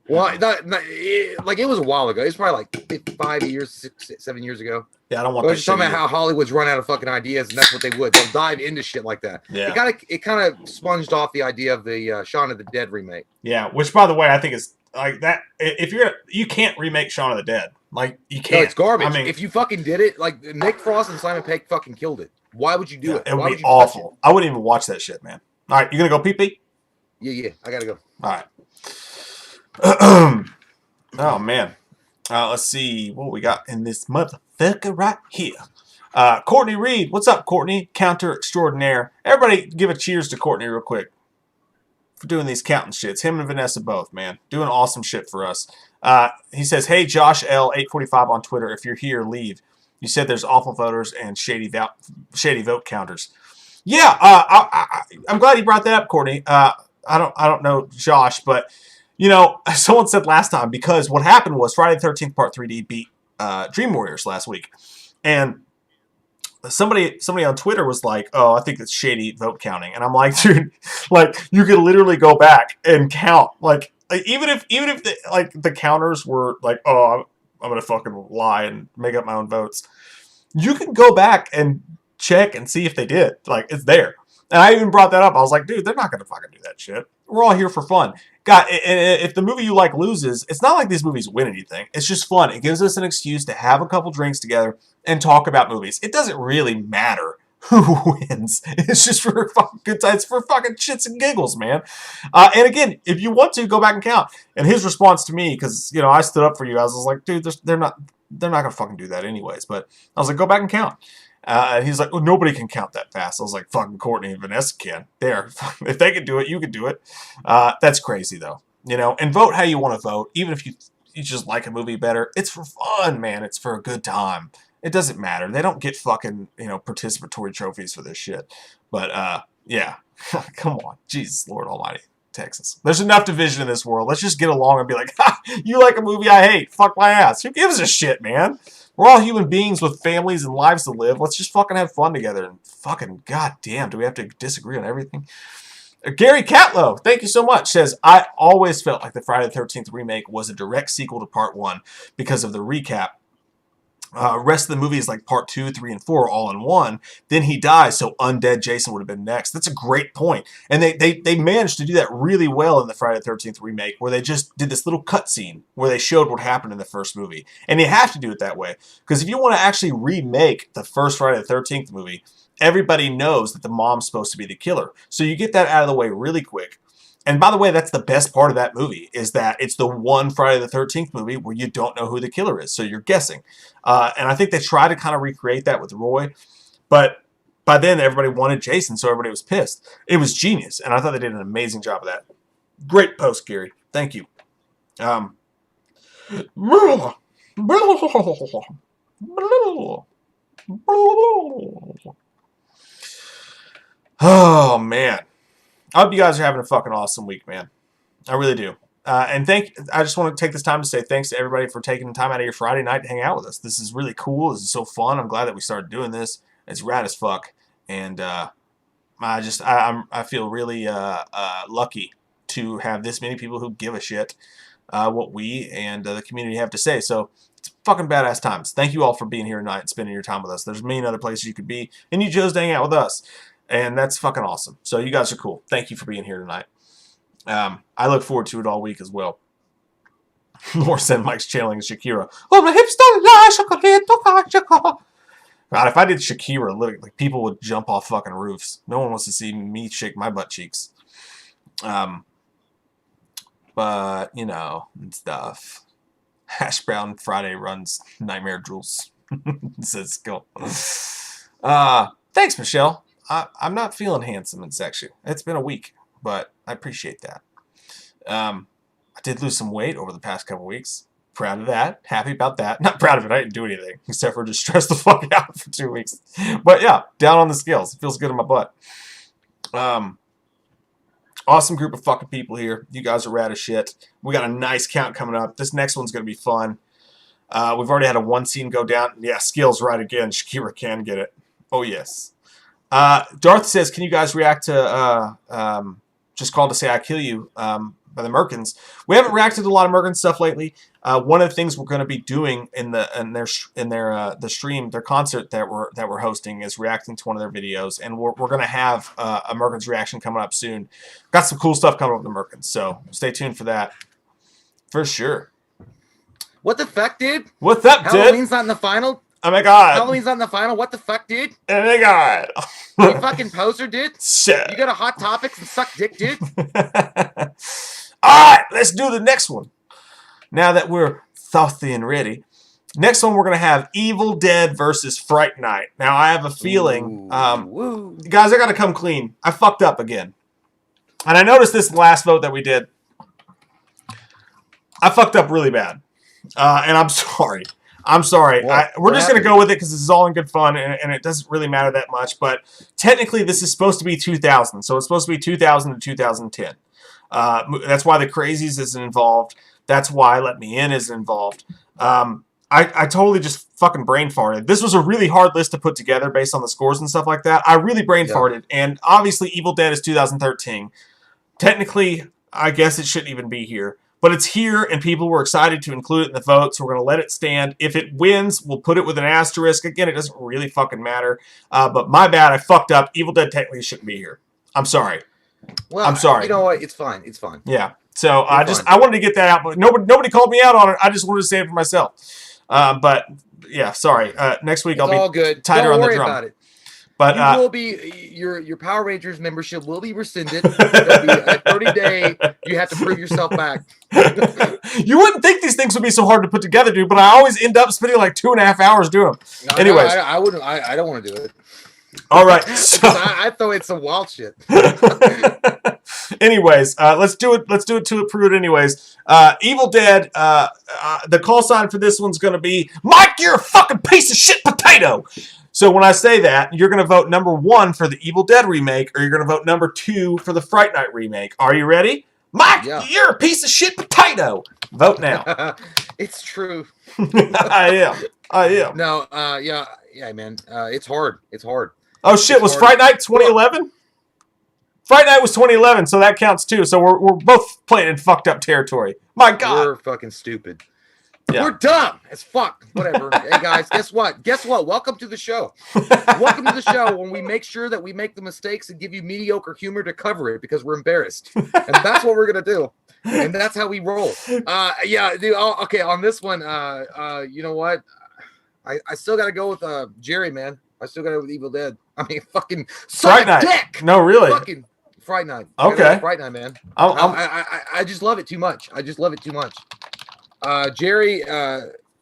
Well, it was a while ago. It was probably like 5 years, 6, 7 years ago. Yeah, I don't want. I was just talking about how Hollywood's run out of fucking ideas, and that's what they would. They'll dive into shit like that. Yeah, it kind of sponged off the idea of the Shaun of the Dead remake. Yeah, which by the way, I think is like that. If you can't remake Shaun of the Dead, like you can't. No, it's garbage. I mean, if you fucking did it, like Nick Frost and Simon Pegg fucking killed it. Why would you do it? It would be awful. I wouldn't even watch that shit, man. All right, you gonna go pee-pee? Yeah, I gotta go. All right. Oh man, let's see what we got in this motherfucker right here. Courtney Reed, what's up, Courtney? Counter extraordinaire. Everybody, give a cheers to Courtney real quick for doing these counting shits. Him and Vanessa both, man, doing awesome shit for us. He says, "Hey, Josh L 845 on Twitter. If you're here, leave. You said there's awful voters and shady vote counters. Yeah, I'm glad you brought that up, Courtney. I don't know Josh, but." You know, someone said last time, because what happened was Friday the 13th Part 3D beat Dream Warriors last week. And somebody on Twitter was like, oh, I think it's shady vote counting. And I'm like, dude, like, you could literally go back and count. Like even if the counters were like, oh, I'm going to fucking lie and make up my own votes. You can go back and check and see if they did. Like, it's there. And I even brought that up. I was like, dude, they're not going to fucking do that shit. We're all here for fun. God, if the movie you like loses, it's not like these movies win anything. It's just fun. It gives us an excuse to have a couple drinks together and talk about movies. It doesn't really matter who wins. It's just for fucking good times. It's for fucking shits and giggles, man. And again, if you want to, go back and count. And his response to me, because, you know, I stood up for you. I was like, dude, they're not going to fucking do that anyways. But I was like, go back and count. And he's like, well, nobody can count that fast. I was like, fucking Courtney and Vanessa can. There. If they can do it, you can do it. That's crazy, though. You know, and vote how you want to vote. Even if you just like a movie better. It's for fun, man. It's for a good time. It doesn't matter. They don't get fucking, you know, participatory trophies for this shit. But, yeah. Come on. Jesus, Lord Almighty. Texas. There's enough division in this world. Let's just get along and be like, ha, you like a movie I hate. Fuck my ass. Who gives a shit, man? We're all human beings with families and lives to live. Let's just fucking have fun together. And fucking goddamn, do we have to disagree on everything? Gary Catlow, thank you so much, says, I always felt like the Friday the 13th remake was a direct sequel to Part 1 because of the recap rest of the movie is like part 2, 3, and 4 all in one. Then he dies, so undead Jason would have been next. That's a great point. And they managed to do that really well in the Friday the 13th remake, where they just did this little cutscene where they showed what happened in the first movie. And you have to do it that way, because if you want to actually remake the first Friday the 13th movie, everybody knows that the mom's supposed to be the killer. So you get that out of the way really quick. And by the way, that's the best part of that movie, is that it's the one Friday the 13th movie where you don't know who the killer is, so you're guessing. And I think they try to kind of recreate that with Roy, but by then everybody wanted Jason, so everybody was pissed. It was genius, and I thought they did an amazing job of that. Great post, Gary. Thank you. Oh, man. I hope you guys are having a fucking awesome week, man. I really do. And I just want to take this time to say thanks to everybody for taking the time out of your Friday night to hang out with us. This is really cool. This is so fun. I'm glad that we started doing this. It's rad as fuck. And I feel really lucky to have this many people who give a shit what we and the community have to say. So it's fucking badass times. Thank you all for being here tonight and spending your time with us. There's a million other places you could be, and you chose to hang out with us. And that's fucking awesome. So you guys are cool. Thank you for being here tonight. I look forward to it all week as well. More send Mike's channeling Shakira. Oh, my hips don't lie. God, if I did Shakira, literally, like, people would jump off fucking roofs. No one wants to see me shake my butt cheeks. But, you know, and stuff. Hash Brown Friday runs Nightmare Jewels. Says go. Thanks, Michelle. I'm not feeling handsome and sexy. It's been a week, but I appreciate that. I did lose some weight over the past couple weeks. Proud of that. Happy about that. Not proud of it. I didn't do anything except for just stress the fuck out for 2 weeks. But yeah, down on the scales. It feels good in my butt. Awesome group of fucking people here. You guys are rad as shit. We got a nice count coming up. This next one's going to be fun. We've already had a one scene go down. Yeah, skills right again. Shakira can get it. Oh, yes. Darth says, can you guys react to Just Called to Say I Kill You by the Merkins? We haven't reacted to a lot of Merkins stuff lately. One of the things we're going to be doing in their stream, their concert that we're hosting, is reacting to one of their videos, and we're going to have a Merkins reaction coming up soon. Got some cool stuff coming up with the Merkins, so stay tuned for that. For sure. What the fuck, dude? What's up, dude? Halloween's not in the final? Oh my god. Halloween's not in the final? What the fuck, dude? Oh my god. You fucking poser, dude. Shit. You got a Hot Topics and suck dick, dude. Alright, let's do the next one. Now that we're saucy and ready. Next one, we're going to have Evil Dead versus Fright Night. Now, I have a feeling... guys, I got to come clean. I fucked up again. And I noticed this last vote that we did. I fucked up really bad. And I'm sorry. I'm sorry. We're just going to go with it because this is all in good fun, and it doesn't really matter that much. But technically, this is supposed to be 2000. So it's supposed to be 2000 to 2010. That's why The Crazies isn't involved. That's why Let Me In isn't involved. I totally just fucking brain farted. This was a really hard list to put together based on the scores and stuff like that. I really brain farted. And obviously, Evil Dead is 2013. Technically, I guess it shouldn't even be here. But it's here, and people were excited to include it in the vote, so we're going to let it stand. If it wins, we'll put it with an asterisk. Again, it doesn't really fucking matter. But my bad, I fucked up. Evil Dead technically shouldn't be here. I'm sorry. Well, I'm sorry. You know what? It's fine. It's fine. Yeah. So I wanted to get that out, but nobody called me out on it. I just wanted to say it for myself. But yeah, sorry. Next week I'll be all good. tighter Don't on the worry drum. about it. But you will be your Power Rangers membership will be rescinded. There'll be a 30-day. You have to prove yourself back. You wouldn't think these things would be so hard to put together, dude. But I always end up spending like 2.5 hours doing them. No, anyways, I wouldn't. I don't want to do it. All right. So, I throw in some wild shit. anyways, let's do it. Let's do it to it. Prove it. Anyways, Evil Dead. The call sign for this one's going to be Mike. You're a fucking piece of shit potato. So when I say that, you're going to vote number 1 for the Evil Dead remake, or you're going to vote number 2 for the Fright Night remake. Are you ready? Mike, you're a piece of shit potato. Vote now. It's true. I am. No, yeah, man. It's hard. It's hard. Oh shit! Was Fright Night 2011? Fright Night was 2011, so that counts too. So we're both playing in fucked up territory. My God, we're fucking stupid. Yeah. We're dumb as fuck. Whatever. Hey guys, guess what? Welcome to the show. Welcome to the show when we make sure that we make the mistakes and give you mediocre humor to cover it because we're embarrassed. And that's what we're gonna do. And that's how we roll. Yeah, dude. Okay, on this one, you know what? I still gotta go with Jerry, man. I still gotta go with Evil Dead. I mean, fucking Fright Night. Dick. No, really. Fucking Fright Night. Okay. Fright Night, man. I I just love it too much. I just love it too much. Jerry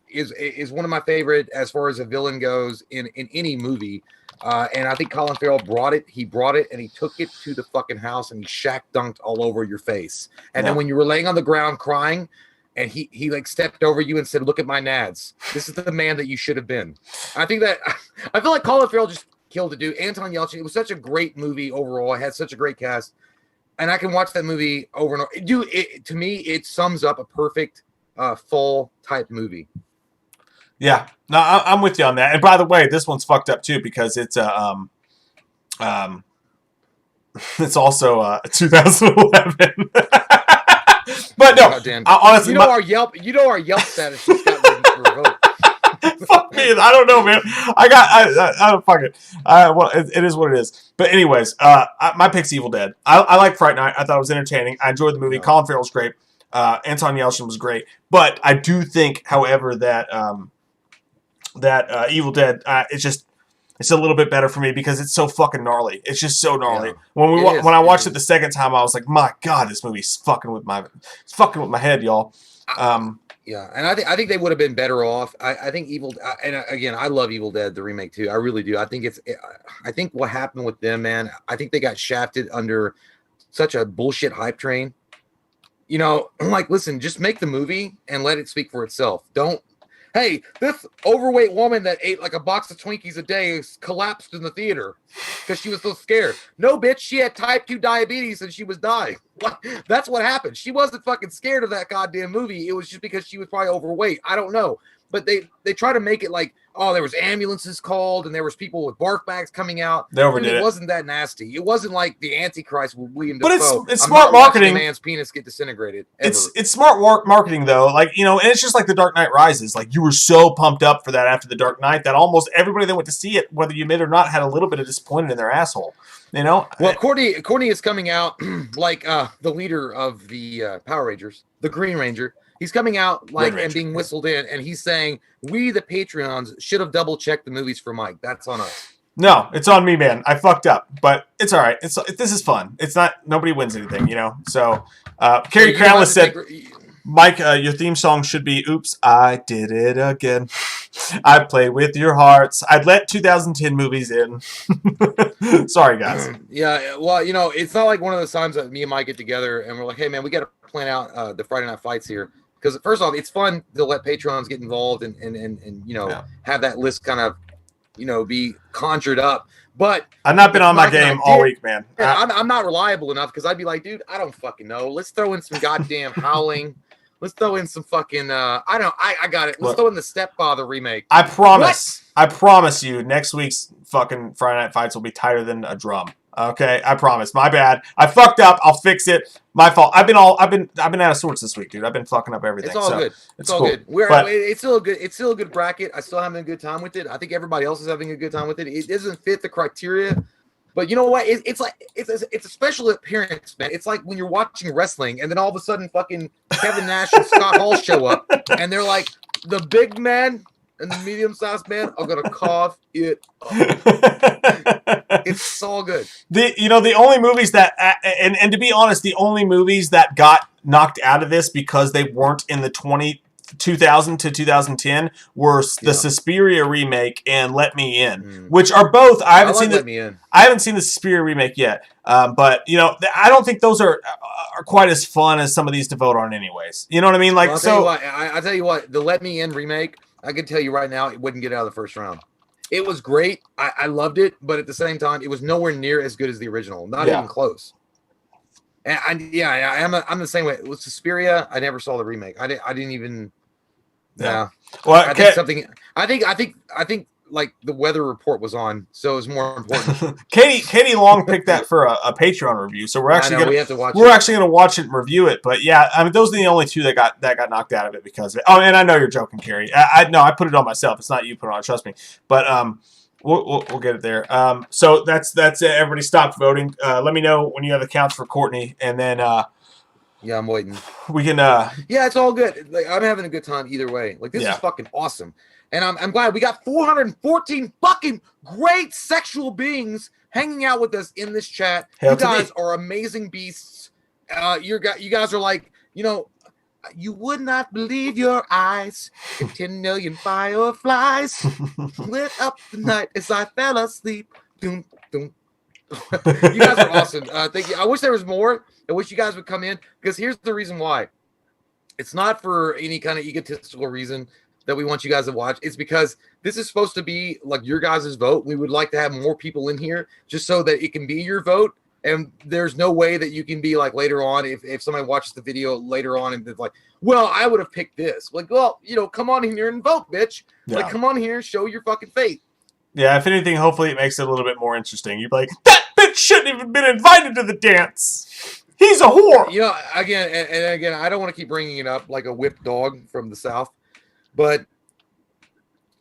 is one of my favorite as far as a villain goes in any movie. And I think Colin Farrell brought it. He brought it and he took it to the fucking house and he Shaq dunked all over your face. And then when you were laying on the ground crying and he like stepped over you and said, "Look at my nads. This is the man that you should have been." I think that I feel like Colin Farrell just killed it, dude. Anton Yelchin. It was such a great movie overall. It had such a great cast. And I can watch that movie over and over. Dude, to me, it sums up a perfect full type movie. Yeah, no, I'm with you on that. And by the way, this one's fucked up too because it's it's also 2011. But no, honestly, our Yelp status just got revoked. Fuck me, I don't know, man. I don't fuck it. Well, it is what it is. But anyways, my pick's Evil Dead. I like Fright Night. I thought it was entertaining. I enjoyed the movie. Yeah. Colin Farrell's great. Anton Yelchin was great. But I do think, however, that Evil Dead, it's a little bit better for me because it's so fucking gnarly. It's just so gnarly. Yeah. When I watched it the second time, I was like, my God, this movie's fucking with my head, y'all. Yeah, and I think they would have been better off. I think and again, I love Evil Dead the remake too. I really do. I think what happened with them, man. I think they got shafted under such a bullshit hype train. You know, like, listen, just make the movie and let it speak for itself. Hey, this overweight woman that ate like a box of Twinkies a day collapsed in the theater because she was so scared. No, bitch, she had type 2 diabetes and she was dying. That's what happened. She wasn't fucking scared of that goddamn movie. It was just because she was probably overweight. I don't know. But they try to make it like, oh, there was ambulances called and there was people with barf bags coming out. They overdid it. It wasn't that nasty. It wasn't like the Antichrist with William Dafoe. But it's smart marketing. A man's penis get disintegrated. Ever. It's smart marketing though. Like, you know, and it's just like The Dark Knight Rises. Like, you were so pumped up for that after The Dark Knight that almost everybody that went to see it, whether you admit it or not, had a little bit of disappointment in their asshole. You know. Well, Courtney is coming out like the leader of the Power Rangers, the Green Ranger. He's coming out like and being whistled in, and he's saying, "We, the Patreons, should have double checked the movies for Mike. That's on us." No, it's on me, man. I fucked up, but it's all right. This is fun. It's not. Nobody wins anything, you know. So, Carrie Cranless said, "Mike, your theme song should be Oops, I Did It Again. I play with your hearts. I'd let 2010 movies in." Sorry, guys. Yeah, well, you know, it's not like one of those times that me and Mike get together and we're like, "Hey, man, we got to plan out the Friday Night Fights here." Because first off, it's fun to let Patrons get involved and you know, have that list kind of, you know, be conjured up. But I've not been on my game all week, man. I'm not reliable enough because I'd be like, dude, I don't fucking know. Let's throw in some goddamn Howling. Let's throw in some fucking I got it. Let's throw in the Stepfather remake. I promise you, next week's fucking Friday Night Fights will be tighter than a drum. Okay, I promise. My bad. I fucked up. I'll fix it. My fault. I've been out of sorts this week, dude. I've been fucking up everything. It's all good. It's all good. It's still a good. It's still a good bracket. I still having a good time with it. I think everybody else is having a good time with it. It doesn't fit the criteria, but you know what? It's a special appearance, man. It's like when you're watching wrestling, and then all of a sudden, fucking Kevin Nash and Scott Hall show up, and they're like, the big man and the medium-sized man are gonna cough it up. It's all good. The only movies that and to be honest, the only movies that got knocked out of this because they weren't in the 2000 to 2010 were the Suspiria remake and Let Me In, which are both. I haven't seen the Suspiria remake yet, but you know, I don't think those are quite as fun as some of these to vote on, anyways. You know what I mean? Like, well, I'll tell you what, the Let Me In remake, I can tell you right now, it wouldn't get out of the first round. It was great. I loved it, but at the same time, it was nowhere near as good as the original. Not even close. And I'm the same way. With Suspiria, I never saw the remake. I didn't even. Yeah. Well, I think like the weather report was on, so it was more important. Katie Long picked that for a Patreon review, so we're actually we have to watch. We're actually gonna watch it and review it. But yeah, I mean, those are the only two that got knocked out of it because of it. Oh, and I know you're joking, Carrie. I put it on myself. It's not you put it on. Trust me. But we'll get it there. So that's it. Everybody stopped voting. Let me know when you have the counts for Courtney, and then yeah, I'm waiting. We can yeah, it's all good. Like, I'm having a good time either way. Like, this is fucking awesome. And I'm glad we got 414 fucking great sexual beings hanging out with us in this chat. You guys are amazing beasts. You guys are like, you know, you would not believe your eyes. 10 million fireflies lit up the night as I fell asleep. Doom, doom. You guys are awesome. Thank you. I wish there was more. I wish you guys would come in, because here's the reason why. It's not for any kind of egotistical reason that we want you guys to watch. It's because this is supposed to be like your guys' vote. We would like to have more people in here just so that it can be your vote. And there's no way that you can be like later on, if somebody watches the video later on and it's like, well, I would have picked this. Like, well, you know, come on in here and vote, bitch. Yeah. Like, come on here, show your fucking faith. Yeah, if anything, hopefully it makes it a little bit more interesting. You'd be like, that bitch shouldn't even been invited to the dance. He's a whore. You know, again, and again, I don't want to keep bringing it up like a whipped dog from the South, but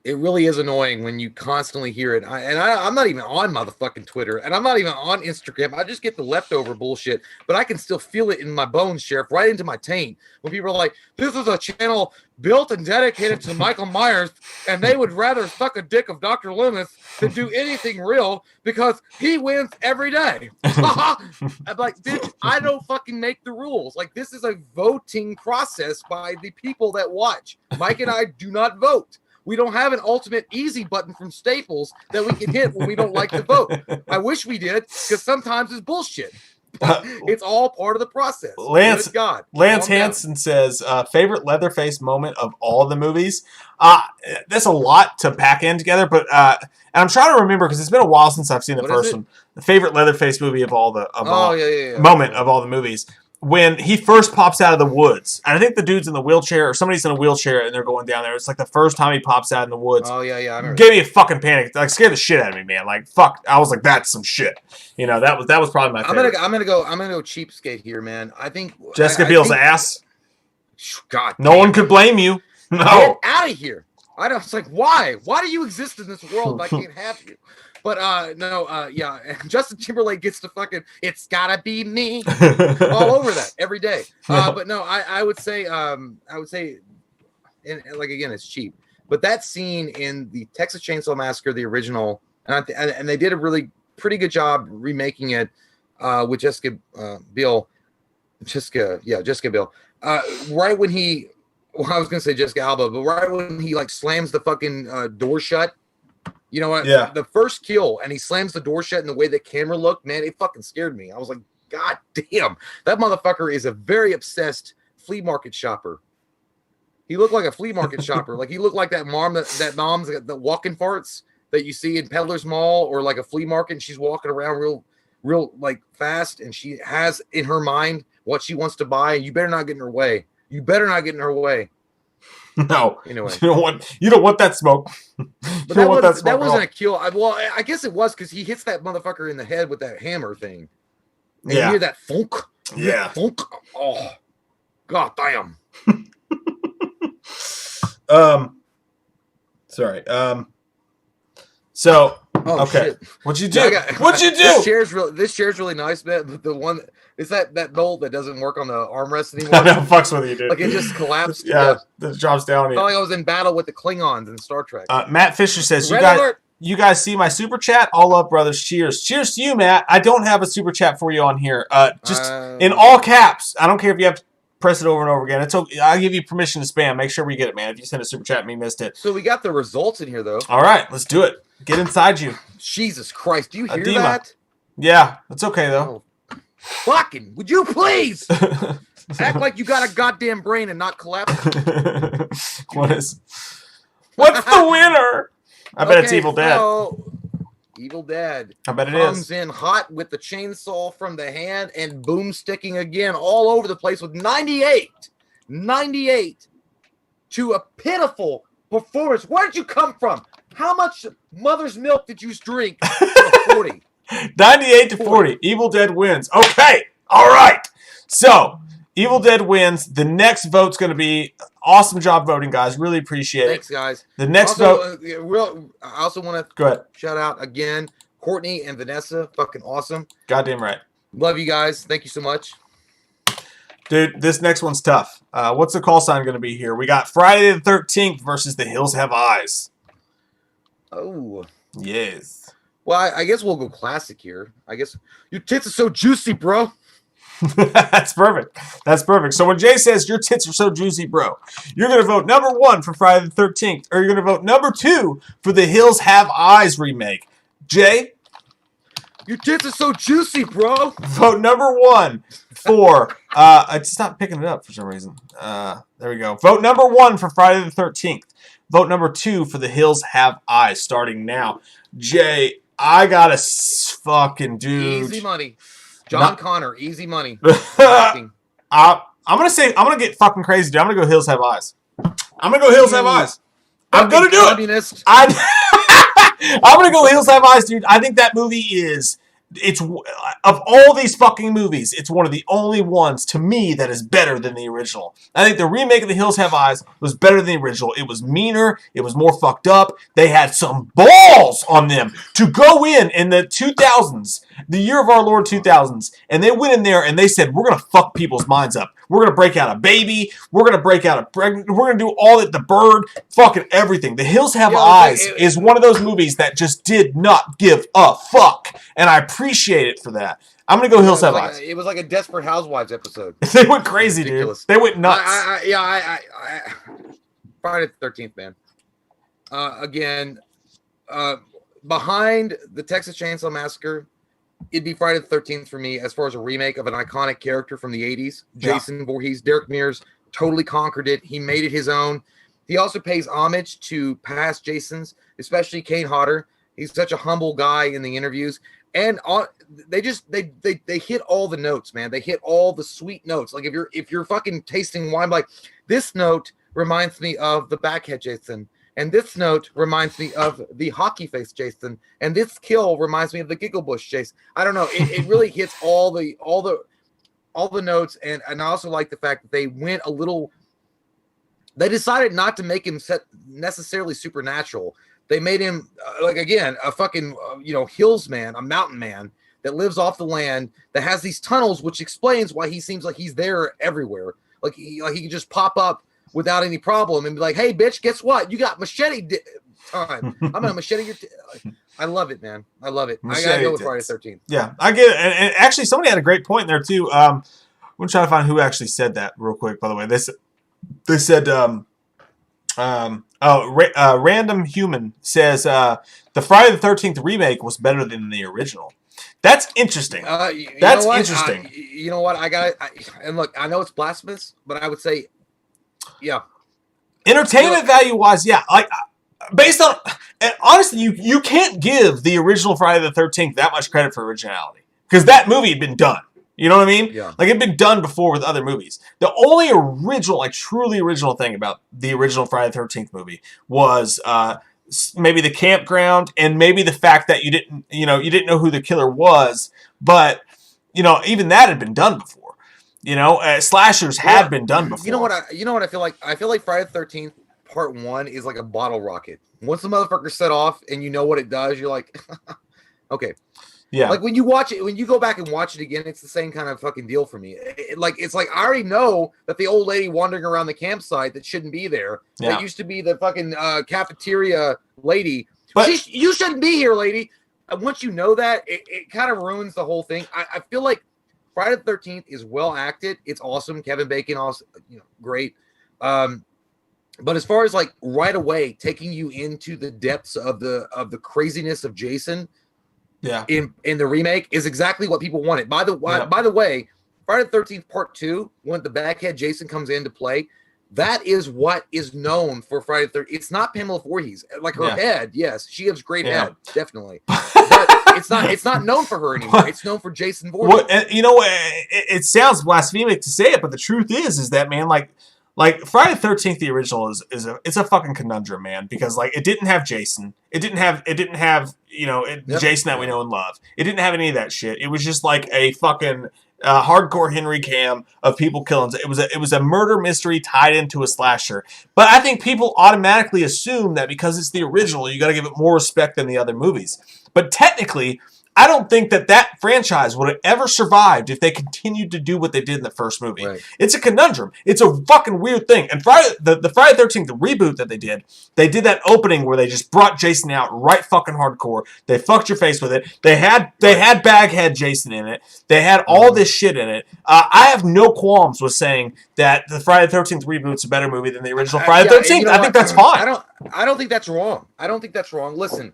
it really is annoying when you constantly hear it. I'm not even on motherfucking Twitter, and I'm not even on Instagram. I just get the leftover bullshit, but I can still feel it in my bones, Sheriff, right into my taint. When people are like, this is a channel built and dedicated to Michael Myers, and they would rather suck a dick of Dr. Loomis than do anything real because he wins every day. I'm like, dude, I don't fucking make the rules. Like, this is a voting process by the people that watch. Mike and I do not vote. We don't have an ultimate easy button from Staples that we can hit when we don't like the vote. I wish we did, because sometimes it's bullshit. It's all part of the process. Lance Hansen says, favorite Leatherface moment of all the movies. That's a lot to pack in together, but and I'm trying to remember because it's been a while since I've seen the first one. The favorite Leatherface movie of all the moment of all the movies. When he first pops out of the woods, and I think the dude's in the wheelchair, or somebody's in a wheelchair, and they're going down there. It's like the first time he pops out in the woods. Oh yeah, I remember. Gave me a fucking panic. Like, scared the shit out of me, man. Like, fuck. I was like, that's some shit. You know, that was probably my favorite. I'm gonna go cheapskate here, man. I think Jessica Biel's ass. God, no one could blame you. No, get out of here. I don't. It's like, why? Why do you exist in this world if I can't have you? But yeah, Justin Timberlake gets to fucking "It's Gotta Be Me" all over that every day. But no, I would say, and like again, it's cheap. But that scene in the Texas Chainsaw Massacre, the original, and they did a really pretty good job remaking it with Jessica Biel. Right when I was gonna say Jessica Alba, but right when he like slams the fucking door shut. You know what? Yeah. The first kill, and he slams the door shut, and the way the camera looked, man, it fucking scared me. I was like, God damn, that motherfucker is a very obsessed flea market shopper. He looked like a flea market shopper. Like, he looked like that mom's the walking farts that you see in Peddler's Mall or like a flea market, and she's walking around real like fast, and she has in her mind what she wants to buy, and you better not get in her way. You better not get in her way. No, anyway, you don't want that smoke. But that wasn't a kill. I guess it was because he hits that motherfucker in the head with that hammer thing. And you hear that thunk. Yeah, thunk. Oh, god damn. Sorry. So. Oh, okay. Shit. What'd you do? What'd you do? This chair's really nice, man. The one is that bolt that doesn't work on the armrest anymore. I know, fucks with you, dude. Like, it just collapsed. Yeah, it drops down. I felt like I was in battle with the Klingons in Star Trek. Matt Fisher says, Red you guys see my super chat? All up, brothers. Cheers. Cheers to you, Matt. I don't have a super chat for you on here. Just in all caps. I don't care if you have to press it over and over again. It's okay. I'll give you permission to spam. Make sure we get it, man. If you send a super chat and we missed it. So we got the results in here, though. All right, let's do it. Get inside you. Jesus Christ. Do you hear Edema. that? Yeah, it's okay, though. Oh. Fucking, would you please act like you got a goddamn brain and not collapse? What's the winner? I bet it's Evil Dead. So, Evil Dead. I bet it comes is. in hot with the chainsaw from the hand and boomsticking again all over the place with 98 to a pitiful performance. Where did you come from? How much mother's milk did you drink for 40? 98 to 40. Evil Dead wins. Okay. All right. So, Evil Dead wins. The next vote's going to be awesome job voting, guys. Really appreciate Thanks, it. guys. The next also, vote. I also want to Go ahead. shout out again Courtney and Vanessa. Fucking awesome. Goddamn right. Love you guys. Thank you so much. Dude, this next one's tough. What's the call sign going to be here? We got Friday the 13th versus The Hills Have Eyes. Oh. Yes. Well, I guess we'll go classic here. I guess your tits are so juicy, bro. That's perfect. That's perfect. So when Jay says your tits are so juicy, bro, you're going to vote number 1 for Friday the 13th, or you're going to vote number 2 for The Hills Have Eyes remake. Jay? Your tits are so juicy, bro. Vote number 1 for, it's not picking it up for some reason. There we go. Vote number 1 for Friday the 13th. Vote number 2 for The Hills Have Eyes, starting now. Jay, I got a fucking dude. Easy money. John Connor, easy money. I'm gonna get fucking crazy, dude. I'm gonna go Hills Have Eyes. I'm gonna go Hills Have Eyes. I'm gonna do it. I'm gonna go Hills Have Eyes, dude. I think that movie is. It's of all these fucking movies, it's one of the only ones to me that is better than the original. I think the remake of The Hills Have Eyes was better than the original. It was meaner. It was more fucked up. They had some balls on them to go in the 2000s, the year of our Lord 2000s, and they went in there and they said, we're gonna fuck people's minds up. We're gonna break out a baby. We're gonna break out a pregnant. We're gonna do all that. The bird, fucking everything. The Hills Have Eyes is one of those movies that just did not give a fuck, and I appreciate it for that. I'm gonna go Hills Have Eyes. It was like a Desperate Housewives episode. They went crazy, dude. They went nuts. Friday the 13th, man. Again, behind the Texas Chainsaw Massacre, it'd be Friday the 13th for me as far as a remake of an iconic character from the 80s. Jason Voorhees, Derek Mears totally conquered it. He made it his own. He also pays homage to past Jasons, especially Kane Hodder. He's such a humble guy in the interviews. And they hit all the notes, man. They hit all the sweet notes. Like if you're fucking tasting wine, like this note reminds me of the Backhead Jason. And this note reminds me of the hockey face Jason. And this kill reminds me of the Giggle Bush Jason. I don't know. It really hits all the notes. And I also like the fact that they went a little. They decided not to make him necessarily supernatural. They made him a fucking hills man, a mountain man that lives off the land that has these tunnels, which explains why he seems like he's there everywhere. Like he can just pop up without any problem and be like, "Hey, bitch, guess what? You got machete time. I'm gonna machete your." I love it, man. I love it. I gotta go with Friday the 13th. Yeah, I get it. And actually, somebody had a great point there too. I'm trying to find who actually said that real quick. By the way, they said. Random Human says the Friday the 13th remake was better than the original. That's interesting. That's interesting. You know what? And look, I know it's blasphemous, but I would say, yeah. Entertainment value wise, yeah. Like based on, and honestly, you can't give the original Friday the 13th that much credit for originality because that movie had been done. You know what I mean? Yeah. Like it'd been done before with other movies. The only original, like truly original thing about the original Friday the 13th movie was maybe the campground and maybe the fact that you didn't know who the killer was, but even that had been done before. Slashers had been done before. You know what I feel like? I feel like Friday the 13th Part 1 is like a bottle rocket. Once the motherfucker set off and you know what it does, you're like, okay. Yeah. Like when you watch it, when you go back and watch it again, it's the same kind of fucking deal for me. It's like I already know that the old lady wandering around the campsite that shouldn't be there, that used to be the fucking cafeteria lady. But you shouldn't be here, lady. And once you know that, it kind of ruins the whole thing. I feel like Friday the 13th is well acted. It's awesome. Kevin Bacon also, great. But as far as like right away taking you into the depths of the craziness of Jason. Yeah. In the remake is exactly what people wanted. By the way, Friday the 13th Part 2, when the Backhead Jason comes into play, that is what is known for Friday the 13th. It's not Pamela Voorhees. Like her head, yes, she has great head, definitely. But it's not known for her anymore. It's known for Jason Voorhees. It sounds blasphemic to say it, but the truth is that, man, like Like Friday the 13th, the original it's a fucking conundrum, man, because like it didn't have Jason, it didn't have the Jason that we know and love. It didn't have any of that shit. It was just like a fucking hardcore Henry Cam of people killing. It was a murder mystery tied into a slasher. But I think people automatically assume that because it's the original, you got to give it more respect than the other movies. But technically, I don't think that franchise would have ever survived if they continued to do what they did in the first movie. Right. It's a conundrum. It's a fucking weird thing. And the Friday the 13th, the reboot that they did that opening where they just brought Jason out right fucking hardcore. They fucked your face with it. They had Baghead Jason in it. They had all this shit in it. I have no qualms with saying that the Friday the 13th reboot's a better movie than the original Friday the 13th. I think that's fine. I don't think that's wrong. I don't think that's wrong. Listen.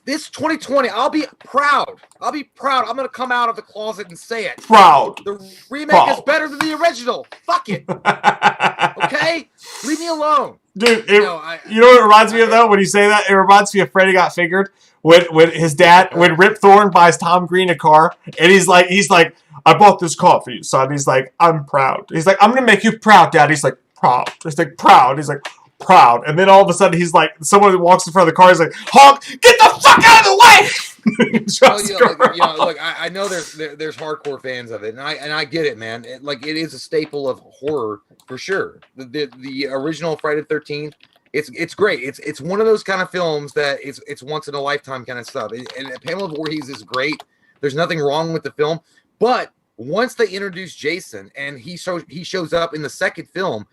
This 2020, I'll be proud. I'm going to come out of the closet and say it. Proud. The remake is better than the original. Fuck it. Okay? Leave me alone. Dude, you know what it reminds me of, though, when you say that? It reminds me of Freddy Got Fingered. When his dad, when Rip Thorne buys Tom Green a car, and he's like, I bought this car for you, son. He's like, I'm proud. He's like, I'm going to make you proud, Dad. He's like, proud. He's like, proud. He's like, proud. And then all of a sudden he's like, someone walks in front of the car, he's like, honk, get the fuck out of the way. Look, I know there's hardcore fans of it, and I get it, man. It is a staple of horror for sure. The original Friday the 13th, it's great. It's one of those kind of films that it's once in a lifetime kind of stuff. And Pamela Voorhees is great. There's nothing wrong with the film, but once they introduce Jason and he shows up in the second film,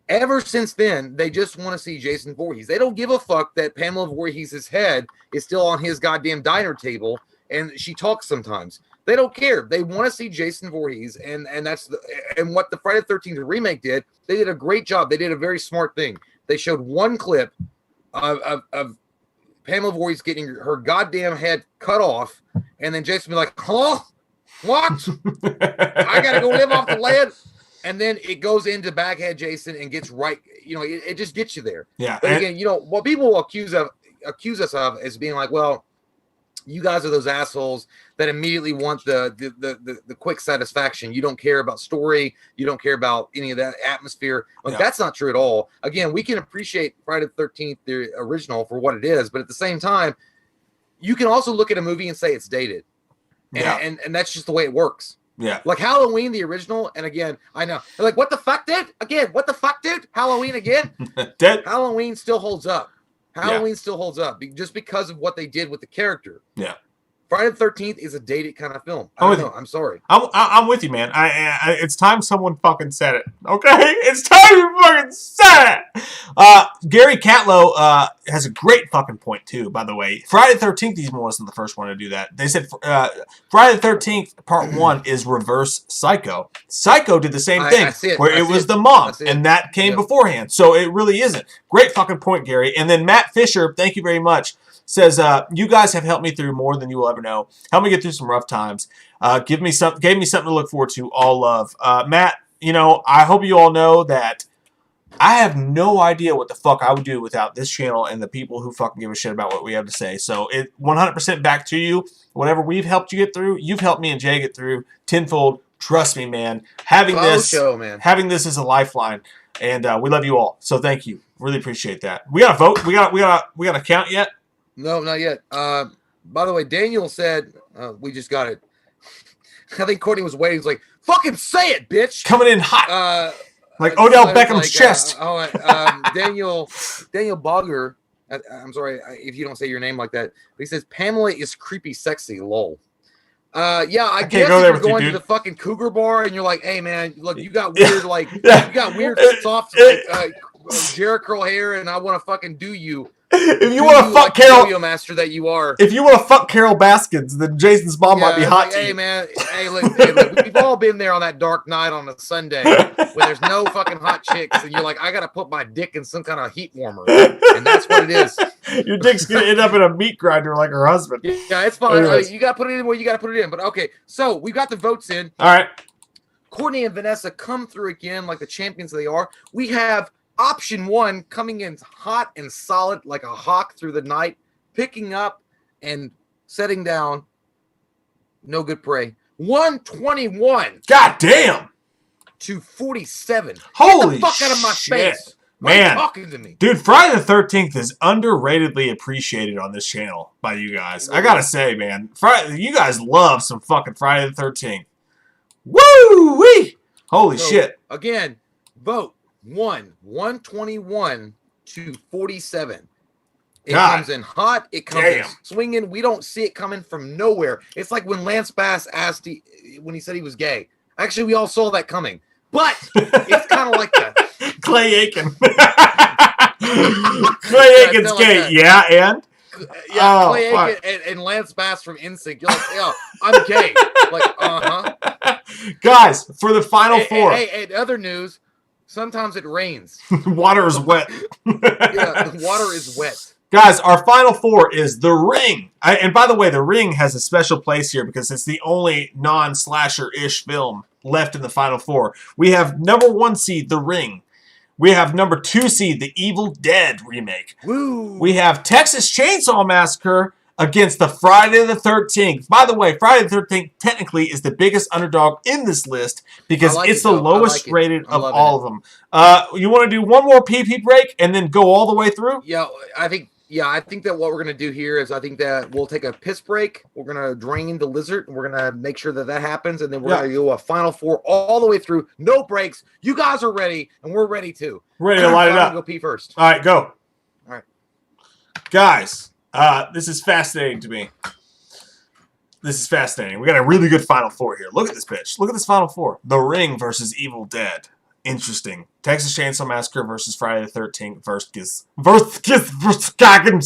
ever since then, they just want to see Jason Voorhees. They don't give a fuck that Pamela Voorhees' head is still on his goddamn diner table and she talks sometimes. They don't care. They want to see Jason Voorhees, and what the Friday the 13th remake did. They did a great job. They did a very smart thing. They showed one clip of Pamela Voorhees getting her goddamn head cut off, and then Jason be like, "Huh? What? I gotta go live off the land." And then it goes into Baghead Jason and gets right. It just gets you there. Yeah. But again, what people will accuse us of is being like, well, you guys are those assholes that immediately want the quick satisfaction. You don't care about story. You don't care about any of that atmosphere. That's not true at all. Again, we can appreciate Friday the 13th, the original, for what it is, but at the same time, you can also look at a movie and say it's dated. Yeah. And that's just the way it works. Yeah. Like Halloween, the original, and again, I know. They're like, what the fuck, dude? Again, what the fuck, dude? Halloween again? Dead. Halloween still holds up. Halloween still holds up just because of what they did with the character. Yeah. Friday the 13th is a dated kind of film. I don't know. I'm sorry. I'm with you, man. It's time someone fucking said it. Okay? It's time you fucking said it. Gary Catlow has a great fucking point, too, by the way. Friday the 13th even wasn't the first one to do that. They said Friday the 13th Part 1 is reverse Psycho. Psycho did the same thing, where it was the mom, and that came beforehand. So it really isn't. Great fucking point, Gary. And then Matt Fisher, thank you very much, says, you guys have helped me through more than you will ever know. Help me get through some rough times. Gave me something to look forward to. All love. Matt, I hope you all know that I have no idea what the fuck I would do without this channel and the people who fucking give a shit about what we have to say. So it 100% back to you. Whatever we've helped you get through, you've helped me and Jay get through tenfold. Trust me, man. Having this is a lifeline. And we love you all. So thank you. Really appreciate that. We got to vote. We got to count yet? No, not yet. By the way, Daniel said we just got it. I think Courtney was waiting. He's like, "Fucking say it, bitch!" Coming in hot, like Odell Beckham's chest. Daniel Bogger. I'm sorry if you don't say your name like that, but he says Pamela is creepy, sexy. Lol. I guess if you're going to the fucking Cougar bar and you're like, "Hey, man, look, you got weird, you got weird soft Jerry curl hair, and I want to fucking do you." If you want to fuck Carol, master that you are. If you want to fuck Carol Baskins, then Jason's mom might be hot. Hey man, look, we've all been there on that dark night on a Sunday when there's no fucking hot chicks, and you're like, I gotta put my dick in some kind of heat warmer, and that's what it is. Your dick's gonna end up in a meat grinder like her husband. Yeah, it's fine. You gotta put it in where you gotta put it in. But okay, so we got the votes in. All right. Courtney and Vanessa come through again like the champions they are. We have option 1 coming in hot and solid like a hawk through the night, picking up and setting down. No Good Prey. 121. God damn. to 47. Holy Get the fuck out of my shit. face. Why are Man. you talking to me? Dude, Friday the 13th is underratedly appreciated on this channel by you guys. I gotta say, man, you guys love some fucking Friday the 13th. Woo-wee! Holy shit. Again, vote 121 to 47. It God. comes in hot. It comes in swinging. We don't see it coming from nowhere. It's like when Lance Bass asked when he said he was gay. Actually, we all saw that coming. But it's kind of like that. Clay Aiken. Clay Aiken's gay. Like yeah, and? Yeah, Clay Aiken and Lance Bass from NSYNC. You're like, yeah, I'm gay. Like, uh-huh. Guys, for the final four. Hey, other news, sometimes it rains. Water is wet. Yeah, the water is wet. Guys, our final four is The Ring. And by the way, The Ring has a special place here because it's the only non-slasher-ish film left in the final four. We have number 1 seed, The Ring. We have number 2 seed, The Evil Dead remake. Woo! We have Texas Chainsaw Massacre against the Friday the 13th. By the way, Friday the 13th technically is the biggest underdog in this list because it's the lowest rated of all of them. You want to do one more PP break and then go all the way through? Yeah, I think that what we're going to do here is I think that we'll take a piss break. We're going to drain the lizard. And we're going to make sure that happens. And then we're going to go a final four all the way through. No breaks. You guys are ready. And we're ready too. Ready to light it up. Go pee first. All right, go. All right. Guys, this is fascinating to me. This is fascinating. We got a really good final four here. Look at this bitch. Look at this final four. The Ring versus Evil Dead. Interesting. Texas Chainsaw Massacre versus Friday the 13th versus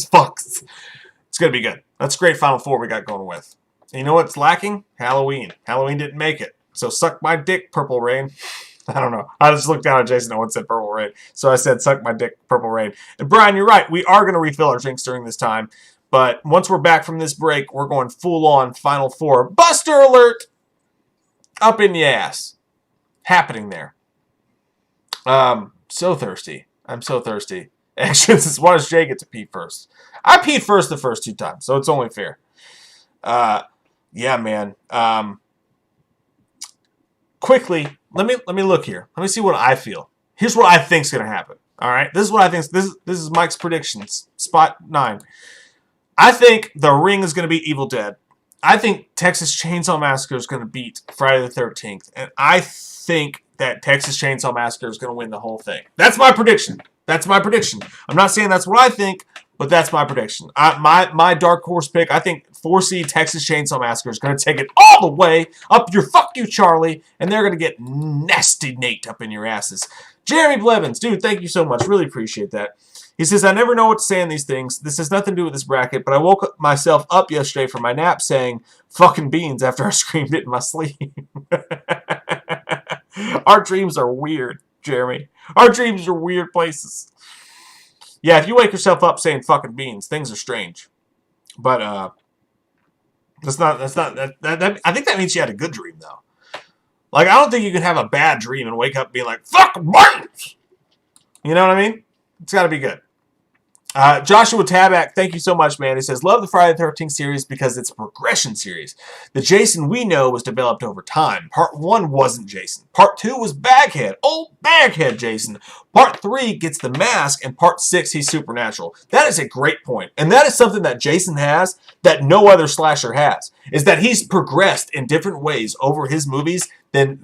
Fox. It's going to be good. That's a great final four we got going with. And you know what's lacking? Halloween. Halloween didn't make it. So suck my dick, Purple Rain. I don't know. I just looked down at Jason. No one said Purple Rain. So I said suck my dick, Purple Rain. And Brian, you're right. We are going to refill our drinks during this time. But once we're back from this break, we're going full on final four. Buster alert! Up in the ass. Happening there. So thirsty. I'm so thirsty. Actually, why does Jay get to pee first? I peed first the first 2 times, so it's only fair. Yeah, man. Quickly, let me look here. Let me see what I feel. Here's what I think's gonna happen. All right, this is what I think. This is Mike's predictions. Spot 9. I think The Ring is gonna beat Evil Dead. I think Texas Chainsaw Massacre is gonna beat Friday the 13th, and I think that Texas Chainsaw Massacre is going to win the whole thing. That's my prediction. That's my prediction. I'm not saying that's what I think, but that's my prediction. My dark horse pick, I think 4C Texas Chainsaw Massacre is going to take it all the way up your fuck you, Charlie, and they're going to get nasty Nate up in your asses. Jeremy Blevins, dude, thank you so much. Really appreciate that. He says, I never know what to say on these things. This has nothing to do with this bracket, but I woke myself up yesterday from my nap saying fucking beans after I screamed it in my sleep. Our dreams are weird, Jeremy. Our dreams are weird places. Yeah, if you wake yourself up saying fucking beans, things are strange. But I think that means you had a good dream though. Like I don't think you can have a bad dream and wake up being like fucking beans. You know what I mean? It's got to be good. Joshua Tabak, thank you so much, man. He says, love the Friday the 13th series because it's a progression series. The Jason we know was developed over time. Part 1 wasn't Jason. Part 2 was Baghead. Old Baghead Jason. Part 3 gets the mask, and Part 6, he's supernatural. That is a great point. And that is something that Jason has that no other slasher has, is that he's progressed in different ways over his movies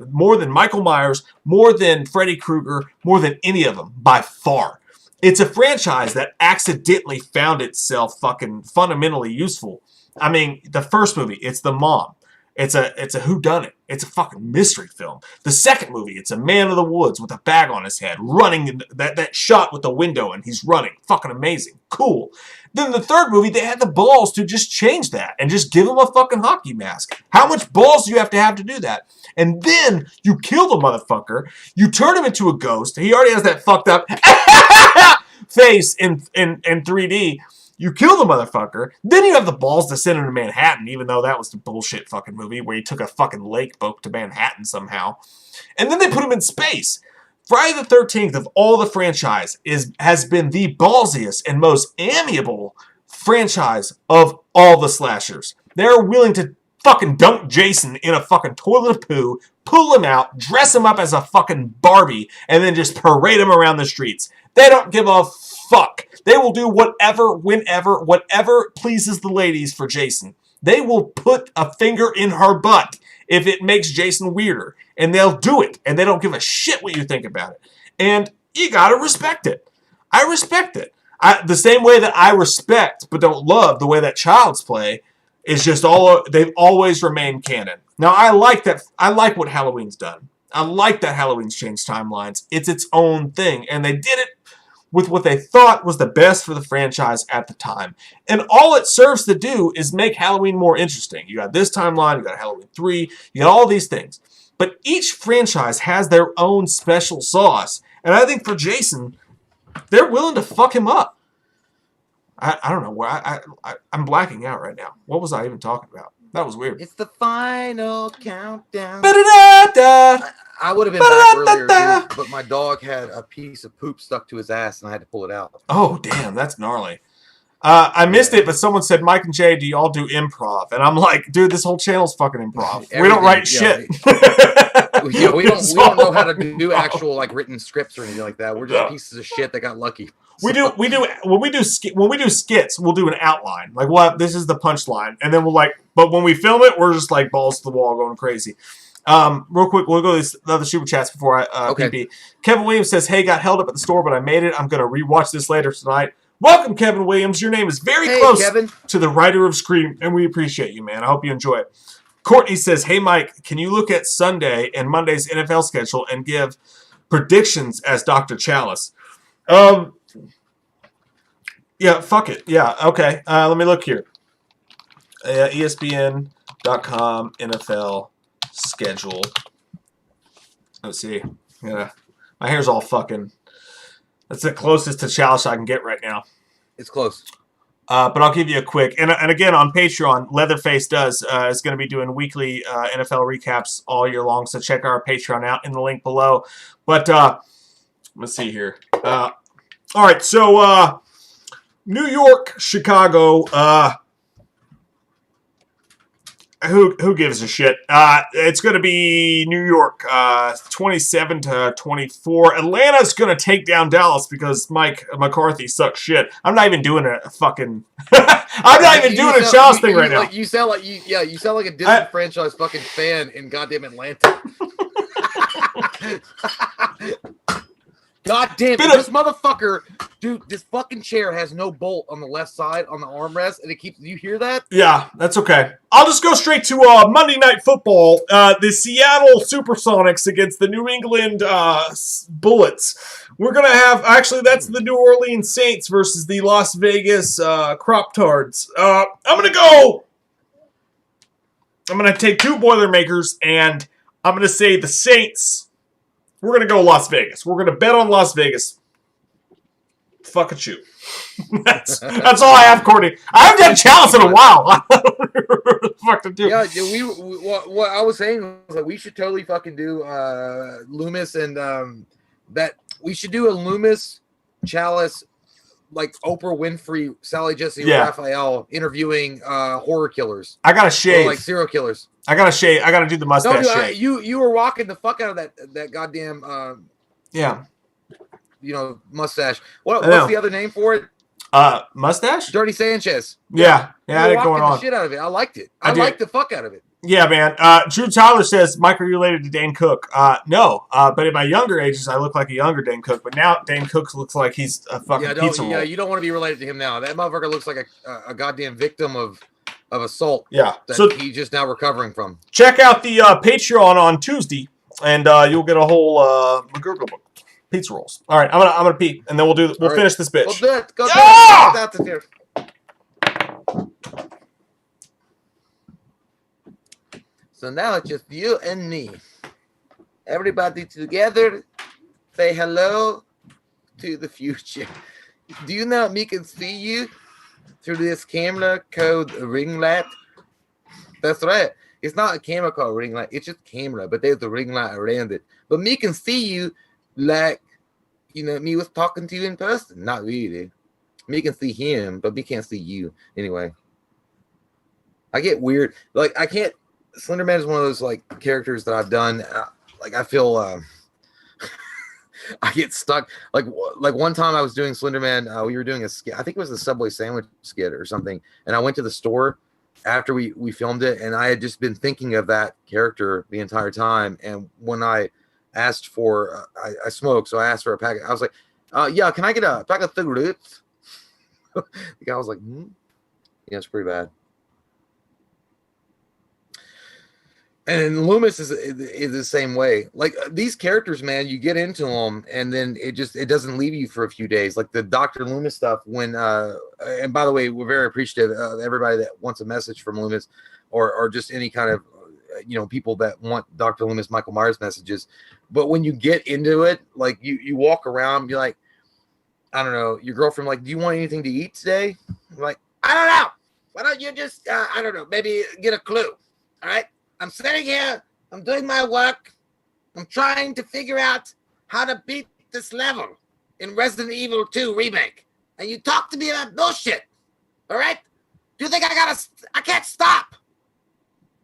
more than Michael Myers, more than Freddy Krueger, more than any of them, by far. It's a franchise that accidentally found itself fucking fundamentally useful. I mean, the first movie, it's the mom. It's a whodunit. It's a fucking mystery film. The second movie, it's a man of the woods with a bag on his head, running that shot with the window, and he's running. Fucking amazing. Cool. Then the third movie, they had the balls to just change that and just give him a fucking hockey mask. How much balls do you have to do that? And then you kill the motherfucker. You turn him into a ghost. He already has that fucked up face in 3D. You kill the motherfucker. Then you have the balls to send him to Manhattan, even though that was the bullshit fucking movie where he took a fucking lake boat to Manhattan somehow. And then they put him in space. Friday the 13th of all the franchise has been the ballsiest and most amiable franchise of all the slashers. They're willing to fucking dunk Jason in a fucking toilet of poo, pull him out, dress him up as a fucking Barbie, and then just parade him around the streets. They don't give a fuck. They will do whatever, whenever, whatever pleases the ladies for Jason. They will put a finger in her butt if it makes Jason weirder. And they'll do it. And they don't give a shit what you think about it. And you gotta respect it. I respect it. The same way that I respect but don't love the way that Child's Play is just they've always remained canon. Now I like that. I like what Halloween's done. I like that Halloween's changed timelines. It's its own thing. And they did it with what they thought was the best for the franchise at the time. And all it serves to do is make Halloween more interesting. You got this timeline, you got Halloween 3, you got all these things. But each franchise has their own special sauce. And I think for Jason, they're willing to fuck him up. I don't know where I'm blacking out right now. What was I even talking about? That was weird. It's the final countdown. Ba-da-da-da. I would have been back earlier, dude, but my dog had a piece of poop stuck to his ass, and I had to pull it out. Oh, damn, that's gnarly. I missed it, but someone said, Mike and Jay, do y'all do improv? And I'm like, dude, this whole channel's fucking improv. We don't write shit. Yeah, we don't know how to do actual like written scripts or anything like that. We're just pieces of shit that got lucky. When we do skits, we'll do an outline. Like, this is the punchline, and then but when we film it, we're just like balls to the wall going crazy. Real quick, we'll go to these other super chats before I okay. PP. Kevin Williams says, hey, got held up at the store, but I made it. I'm going to rewatch this later tonight. Welcome, Kevin Williams. Your name is very close to the writer of Scream, and we appreciate you, man. I hope you enjoy it. Courtney says, hey, Mike, can you look at Sunday and Monday's NFL schedule and give predictions as Dr. Chalice? Yeah, fuck it. Yeah, okay. Let me look here. ESPN.com NFL schedule. Let's see. Yeah, my hair's all fucking. That's the closest to Chalice I can get right now. It's close. But I'll give you a quick. And again, on Patreon, Leatherface is going to be doing weekly NFL recaps all year long. So check our Patreon out in the link below. But let's see here. All right, so New York, Chicago. Who gives a shit? It's going to be New York, 27-24. Atlanta's going to take down Dallas because Mike McCarthy sucks shit. I'm not even doing a fucking. I'm not even doing a Chalice thing right now. You sound like you sound like a Disney franchise fucking fan in goddamn Atlanta. God damn it, this motherfucker, dude, this fucking chair has no bolt on the left side on the armrest, and it keeps, you hear that? Yeah, that's okay. I'll just go straight to Monday Night Football. The Seattle Supersonics against the New England Bullets. We're going to have, actually, that's the New Orleans Saints versus the Las Vegas Crop-Tards. I'm going to take two Boilermakers, and I'm going to say the Saints. We're going to go Las Vegas. We're going to bet on Las Vegas. Fucking shoot. That's all I have, Courtney. I haven't done Chalice in a while. I don't know what the fuck to do. Yeah, what I was saying was that we should totally fucking do Loomis and that we should do a Loomis Chalice, like Oprah Winfrey, Sally Jesse Raphael interviewing horror killers. I got to shave. Or like serial killers. I got to shave. I got to do the mustache shave. You were rocking the fuck out of that goddamn mustache. What's the other name for it? Mustache? Dirty Sanchez. Yeah, I had it going on. The shit out of it. I liked it. I liked the fuck out of it. Yeah, man. Drew Tyler says, Mike, are you related to Dane Cook? No. But in my younger ages, I look like a younger Dane Cook. But now Dane Cook looks like he's a fucking pizza roll. Yeah, you don't want to be related to him now. That motherfucker looks like a goddamn victim of assault. Yeah. That he's just now recovering from. Check out the Patreon on Tuesday, and you'll get a whole McGurgle book. Pizza rolls. All right, I'm gonna pee, and then we'll finish this bitch. We'll do it. Go do it. So now it's just you and me. Everybody together, say hello to the future. Do you know me can see you through this camera called ring light? That's right. It's not a camera called ring light. It's just camera, but there's a ring light around it. But me can see you like, me was talking to you in person. Not really. Me can see him, but me can't see you. Anyway. I get weird. Like I can't. Slender Man is one of those like characters that I've done. Like I feel. I get stuck. Like one time I was doing Slender Man. We were doing a skit. I think it was the Subway sandwich skit or something. And I went to the store after we filmed it, and I had just been thinking of that character the entire time. And when I asked for, I smoke, so I asked for a packet. I was like, "Yeah, can I get a pack of cigarettes?" The guy was like, "Yeah, it's pretty bad." And Loomis is the same way. Like these characters, man, you get into them, and then it doesn't leave you for a few days. Like the Dr. Loomis stuff. When and by the way, we're very appreciative of everybody that wants a message from Loomis, or just any kind of people that want Dr. Loomis, Michael Myers messages. But when you get into it, like you walk around, and be like, I don't know, your girlfriend like, do you want anything to eat today? I'm like, I don't know. Why don't you just I don't know, maybe get a clue? All right. I'm sitting here, I'm doing my work, I'm trying to figure out how to beat this level in Resident Evil 2 Remake. And you talk to me about bullshit, all right? Do you think I can't stop?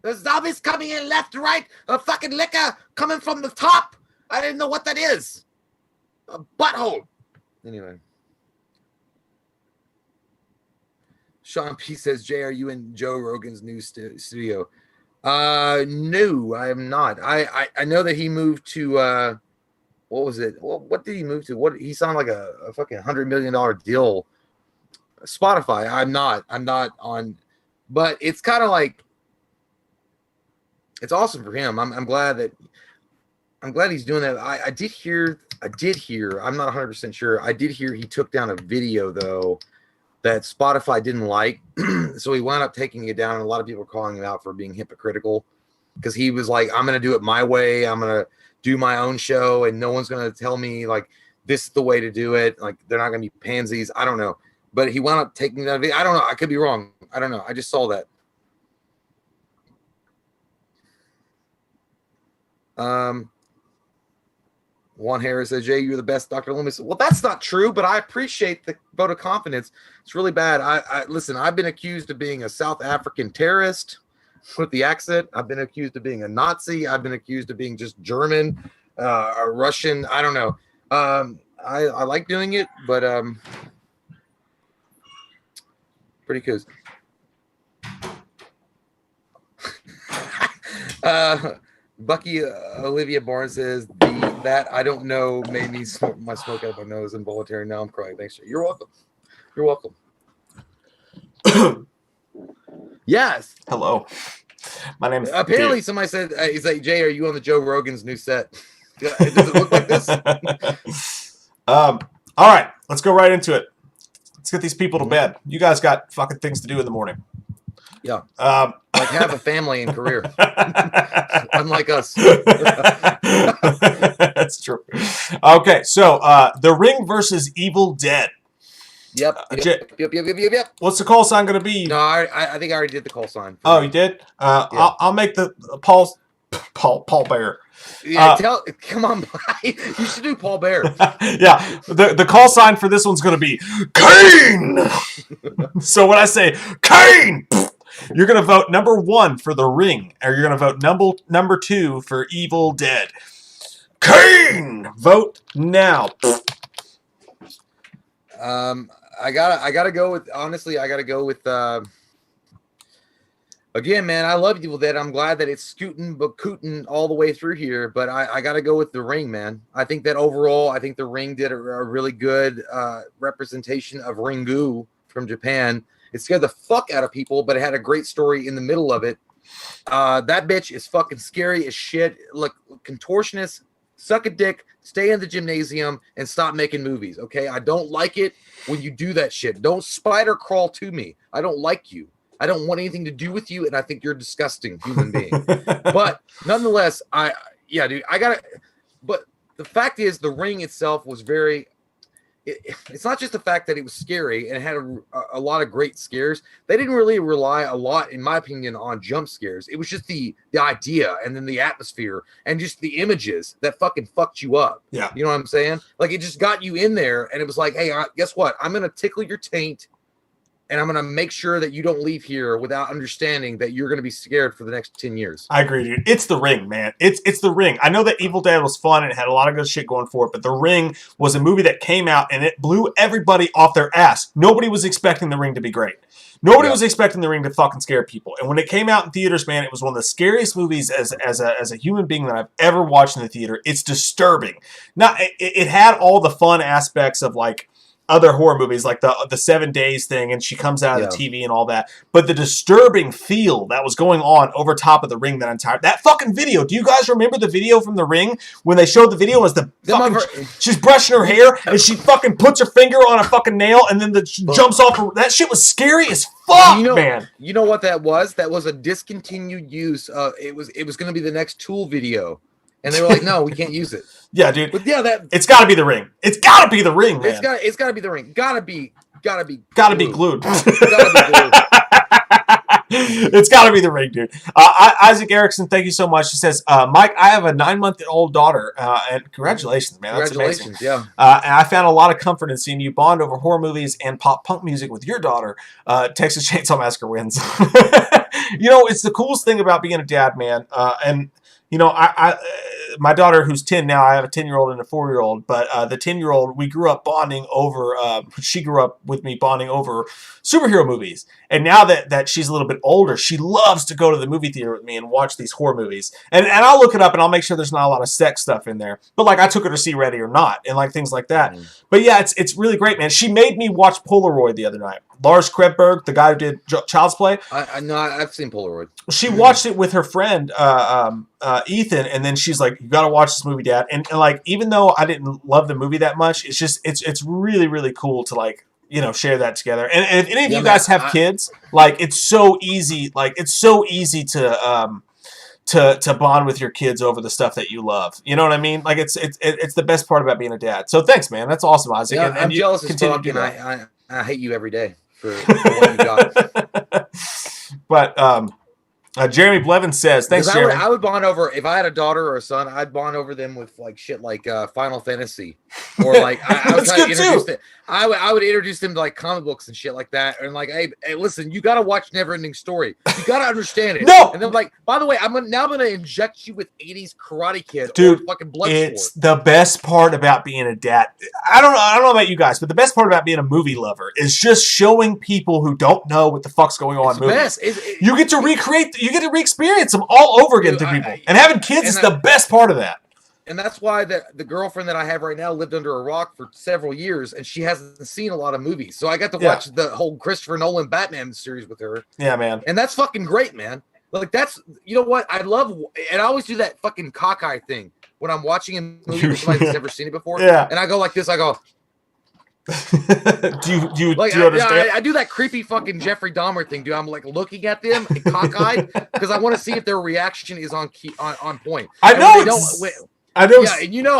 There's zombies coming in left to right, a fucking liquor coming from the top. I didn't know what that is. A butthole. Anyway. Sean P says, Jay, are you in Joe Rogan's new studio? No, I am not. I know that he moved to what was it? What did he move to? What he signed like a fucking $100 million deal. Spotify. I'm not on, but it's kind of like it's awesome for him. I'm glad he's doing that. I did hear. I'm not 100% sure. I did hear he took down a video though that Spotify didn't like. So he wound up taking it down. And a lot of people are calling him out for being hypocritical because he was like, I'm going to do it my way. I'm going to do my own show and no one's going to tell me like, this is the way to do it. Like they're not going to be pansies. I don't know. But he wound up taking that video. I don't know. I could be wrong. I don't know. I just saw that. Juan Harris says, Jay, you're the best Dr. Loomis. Well, that's not true, but I appreciate the vote of confidence. It's really bad. I listen, I've been accused of being a South African terrorist with the accent. I've been accused of being a Nazi. I've been accused of being just German, or Russian. I don't know. I like doing it, but pretty cool. Bucky Olivia Barnes says that I don't know made me smoke my smoke out of my nose involuntary. Now I'm crying. Thanks. You're welcome. You're welcome. Yes. Hello. My name is. Apparently, somebody said, "He's like, Jay, are you on the Joe Rogan's new set?" Does it look like this? All right, let's go right into it. Let's get these people to bed. You guys got fucking things to do in the morning. Yeah. Like have a family and career. Unlike us. That's true. Okay, so The Ring versus Evil Dead. Yep. What's the call sign going to be? No, I think I already did the call sign. Oh, you did? Yeah. I'll make the Paul Bear. Yeah, come on, you should do Paul Bear. Yeah, the call sign for this one's going to be Kane. So when I say Kane, you're going to vote number 1 for The Ring, or you're going to vote number 2 for Evil Dead. Kane, vote now. I gotta go with, honestly, I gotta go with again, man, I love Evil Dead. I'm glad that it's scooting all the way through here, but I gotta go with The Ring, man. I think that overall, I think The Ring did a really good representation of Ringu from Japan. It scared the fuck out of people, but it had a great story in the middle of it. That bitch is fucking scary as shit. Look, contortionist, suck a dick, stay in the gymnasium, and stop making movies, okay? I don't like it when you do that shit. Don't spider crawl to me. I don't like you. I don't want anything to do with you, and I think you're a disgusting human being. But nonetheless, dude, but the fact is, The Ring itself was very... It's not just the fact that it was scary and it had a lot of great scares. They didn't really rely a lot, in my opinion, on jump scares. It was just the idea and then the atmosphere and just the images that fucking fucked you up. Yeah. You know what I'm saying? Like, it just got you in there and it was like, hey, guess what? I'm going to tickle your taint and I'm going to make sure that you don't leave here without understanding that you're going to be scared for the next 10 years. I agree, dude. It's The Ring, man. It's The Ring. I know that Evil Dead was fun and it had a lot of good shit going for it, but The Ring was a movie that came out and it blew everybody off their ass. Nobody was expecting The Ring to be great. Nobody was expecting The Ring to fucking scare people. And when it came out in theaters, man, it was one of the scariest movies as a human being that I've ever watched in the theater. It's disturbing. Now, it had all the fun aspects of, like, other horror movies, like the 7 Days thing, and she comes out of the TV and all that. But the disturbing feel that was going on over top of The Ring that fucking video. Do you guys remember the video from The Ring when they showed the video as she's brushing her hair and she fucking puts her finger on a fucking nail and then jumps off her. That shit was scary as fuck, man. You know what that was? That was a discontinued use. It was going to be the next Tool video. And they were like, no, we can't use it. Yeah, dude. But yeah, it's got to be The Ring. It's got to be The Ring, man. It's got to be The Ring. Got to be glued. Gotta be glued. Gotta be glued. It's got to be The Ring, dude. Isaac Erickson, thank you so much. He says, Mike, I have a 9-month-old daughter, and congratulations, man. That's amazing. Yeah. And I found a lot of comfort in seeing you bond over horror movies and pop punk music with your daughter. Texas Chainsaw Massacre wins. It's the coolest thing about being a dad, man. And my daughter, who's 10 now, I have a 10-year-old and a 4-year-old, but the 10-year-old, we grew up bonding over, she grew up with me bonding over superhero movies. And now that she's a little bit older, she loves to go to the movie theater with me and watch these horror movies. And I'll look it up and I'll make sure there's not a lot of sex stuff in there. But like I took her to see Ready or Not and like things like that. But yeah, it's really great, man. She made me watch Polaroid the other night. Lars Krebberg, the guy who did Child's Play. I know, I've seen Polaroid. She watched it with her friend Ethan, and then she's like, "You got to watch this movie, Dad." And like, even though I didn't love the movie that much, it's really really cool to like share that together. And if any of you guys have kids, like it's so easy. Like it's so easy to bond with your kids over the stuff that you love. You know what I mean? Like it's the best part about being a dad. So thanks, man. That's awesome, Isaac. Yeah, I'm jealous as fuck, and I hate you every day for what you got. But Jeremy Blevins says, thanks, Jeremy. I would bond over, if I had a daughter or a son, I'd bond over them with like shit like Final Fantasy. Or like, I would try to introduce them. I would introduce them to like comic books and shit like that. And like, hey listen, you got to watch Neverending Story. You got to understand it. No! And then like, by the way, I'm going to inject you with 80s Karate Kid. Dude, or fucking Bloodsport. It's the best part about being a dad. I don't know about you guys, but the best part about being a movie lover is just showing people who don't know what the fuck's going on in movies. You get to you get to re-experience them all over again through people. And having kids is the best part of that. And that's why the girlfriend that I have right now lived under a rock for several years, and she hasn't seen a lot of movies. So I got to watch the whole Christopher Nolan Batman series with her. Yeah, man. And that's fucking great, man. Like that's, you know what? I love, and I always do that fucking cockeye thing when I'm watching a movie with somebody who's never seen it before. Yeah. And I go like this, I go. do you understand? I do that creepy fucking Jeffrey Dahmer thing, dude. I'm like looking at them cockeyed because I want to see if their reaction is on point. I know. I know. Yeah,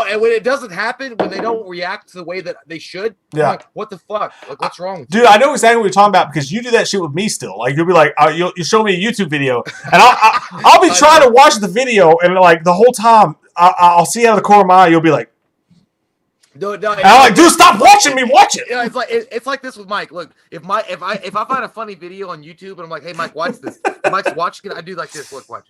and when it doesn't happen, when they don't react to the way that they should, I'm like, what the fuck? Like, what's wrong with dude? I know exactly what you're talking about because you do that shit with me still. Like you'll be like, you'll show me a YouTube video, and I'll be trying to watch the video, and like the whole time I'll see out of the corner of my eye, you'll be like. No, and I'm like, dude, stop watching me. Watch it. Yeah, it's like this with Mike. Look, if I find a funny video on YouTube and I'm like, hey, Mike, watch this. Mike's watching it. I do like this. Look, watch.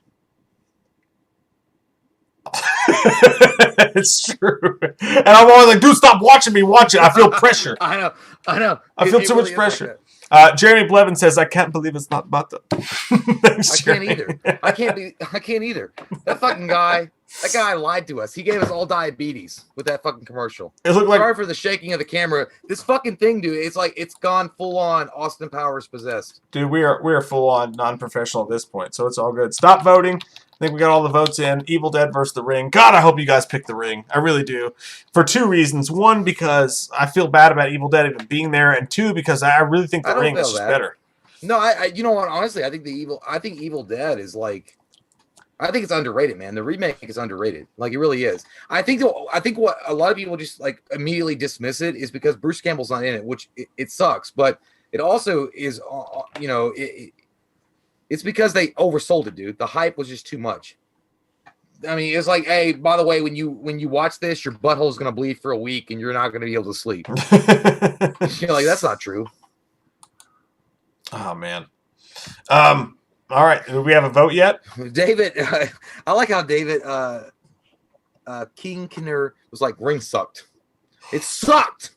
It's true. And I'm always like, dude, stop watching me. Watch it. I feel pressure. I know. I feel too much pressure. Jeremy Blevin says, I can't believe it's not butter. Thanks, I can't either. I can't either. That fucking guy. That guy lied to us. He gave us all diabetes with that fucking commercial. It looked like, sorry for the shaking of the camera. This fucking thing, dude, it's like it's gone full on Austin Powers possessed. Dude, we are full on non-professional at this point, so it's all good. Stop voting. I think we got all the votes in. Evil Dead versus The Ring. God, I hope you guys pick The Ring. I really do. For two reasons. One, because I feel bad about Evil Dead even being there, and two, because I really think The Ring is just better. No, I you know what? Honestly, I think Evil Dead is like. I think it's underrated, man. The remake is underrated. Like, it really is. I think what a lot of people just, like, immediately dismiss it is because Bruce Campbell's not in it, which it sucks. But it also is, it's because they oversold it, dude. The hype was just too much. I mean, it's like, hey, by the way, when you watch this, your butthole is going to bleed for a week and you're not going to be able to sleep. You're like, that's not true. Oh man. All right. Do we have a vote yet? David, I like how David King Kinner was like, ring sucked. It sucked.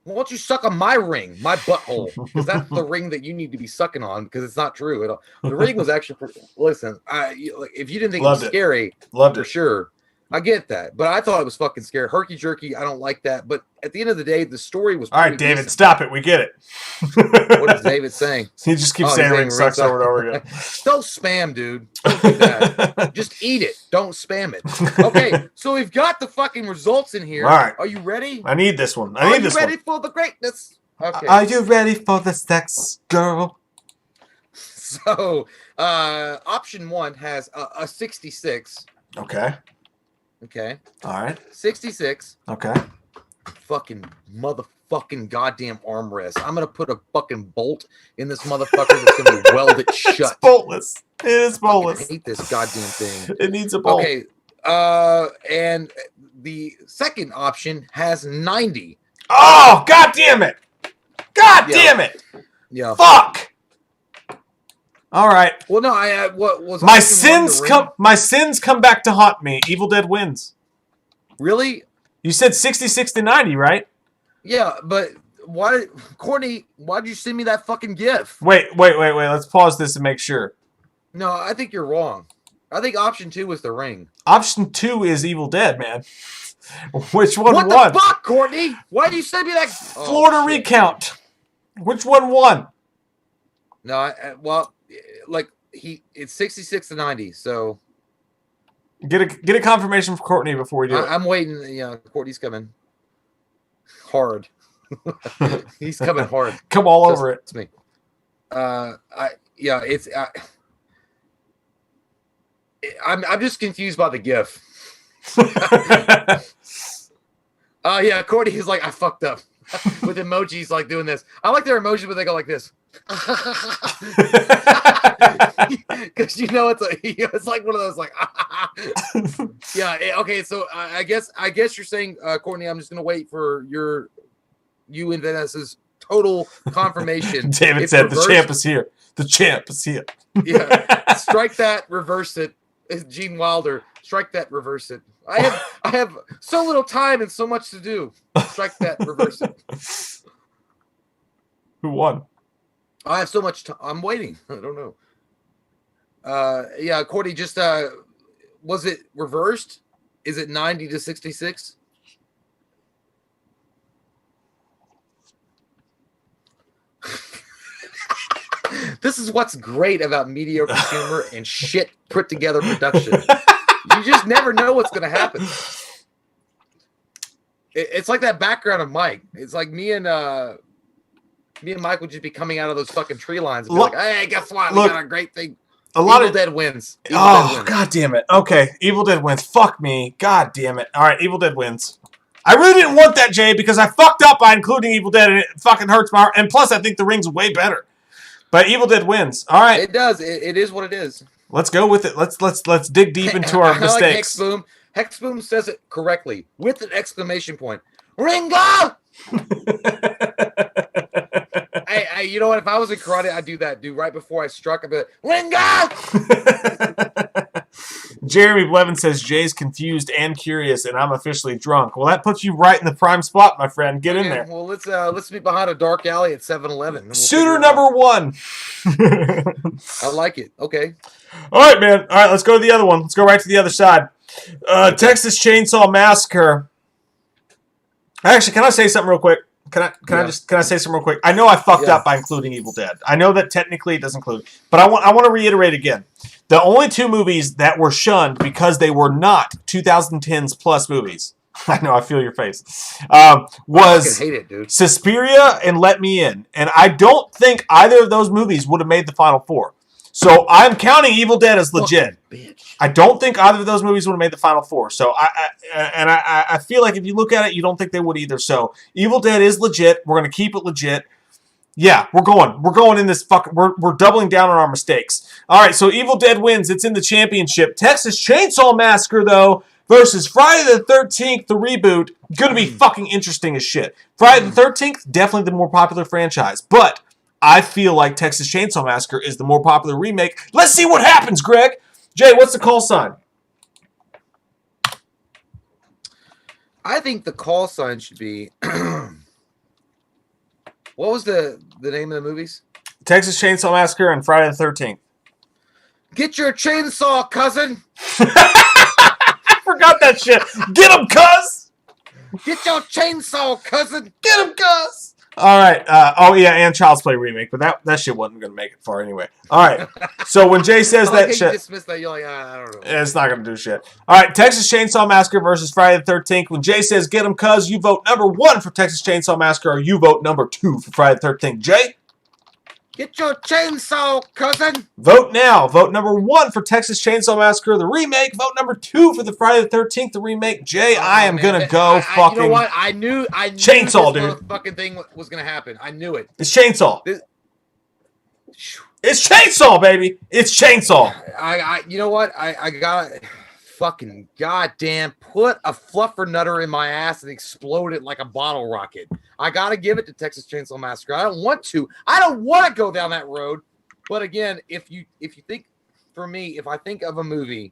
Why don't you suck on my ring, my butthole? Because that's the ring that you need to be sucking on. Because it's not true at all. The ring was actually. Listen, if you didn't think Loved it was it. scary, Loved for it. sure, I get that. But I thought it was fucking scary. Herky jerky, I don't like that. But at the end of the day, the story was. All right, pretty David, decent. stop it. We get it. What is David saying? He just keeps Oh, saying he's ring saying sucks over and over again. Don't spam, dude. Don't do that. Just eat it. Don't spam it. Okay, so we've got the fucking results in here. All right. Are you ready? I need this one. I Are need you this ready one. for the greatness? Okay. Are you ready for the sex, girl? So, option 1 has a 66. Okay. Okay. All right. 66. Okay. Fucking motherfucking goddamn armrest. I'm gonna put a fucking bolt in this motherfucker that's gonna be welded shut. It's boltless. It is I boltless. hate this goddamn thing. It needs a bolt. Okay. And the second option has 90. Oh, god damn it. God Yeah. damn it. Yeah. Fuck. All right. Well, no, I what was My option one sins the come ring? my sins come back to haunt me. Evil Dead wins. Really? You said 66 to 90, right? Yeah, but why, Courtney? Why'd you send me that fucking GIF? Wait. Let's pause this and make sure. No, I think you're wrong. I think option 2 was the ring. Option 2 is Evil Dead, man. Which one What won? the fuck, Courtney? Why did you send me that? Oh, Florida shit. recount. Which one won? No, well, like it's 66 to 90. So Get a confirmation for Courtney before we do it. I'm waiting. Yeah, Courtney's coming hard. He's coming hard. Come all over it. It's me. It's. I'm just confused by the GIF. Yeah, Courtney is like, I fucked up with emojis like doing this. I like their emojis, but they go like this. Because it's like one of those like okay. So I guess you're saying, Courtney, I'm just gonna wait for you and Vanessa's total confirmation. David It's said reversed. the champ is here. The champ is here. Yeah, strike that, reverse it. It's Gene Wilder. Strike that, reverse it. I have so little time and so much to do. Strike that, reverse it. Who won? I have so much time. I'm waiting. I don't know. Yeah, Courtney, just was it reversed? Is it 90 to 66? This is what's great about mediocre humor and shit put together production. You just never know what's going to happen. It's like that background of Mike. It's like me and Mike would just be coming out of those fucking tree lines and be like, hey, guess what? We got a great thing. Evil Dead wins. Evil Dead wins. God damn it. Okay, Evil Dead wins. Fuck me. God damn it. All right, Evil Dead wins. I really didn't want that, Jay, because I fucked up by including Evil Dead, and it fucking hurts my heart. And plus, I think the ring's way better. But Evil Dead wins. All right. It does. It is what it is. Let's go with it. Let's dig deep into our mistakes. Like Hexboom says it correctly with an exclamation point. Ringo! Hey, you know what? If I was in karate, I'd do that, dude. Right before I struck, I'd be like, Ringo! Jeremy Blevin says Jay's confused and curious, and I'm officially drunk. Well, that puts you right in the prime spot, my friend. Get in there. Well, let's be behind a dark alley at 7-Eleven. Suitor number 1. I like it. Okay. All right, man. All right, let's go to the other one. Let's go right to the other side. Texas Chainsaw Massacre. Actually, can I say something real quick? Can I say something real quick? I know I fucked up by including Evil Dead. I know that technically it doesn't include, but I want to reiterate again. The only 2 movies that were shunned because they were not 2010s plus movies. I know, I feel your face. Was I hate it, dude. Suspiria and Let Me In, and I don't think either of those movies would have made the final 4. So I'm counting Evil Dead as legit. Bitch. I don't think either of those movies would have made the final 4. So I feel like if you look at it, you don't think they would either. So Evil Dead is legit. We're gonna keep it legit. Yeah, we're going in this fucking. We're doubling down on our mistakes. All right, so Evil Dead wins. It's in the championship. Texas Chainsaw Massacre though versus Friday the 13th, the reboot. Gonna be fucking interesting as shit. Friday the 13th, definitely the more popular franchise, but I feel like Texas Chainsaw Massacre is the more popular remake. Let's see what happens, Greg. Jay, what's the call sign? I think the call sign should be. What was the name of the movies? Texas Chainsaw Massacre and Friday the 13th. Get your chainsaw, cousin. I forgot that shit. Get him, cuz. Get your chainsaw, cousin. Get him, cuz. All right. Oh, yeah, and Child's Play remake, but that shit wasn't going to make it far anyway. All right. So when Jay says that shit. You dismiss that, you're like, I don't know. It's not going to do shit. All right. Texas Chainsaw Massacre versus Friday the 13th. When Jay says get him, cuz, you vote number 1 for Texas Chainsaw Massacre, or you vote number 2 for Friday the 13th. Jay? Get your chainsaw, cousin. Vote now. Vote number 1 for Texas Chainsaw Massacre, the remake. Vote number 2 for the Friday the 13th, the remake. Jay, I am going to go fucking... You know what? I knew Chainsaw, this dude. Fucking thing was going to happen. I knew it. It's Chainsaw. It's Chainsaw, baby. It's Chainsaw. You know what? I got fucking goddamn put a fluffer nutter in my ass and explode it like a bottle rocket. I got to give it to Texas Chainsaw Massacre. I don't want to go down that road. But again, if you think, for me, if I think of a movie,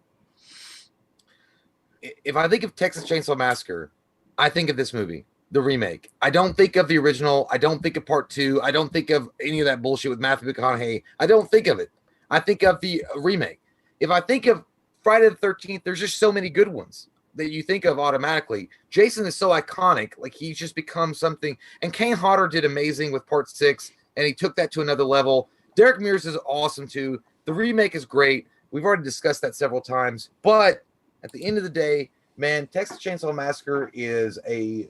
if I think of Texas Chainsaw Massacre, I think of this movie, the remake. I don't think of the original. I don't think of part 2. I don't think of any of that bullshit with Matthew McConaughey. I don't think of it. I think of the remake. If I think of Friday the 13th, there's just so many good ones that you think of automatically. Jason is so iconic. Like, he's just become something. And Kane Hodder did amazing with part 6, and he took that to another level. Derek Mears is awesome, too. The remake is great. We've already discussed that several times. But at the end of the day, man, Texas Chainsaw Massacre is a...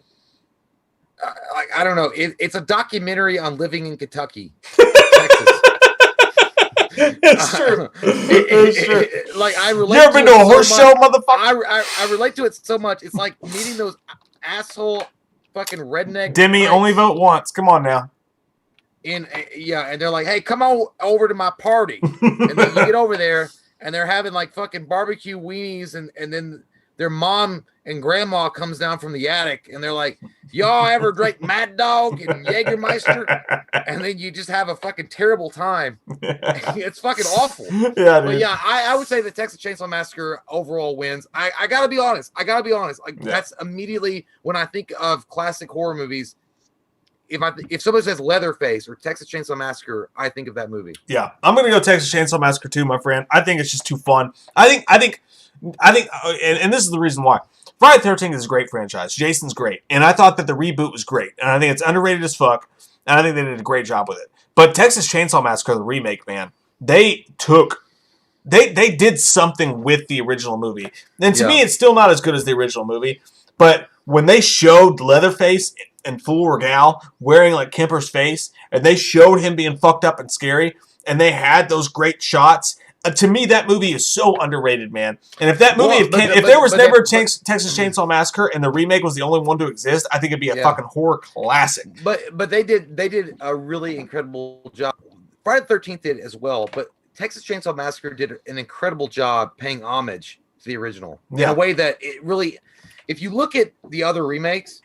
I don't know. It's a documentary on living in Kentucky, Texas. It's true. It's true. Like, I relate. You ever been to a horse show, motherfucker? I relate to it so much. It's like meeting those asshole fucking redneck. Demi, only vote once. Come on now. And they're like, "Hey, come on over to my party." And then you get over there, and they're having like fucking barbecue weenies, and then their mom and grandma comes down from the attic, and they're like, "Y'all ever drink Mad Dog and Jägermeister?" And then you just have a fucking terrible time. It's fucking awful. Yeah, dude. But yeah, I would say the Texas Chainsaw Massacre overall wins. I gotta be honest. Like, that's immediately when I think of classic horror movies. If somebody says Leatherface or Texas Chainsaw Massacre, I think of that movie. Yeah, I'm gonna go Texas Chainsaw Massacre too, my friend. I think it's just too fun. I think, and this is the reason why. Friday the 13th is a great franchise. Jason's great. And I thought that the reboot was great. And I think it's underrated as fuck. And I think they did a great job with it. But Texas Chainsaw Massacre, the remake, man, they did something with the original movie. And to me, it's still not as good as the original movie. But when they showed Leatherface in full regal, wearing like Kemper's face, and they showed him being fucked up and scary, and they had those great shots... to me, that movie is so underrated, man. And if that movie, if there was never Texas Chainsaw Massacre and the remake was the only one to exist, I think it'd be a fucking horror classic. But they did a really incredible job. Friday the 13th did as well, but Texas Chainsaw Massacre did an incredible job paying homage to the original in a way that it really. If you look at the other remakes,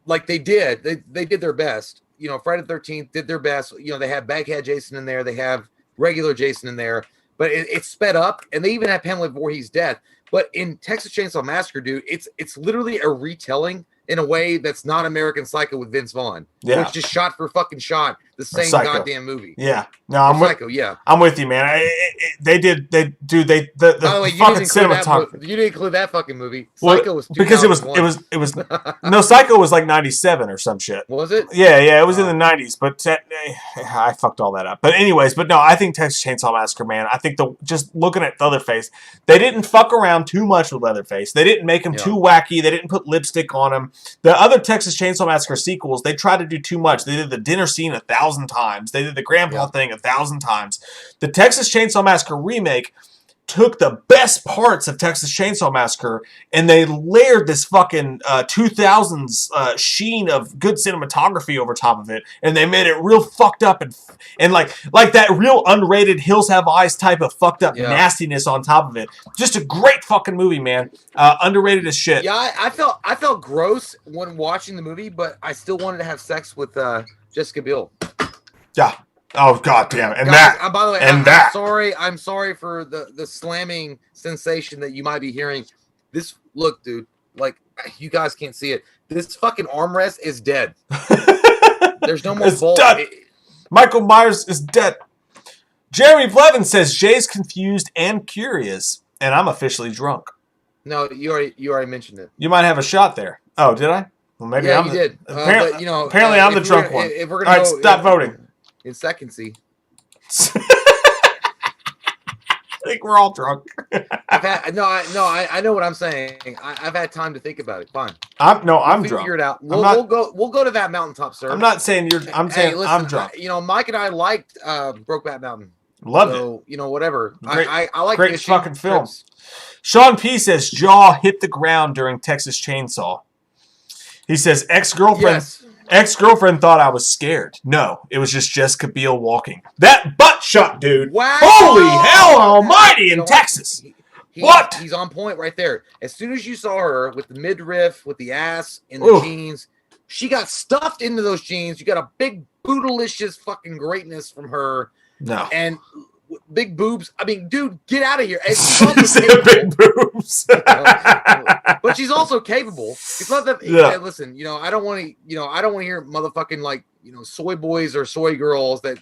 like they did their best. You know, Friday the 13th did their best. You know, they have Baghead Jason in there, they have regular Jason in there. But it's sped up, and they even have Pamela Voorhees' death. But in Texas Chainsaw Massacre, dude, it's literally a retelling in a way that's not American Psycho with Vince Vaughn. Yeah. Which just shot for fucking shot the same goddamn movie. Yeah. No, I'm with Psycho, yeah. I'm with you, man. By the way, fucking cinematography. You didn't include that fucking movie. Psycho was 2001. Because it was no, Psycho was like 97 or some shit. Was it? Yeah, it was in the 90s, but I fucked all that up. But anyways, no, I think Texas Chainsaw Massacre, man, I think just looking at Leatherface, they didn't fuck around too much with Leatherface. They didn't make him too wacky. They didn't put lipstick on him. The other Texas Chainsaw Massacre sequels, they tried to do too much. They did the dinner scene 1,000 times. They did the grandpa thing 1,000 times. The Texas Chainsaw Massacre remake took the best parts of Texas Chainsaw Massacre and they layered this fucking 2000's sheen of good cinematography over top of it, and they made it real fucked up and like that real unrated Hills Have Eyes type of fucked up nastiness on top of it. Just a great fucking movie, man. Underrated as shit. Yeah, I felt gross when watching the movie, but I still wanted to have sex with Jessica Biel. Yeah. Oh god damn it! And Guys, that. by the way, and I'm that. sorry. I'm sorry for the slamming sensation that you might be hearing. This look, dude. Like you guys can't see it. This fucking armrest is dead. There's no more It's bolt. dead. Michael Myers is dead. Jeremy Blevin says Jay's confused and curious, and I'm officially drunk. No, you already mentioned it. You might have a shot there. Oh, did I? Well, maybe Yeah, I'm you the, did. Apparently, But, you know, apparently I'm the if drunk we're one. gonna- If we're All gonna right, go, stop voting. In secondsy. I think we're all drunk. I know what I'm saying. I've had time to think about it. Fine. I'm We'll drunk. figure it out. I'm not- We'll go to that mountaintop, sir. I'm not saying you're. I'm saying Hey, listen, I'm drunk. Mike and I liked Brokeback Mountain. Loved So, whatever. Great- I like great fishing, fucking film. trips. it. Sean P says jaw hit the ground during Texas Chainsaw. He says ex-girlfriend thought I was scared. No, it was just Jessica Biel walking. That butt shot, dude. Wow. Holy hell almighty You in know what? Texas. He- What? He's on point right there. As soon as you saw her with the midriff, with the ass in the Ooh. jeans, she got stuffed into those jeans. You got a big bootylicious fucking greatness from her No. and big boobs. I mean, dude, get out of here. And she's also Big capable, boobs. but she's also capable. It's not that. Yeah. Hey, listen, I don't want to. I don't want to hear motherfucking like soy boys or soy girls that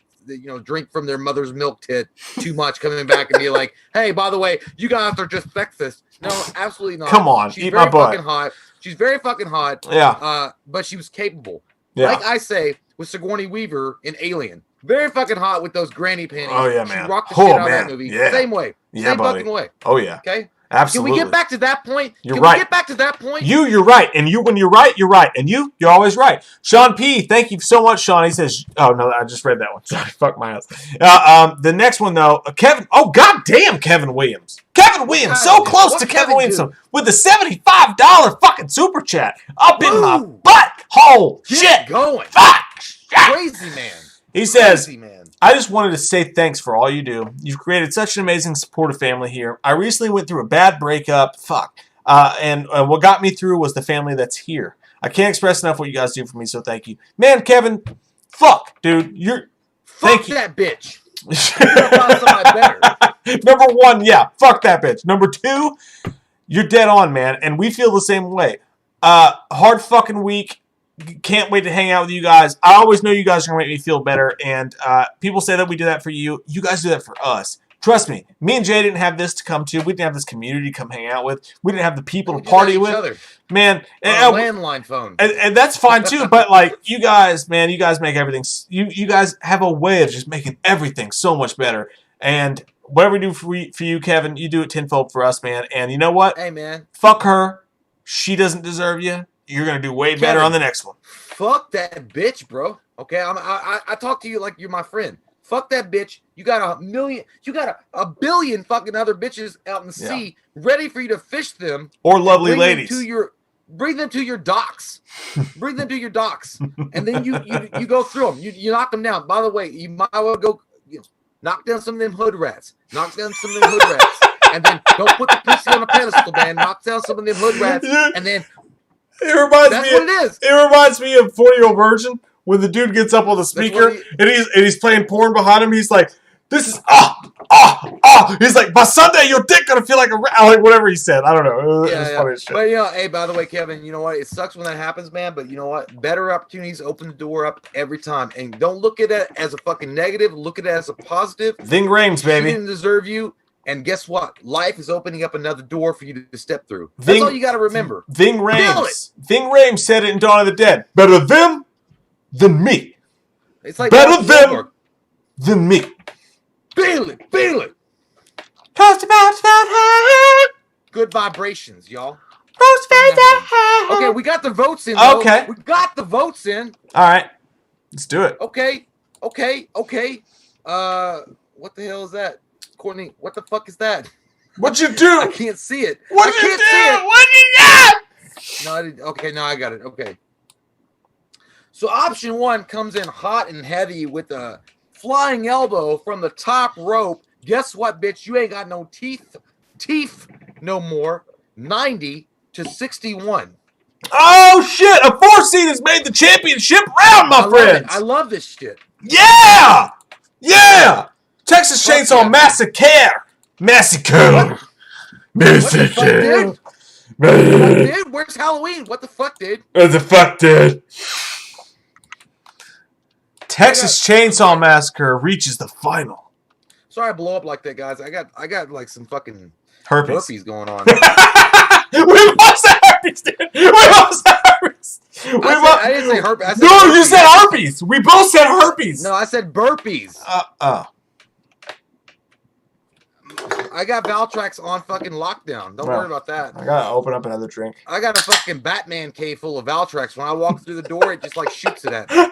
drink from their mother's milk tit too much coming back and be like, hey, by the way, you guys are just sexist. No, absolutely not. Come on, she's eat very my butt. fucking hot. She's very fucking hot. Yeah. But she was capable. Yeah. Like I say with Sigourney Weaver in Alien, very fucking hot with those granny panties. Oh, yeah, She man. rocked the Oh, shit out of man. that movie. Yeah. Same way. Yeah, Same buddy. fucking way. Oh yeah. Okay. Absolutely. Can we get back to that point? You're Can right. we get back to that point? You're right. And when you're right, you're right. And you're always right. Sean P, thank you so much, Sean. He says, oh, no, I just read that one. Sorry, fuck my ass. The next one, though, Kevin, oh, goddamn, Kevin Williams. Kevin Williams, so God, close what to Kevin Kevin Williams do? with the $75 fucking super chat up in my Woo. butt hole. Get Shit. going. Fuck. Crazy man. He says, Crazy man. I just wanted to say thanks for all you do. You've created such an amazing supportive family here. I recently went through a bad breakup. Fuck. And what got me through was the family that's here. I can't express enough what you guys do for me, so thank you. Man, Kevin, fuck, dude. Fuck Thank you. that bitch. You gotta find somebody better. Number one, yeah, fuck that bitch. Number two, you're dead on, man, and we feel the same way. Hard fucking week. Can't wait to hang out with you guys. I always know you guys are going to make me feel better, and people say that we do that for you. You guys do that for us. Trust me, me and Jay didn't have this to come to. We didn't have this community to come hang out with. We didn't have the people We to do that party each with. other. Man, On a landline phone. and that's fine too, but like you guys, man, you guys make everything, you guys have a way of just making everything so much better. And whatever we do for you, Kevin, you do it tenfold for us, man. And you know what? Hey, man. Fuck her. She doesn't deserve you. You're going to do way better Kevin. on the next one. Fuck that bitch, bro. Okay, I talk to you like you're my friend. Fuck that bitch. You got a billion fucking other bitches out in the sea ready for you to fish them. Or lovely bring ladies. Bring them to your docks. Bring them to your docks. And then you go through them. You knock them down. By the way, you might well go knock down some of them hood rats. Knock down some of them hood rats. And then don't put the pussy on a pedestal, man. Knock down some of them hood rats. And then It reminds that's me. what it is. It reminds me of 40-Year-Old Virgin when the dude gets up on the speaker and he's playing porn behind him. He's like, "This is He's like, by Sunday your dick gonna feel like like whatever he said. I don't know. It was funny as shit. But hey, by the way, Kevin, you know what? It sucks when that happens, man. But you know what? Better opportunities open the door up every time, and don't look at it as a fucking negative. Look at it as a positive. Ving Rhames, She baby. didn't deserve you. And guess what? Life is opening up another door for you to step through. That's all you got to remember. Ving Rhames. Ving Rhames said it in Dawn of the Dead. Better them than me. It's like better them than me. Feel it. Feel it. Good vibrations, y'all. Okay, we got the votes in. Though. Okay. We got the votes in. All right. Let's do it. Okay. What the hell is that? Courtney, what the fuck is that? What'd you do? I can't see it. What'd you do? What'd you do? No, I didn't. Okay, now I got it. Okay. So option one comes in hot and heavy with a flying elbow from the top rope. Guess what, bitch? You ain't got no teeth no more. 90-61. Oh shit! A 4 seed has made the championship round, my friends. I love this shit. Yeah! Yeah! Texas Chainsaw Massacre! Massacre! Massacre! Dude, where's Halloween? What the fuck, dude? What the fuck, dude? Texas Chainsaw Massacre reaches the final. Sorry I blow up like that, guys. I got like some fucking Herpes going on. We both said herpes, dude. We both said herpes. I didn't say herpes. No, herpes. You said herpes. We both said herpes. No, I said burpees. I got Valtrex on fucking lockdown. Don't worry about that. I gotta open up another drink. I got a fucking Batman cave full of Valtrex. When I walk through the door, it just like shoots it at me.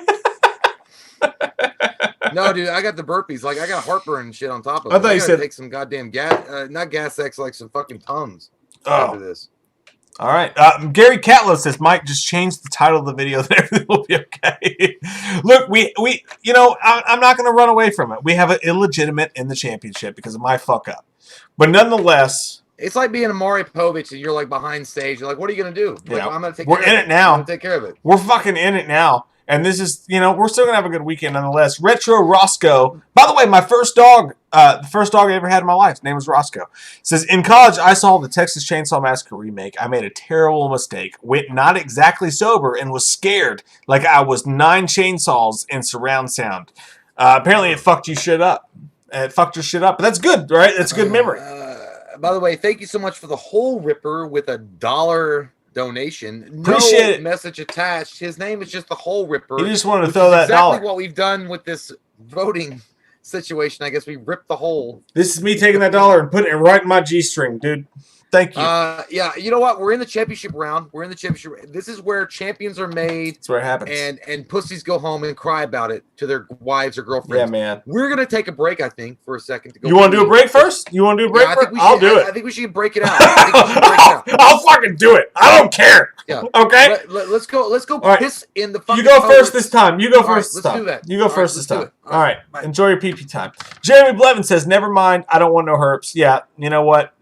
No, dude, I got the burpees. Like I got heartburn and shit on top of it. I thought you said take some goddamn gas, not gas X, like some fucking Tums. Oh, after this. All right. Gary Catlow says, Mike, just change the title of the video, then everything will be okay. Look, we you know, I'm not going to run away from it. We have an illegitimate in the championship because of my fuck up. But nonetheless, it's like being a Maury Povich and you're like behind stage. You're like, what are you going to do? Like, I'm going to take care of it. We're in it now. I'm going to take care of it. We're fucking in it now. And this is, you know, we're still going to have a good weekend nonetheless. Retro Roscoe. By the way, my first dog, the first dog I ever had in my life, his name was Roscoe. Says, in college, I saw the Texas Chainsaw Massacre remake. I made a terrible mistake. Went not exactly sober and was scared like I was 9 chainsaws in surround sound. Apparently, it fucked you shit up. It fucked your shit up. But that's good, right? That's a good memory. By the way, thank you so much for the whole Ripper with $1 donation. Appreciate it. Message attached. His name is just the whole Ripper. He just wanted to throw that dollar. Exactly what we've done with this voting situation. I guess we ripped the hole. This is me taking that dollar and putting it right in my G-string, dude. Thank you. Yeah, you know what? We're in the championship round. We're in the championship. This is where champions are made. That's where it happens. And pussies go home and cry about it to their wives or girlfriends. Yeah, man. We're gonna take a break, I think, for a second to go. You want to do a break first? You want to do a break? Yeah, I'll do it. I think we should break it out. I think we should break it out. I'll fucking do it. I don't care. Yeah. Okay. Let's go. Let's go right. piss in the fucking. You go toilet. first this time. You go first this let's time. do that. You go first this time. All right. Bye. Enjoy your pee-pee time. Jeremy Blevin says, never mind. I don't want no herps. Yeah. You know what?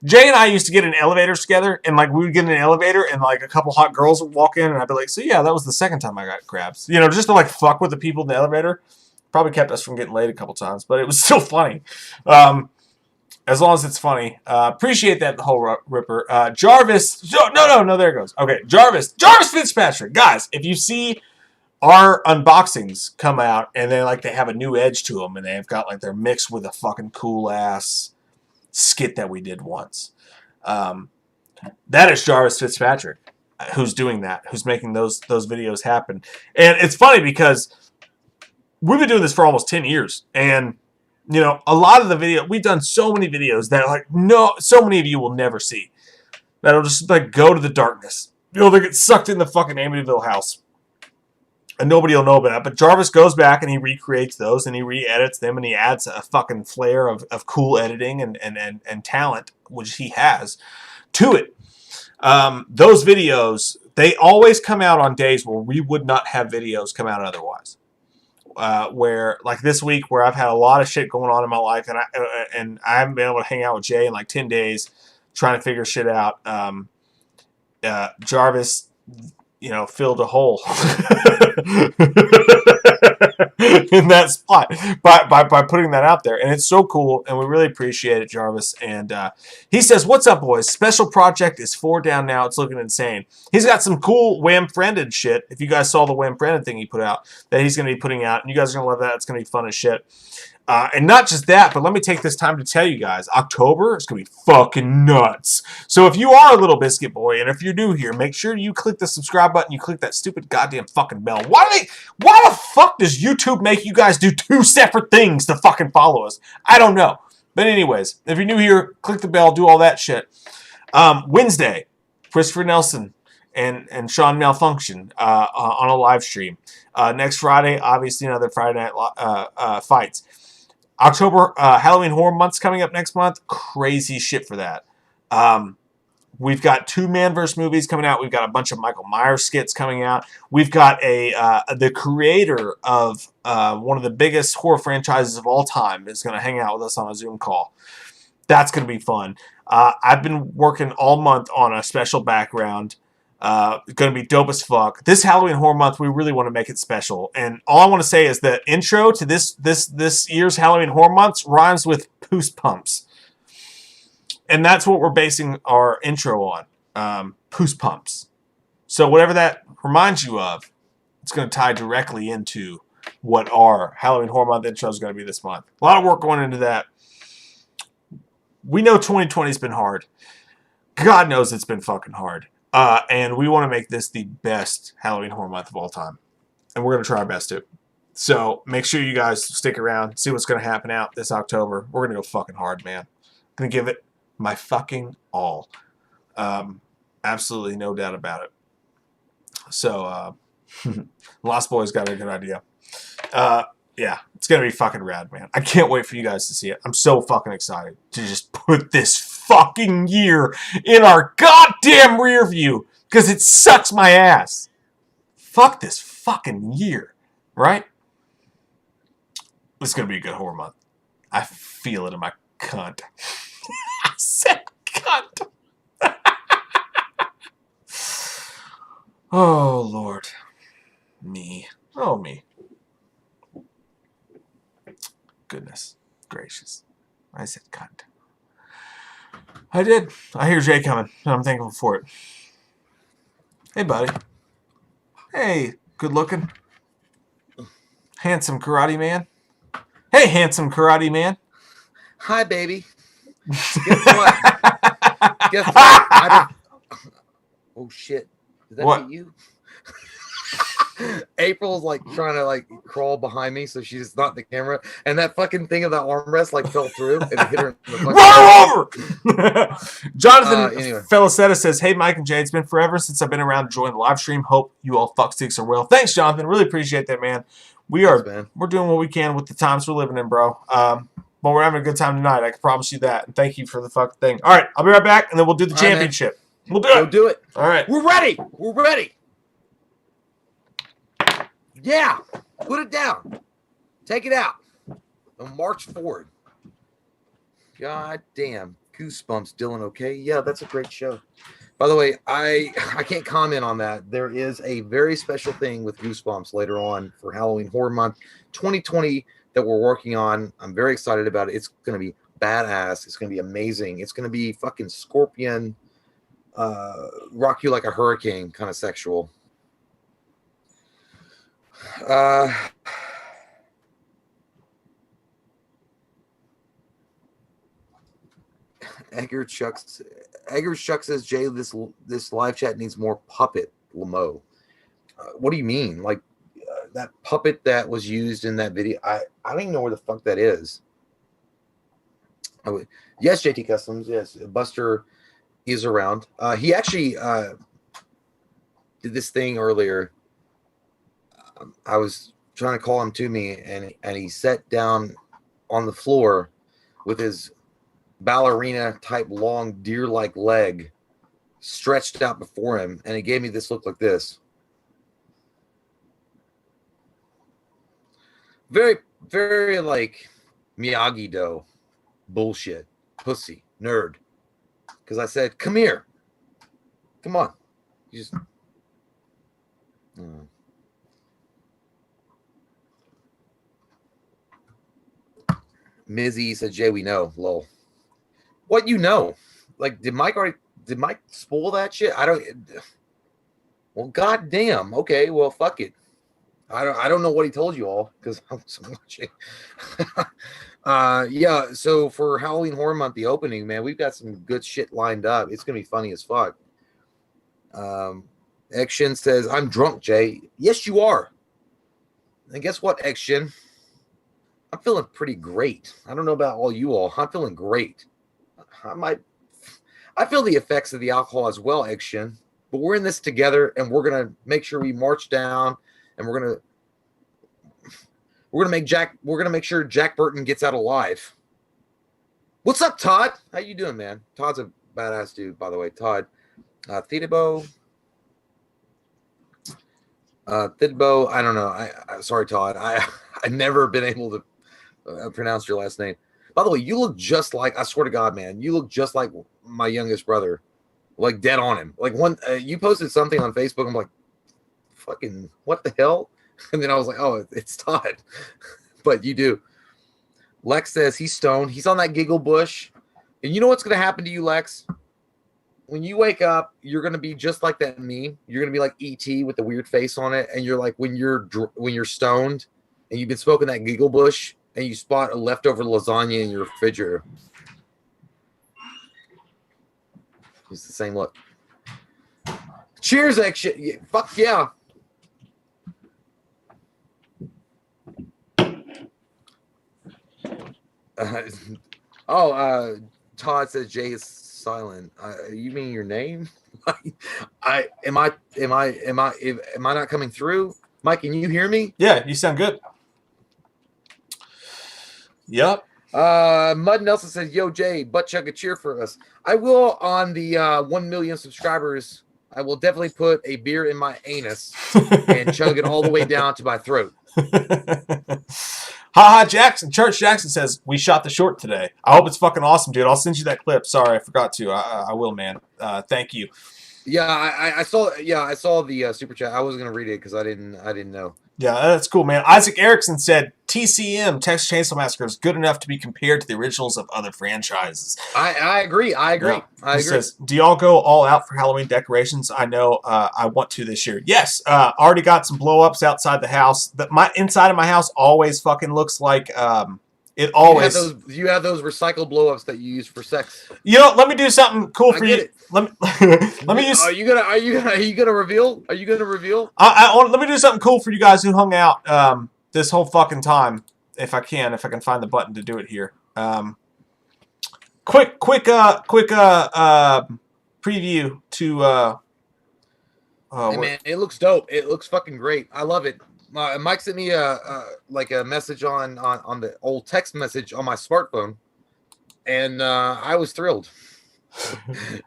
Jay and I used to get in elevators together, and like we would get in an elevator, and like a couple hot girls would walk in, and I'd be like, "So yeah, that was the second time I got crabs." You know, just to like fuck with the people in the elevator. Probably kept us from getting laid a couple times, but it was still funny. As long as it's funny. Appreciate that, the whole Ripper. Jarvis. No. There it goes. Okay, Jarvis Fitzpatrick. Guys, if you see our unboxings come out, and they have a new edge to them, and they've got like they're mixed with a fucking cool ass skit that we did once. That is Jarvis Fitzpatrick who's doing that, who's making those videos happen. And it's funny because we've been doing this for almost 10 years, and you know, a lot of the video, we've done so many videos that like so many of you will never see, that'll just like go to the darkness. You know, they get sucked in the fucking Amityville house and nobody will know about it. But Jarvis goes back and he recreates those and he re-edits them and he adds a fucking flair of cool editing and talent, which he has, to it. Those videos, they always come out on days where we would not have videos come out otherwise. Where, like this week, where I've had a lot of shit going on in my life and I haven't been able to hang out with Jay in like 10 days trying to figure shit out. Jarvis, you know, filled a hole in that spot by putting that out there. And it's so cool, and we really appreciate it, Jarvis. And he says, what's up, boys? Special project is 4 down now. It's looking insane. He's got some cool Wham-friended shit. If you guys saw the Wham-friended thing he put out, that he's going to be putting out, and you guys are going to love that. It's going to be fun as shit. And not just that, but let me take this time to tell you guys, October is going to be fucking nuts. So if you are a little biscuit boy, and if you're new here, make sure you click the subscribe button, you click that stupid goddamn fucking bell. Why the fuck does YouTube make you guys do 2 separate things to fucking follow us? I don't know. But anyways, if you're new here, click the bell, do all that shit. Wednesday, Christopher Nelson and Sean Malfunction on a live stream. Next Friday, obviously another Friday Night Fights. October, Halloween Horror Month's coming up next month. Crazy shit for that. We've got 2 Manverse movies coming out. We've got a bunch of Michael Myers skits coming out. We've got the creator of one of the biggest horror franchises of all time is going to hang out with us on a Zoom call. That's going to be fun. I've been working all month on a special background Going to be dope as fuck. This Halloween Horror Month, we really want to make it special. And all I want to say is the intro to this year's Halloween Horror Month rhymes with Poos Pumps. And that's what we're basing our intro on. Poos Pumps. So whatever that reminds you of, it's going to tie directly into what our Halloween Horror Month intro is going to be this month. A lot of work going into that. We know 2020 has been hard. God knows it's been fucking hard. And we want to make this the best Halloween Horror Month of all time. And we're going to try our best to. So make sure you guys stick around, see what's going to happen out this October. We're going to go fucking hard, man. Going to give it my fucking all. Absolutely no doubt about it. So, Lost Boys got a good idea. Yeah, it's going to be fucking rad, man. I can't wait for you guys to see it. I'm so fucking excited to just put this fucking year in our goddamn rear view because it sucks my ass. Fuck this fucking year, right? It's going to be a good horror month. I feel it in my cunt. I said cunt. Oh, Lord. Me. Oh, me. Goodness gracious. I said cunt. I did. I hear Jay coming, and I'm thankful for it. Hey, buddy. Hey, good looking. Handsome karate man. Hey, handsome karate man. Hi, baby. Guess what? Guess what? Oh, shit. Is that What? you? April's like trying to like crawl behind me so she's not in the camera, and that fucking thing of that armrest like fell through and it hit her in the fucking Run over! Jonathan Anyway. Felicetta says, hey, Mike and Jay, it's been forever since I've been around enjoying the live stream. Hope you all fucksticks are well. Thanks, Jonathan. Really appreciate that, man. We're doing what we can with the times we're living in, bro. But we're having a good time tonight. I can promise you that. And thank you for the fucking thing. All right, I'll be right back, and then we'll do the championship. We'll do it. Go do it. All right. We're ready. We're ready. Yeah. Put it down. Take it out. And march forward. God damn. Goosebumps, Dylan, okay? Yeah, that's a great show. By the way, I can't comment on that. There is a very special thing with Goosebumps later on for Halloween Horror Month 2020 that we're working on. I'm very excited about it. It's going to be badass. It's going to be amazing. It's going to be fucking Scorpion, rock you like a hurricane kind of sexual. Edgar Chuck says, Jay, this live chat needs more puppet Lamo. What do you mean? Like that puppet that was used in that video? I don't even know where the fuck that is. Yes, JT Customs. Yes, Buster is around. He actually did this thing earlier. I was trying to call him to me, and he sat down on the floor with his ballerina type long deer-like leg stretched out before him, and it gave me this look like this. Very, very like Miyagi-Do bullshit, pussy, nerd. Because I said, come here. Come on. You just... Mizzy said, Jay, we know. Lol. What you know? Like, did Mike spoil that shit? I don't. Well, goddamn. Okay, well, fuck it. I don't know what he told you all because I wasn't watching. Yeah. So for Halloween Horror Month, the opening, man, we've got some good shit lined up. It's gonna be funny as fuck. Action says, I'm drunk, Jay. Yes, you are. And guess what, Action? I'm feeling pretty great. I don't know about all you all. I'm feeling great. I feel the effects of the alcohol as well, Action. But we're in this together, and we're gonna make sure we march down, and we're gonna make sure Jack Burton gets out alive. What's up, Todd? How you doing, man? Todd's a badass dude, by the way. Todd, Thidabo. Thidbo, I don't know. I sorry, Todd. I've never been able to pronounce your last name. By the way, you look just like, I swear to God, man, you look just like my youngest brother. like dead on him. Like you posted something on Facebook. I'm like, fucking what the hell? And then I was like, oh, it's Todd. But you do. Lex says he's stoned. He's on that giggle bush. And you know what's going to happen to you, Lex? When you wake up, you're going to be just like that meme. You're going to be like E.T. with the weird face on it. And you're like, when you're stoned and you've been smoking that giggle bush and you spot a leftover lasagna in your refrigerator. It's the same look. Cheers, that shit. Yeah, fuck yeah. Todd says Jay is silent. You mean your name? Am I not coming through? Mike, can you hear me? Yeah, you sound good. Yep. Mud Nelson says, yo, Jay, butt chug a cheer for us. I will on the 1 million subscribers. I will definitely put a beer in my anus and chug it all the way down to my throat. Haha Jackson, Church Jackson says, we shot the short today. I hope it's fucking awesome, dude. I'll send you that clip. Sorry, I forgot to. I will, man. Thank you. Yeah, I saw the super chat. I wasn't gonna read it because I didn't know. Yeah, that's cool, man. Isaac Erickson said, TCM, Texas Chainsaw Massacre, is good enough to be compared to the originals of other franchises. I agree. Yeah. I agree. Says, do y'all go all out for Halloween decorations? I know I want to this year. Yes, already got some blow-ups outside the house. My inside of my house always fucking looks like it always. You have those recycled blow-ups that you use for sex. You know, let me do something cool for you. Let me use. Are you gonna reveal? Are you gonna reveal? Let me do something cool for you guys who hung out this whole fucking time. If I can find the button to do it here. Quick preview to. Hey man, it looks dope. It looks fucking great. I love it. Mike sent me a message on the old text message on my smartphone, and I was thrilled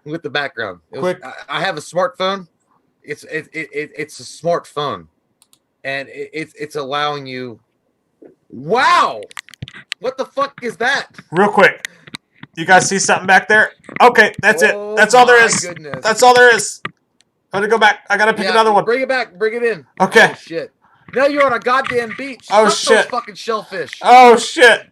with the background. I have a smartphone. It's a smartphone, and it's allowing you. Wow, what the fuck is that? Real quick, you guys see something back there? Okay, that's it. That's all there is. Goodness. That's all there is. I gotta go back. I gotta pick another one. Bring it back. Bring it in. Okay. Oh, shit. Now you're on a goddamn beach. Oh, Fuck shit. those fucking shellfish. Oh, shit.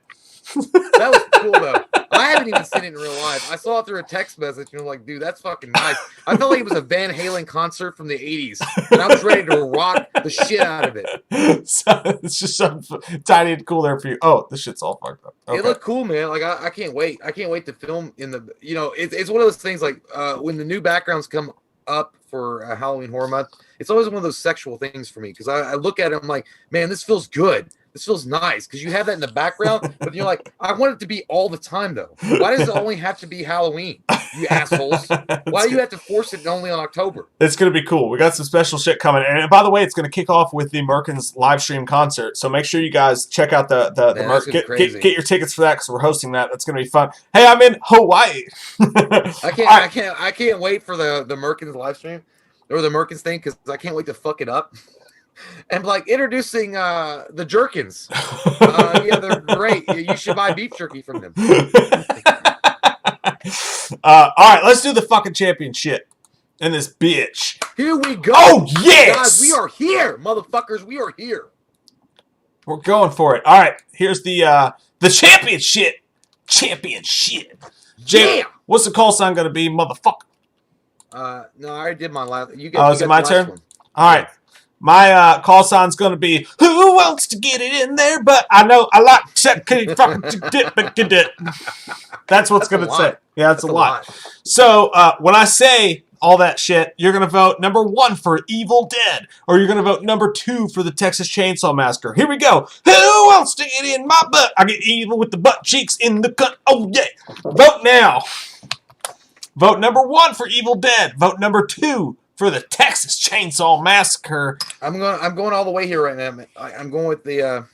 That was cool, though. I haven't even seen it in real life. I saw it through a text message, and I'm like, dude, that's fucking nice. I felt like it was a Van Halen concert from the 80s, and I was ready to rock the shit out of it. So, it's just something tiny and cool there for you. Oh, this shit's all fucked up. Okay. It looked cool, man. Like, I can't wait. I can't wait to film in the, it's one of those things, like, when the new backgrounds come up for Halloween Horror Month, it's always one of those sexual things for me, because I look at it, I'm like, man, this feels good. This feels nice, because you have that in the background, but you're like, I want it to be all the time, though. Why does it only have to be Halloween, you assholes? Why do you have to force it only on October? It's going to be cool. We got some special shit coming. And by the way, it's going to kick off with the Merkins live stream concert. So make sure you guys check out the get your tickets for that, because we're hosting that. That's going to be fun. Hey, I'm in Hawaii. I can't wait for the Merkins live stream or the Merkins thing, because I can't wait to fuck it up. And like introducing the Jerkins. Yeah, they're great. You should buy beef jerky from them. All right, let's do the fucking championship in this bitch. Here we go. Oh, yes! Guys, we are here, motherfuckers. We are here. We're going for it. All right, here's the championship. Championship. Jay, what's the call sign going to be, motherfucker? No, I already did my last. Is it my turn? One. All right. My call sign's going to be, who wants to get it in there? But I know I like to That's what's going to say. Yeah, that's a lot. So when I say all that shit, you're going to vote number 1 for Evil Dead, or you're going to vote number 2 for the Texas Chainsaw Massacre. Here we go. Who wants to get in my butt? I get evil with the butt cheeks in the cut. Oh, yeah. Vote now. Vote number 1 for Evil Dead. Vote number 2 for the Texas Chainsaw Massacre. I'm going all the way here right now. I'm going with the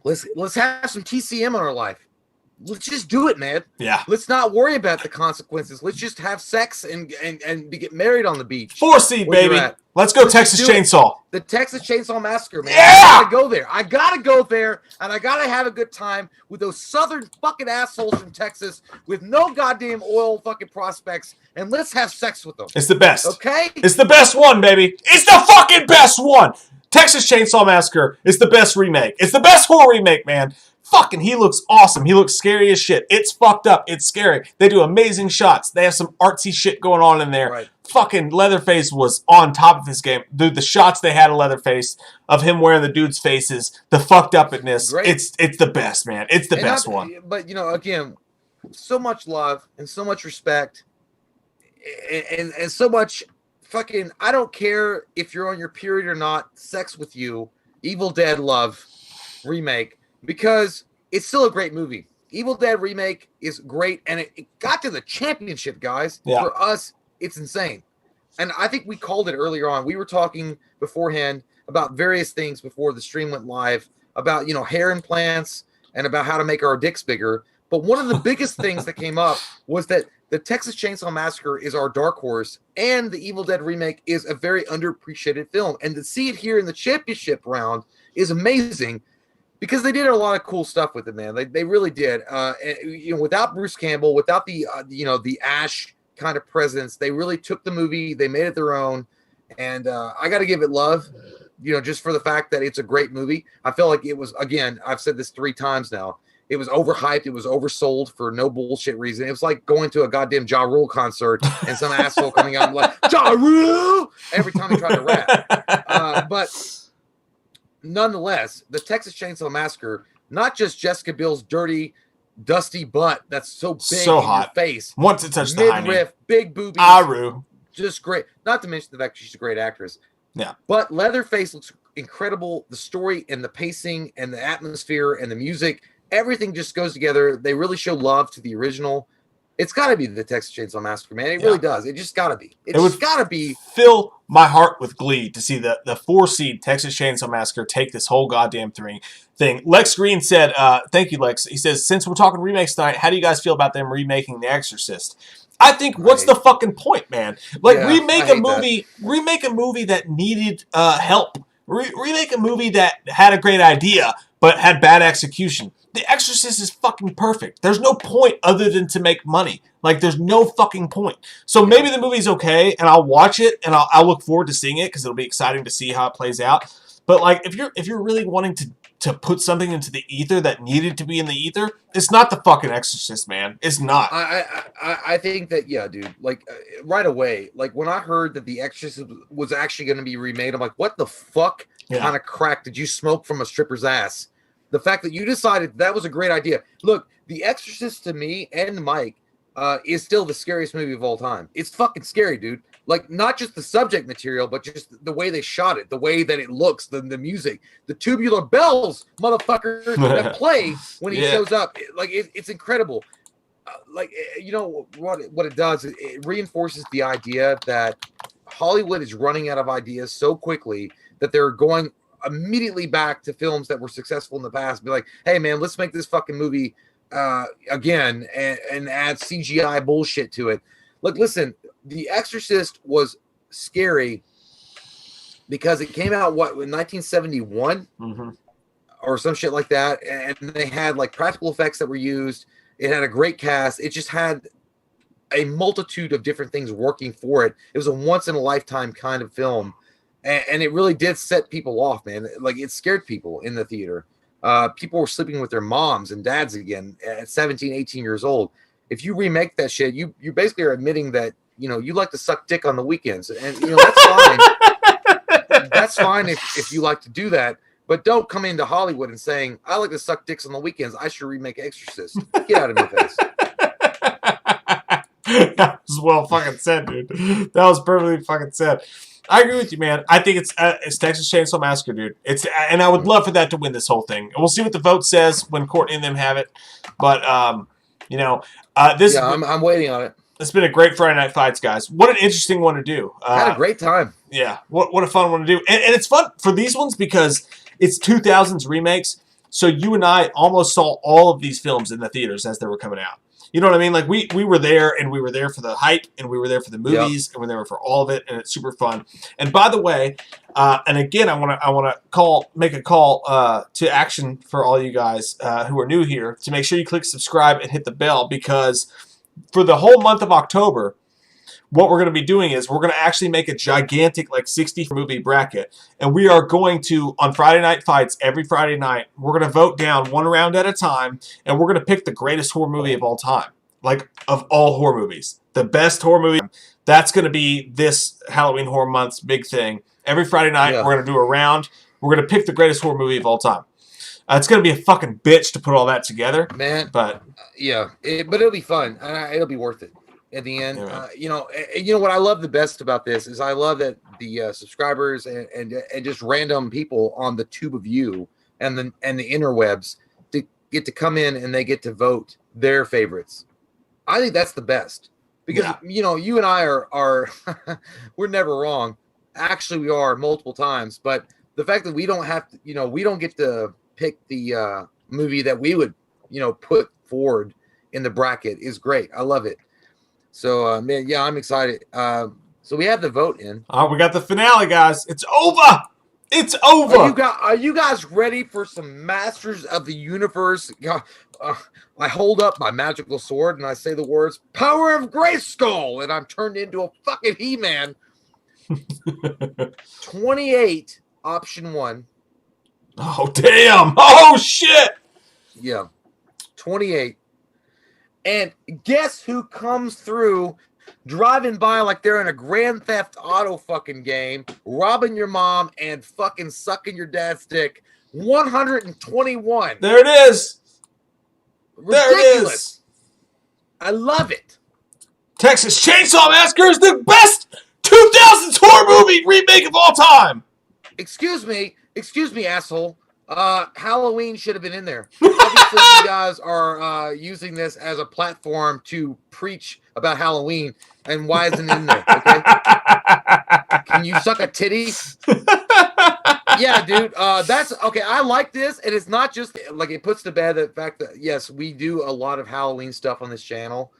let's have some TCM in our life. let's just do it, man. Yeah. Let's not worry about the consequences. Let's just have sex and get married on the beach. 4 seed, baby. Let's go Texas Chainsaw. The Texas Chainsaw Massacre, man. Yeah! I gotta go there. I gotta go there, and I gotta have a good time with those southern fucking assholes from Texas with no goddamn oil fucking prospects, and let's have sex with them. It's the best. Okay? It's the best one, baby. It's the fucking best one. Texas Chainsaw Massacre is the best remake. It's the best horror remake, man. Fucking, he looks awesome. He looks scary as shit. It's fucked up. It's scary. They do amazing shots. They have some artsy shit going on in there. Right. Fucking Leatherface was on top of his game. Dude, the shots they had of Leatherface, of him wearing the dude's faces, the fucked upness, it's the best, man. It's the best one. But, you know, again, so much love and so much respect and so much fucking, I don't care if you're on your period or not, sex with you, Evil Dead Love remake. Because it's still a great movie. Evil Dead Remake is great, and it got to the championship, guys. Yeah. For us, it's insane. And I think we called it earlier on. We were talking beforehand about various things before the stream went live, about, you know, hair implants and about how to make our dicks bigger. But one of the biggest things that came up was that the Texas Chainsaw Massacre is our dark horse, and the Evil Dead Remake is a very underappreciated film. And to see it here in the championship round is amazing. Because they did a lot of cool stuff with it, man. They really did. And, you know, without Bruce Campbell, without the you know, the Ash kind of presence, they really took the movie, they made it their own, and I got to give it love. You know, just for the fact that it's a great movie. I feel like it was, again, I've said this 3 times now. It was overhyped. It was oversold for no bullshit reason. It was like going to a goddamn Ja Rule concert and some asshole coming out and like Ja Rule every time he tried to rap. But nonetheless, the Texas Chainsaw Massacre, not just Jessica Biel's dirty, dusty butt that's so big so in hot. your face. Once it touched the high knee. Midriff, big boobies. Aru. Just great. Not to mention the fact she's a great actress. Yeah. But Leatherface looks incredible. The story and the pacing and the atmosphere and the music, everything just goes together. They really show love to the original. It's got to be the Texas Chainsaw Massacre, man. It really does. It just got to be. It just got to be. Fill my heart with glee to see the 4 seed Texas Chainsaw Massacre take this whole goddamn thing. Lex Green said, thank you, Lex. He says, since we're talking remakes tonight, how do you guys feel about them remaking The Exorcist? I think, what's the fucking point, man? Like, remake a movie that needed help. Remake a movie that had a great idea, but had bad execution. The Exorcist is fucking perfect. There's no point other than to make money. Like, there's no fucking point. So maybe the movie's okay, and I'll watch it, and I'll look forward to seeing it, because it'll be exciting to see how it plays out. But, like, if you're really wanting to put something into the ether that needed to be in the ether, it's not the fucking Exorcist, man. It's not. I think that, yeah, dude. Like, right away, like, when I heard that The Exorcist was actually going to be remade, I'm like, what the fuck kind of crack did you smoke from a stripper's ass? The fact that you decided that was a great idea. Look, The Exorcist to me and Mike is still the scariest movie of all time. It's fucking scary, dude. Like, not just the subject material, but just the way they shot it, the way that it looks, the music, the tubular bells, motherfucker, that play when he shows up. It's incredible. You know what it does? It reinforces the idea that Hollywood is running out of ideas so quickly that they're going immediately back to films that were successful in the past. Be like, hey man, let's make this fucking movie again and add CGI bullshit to it. Look, listen, The Exorcist was scary because it came out in 1971 or some shit like that, and they had like practical effects that were used. It had a great cast. It just had a multitude of different things working for it. It was a once in a lifetime kind of film. And it really did set people off, man. Like, it scared people in the theater. People were sleeping with their moms and dads again at 17, 18 years old. If you remake that shit, you basically are admitting that, you know, you like to suck dick on the weekends. And, you know, that's fine. That's fine if you like to do that. But don't come into Hollywood and saying, I like to suck dicks on the weekends. I should remake Exorcist. Get out of my face. That was well fucking said, dude. That was perfectly fucking said. I agree with you, man. I think it's Texas Chainsaw Massacre, dude. And I would love for that to win this whole thing. We'll see what the vote says when Courtney and them have it. But you know, this. Yeah, I'm waiting on it. It's been a great Friday Night Fights, guys. What an interesting one to do. Had a great time. Yeah, what a fun one to do. And it's fun for these ones because it's 2000's remakes. So you and I almost saw all of these films in the theaters as they were coming out. You know what I mean? Like we were there, and we were there for the hype, and we were there for the movies, and we were there for all of it, and it's super fun. And by the way, and again, I want to make a call to action for all you guys who are new here to make sure you click subscribe and hit the bell, because for the whole month of October, what we're going to be doing is we're going to actually make a gigantic, like, 60 movie bracket. And we are going to, on Friday Night Fights, every Friday night, we're going to vote down one round at a time, and we're going to pick the greatest horror movie of all time. Like, of all horror movies. The best horror movie. That's going to be this Halloween Horror Month's big thing. Every Friday night, we're going to do a round. We're going to pick the greatest horror movie of all time. It's going to be a fucking bitch to put all that together. Man. But, but it'll be fun. It'll be worth it. At the end, you know what I love the best about this is I love that the subscribers and just random people on the tube of you and the interwebs get to come in and they get to vote their favorites. I think that's the best because you and I are we're never wrong. Actually, we are multiple times, but the fact that we don't have to, we don't get to pick the movie that we would put forward in the bracket is great. I love it. So, man, I'm excited. So we have the vote in. Oh, we got the finale, guys. It's over. It's over. Are you guys ready for some Masters of the Universe? I hold up my magical sword and I say the words, Power of Grayskull, and I'm turned into a fucking He-Man. 28, option 1. Oh, damn. Oh, shit. Yeah. 28. And guess who comes through driving by like they're in a Grand Theft Auto fucking game, robbing your mom and fucking sucking your dad's dick? 121. There it is. Ridiculous. There it is. I love it. Texas Chainsaw Massacre is the best 2000's horror movie remake of all time. Excuse me, asshole. Halloween should have been in there. Obviously, you guys are using this as a platform to preach about Halloween, and why isn't it in there? Okay, can you suck a titty? Yeah, dude. That's okay. I like this, and it's not just like it puts to bed the fact that yes, we do a lot of Halloween stuff on this channel.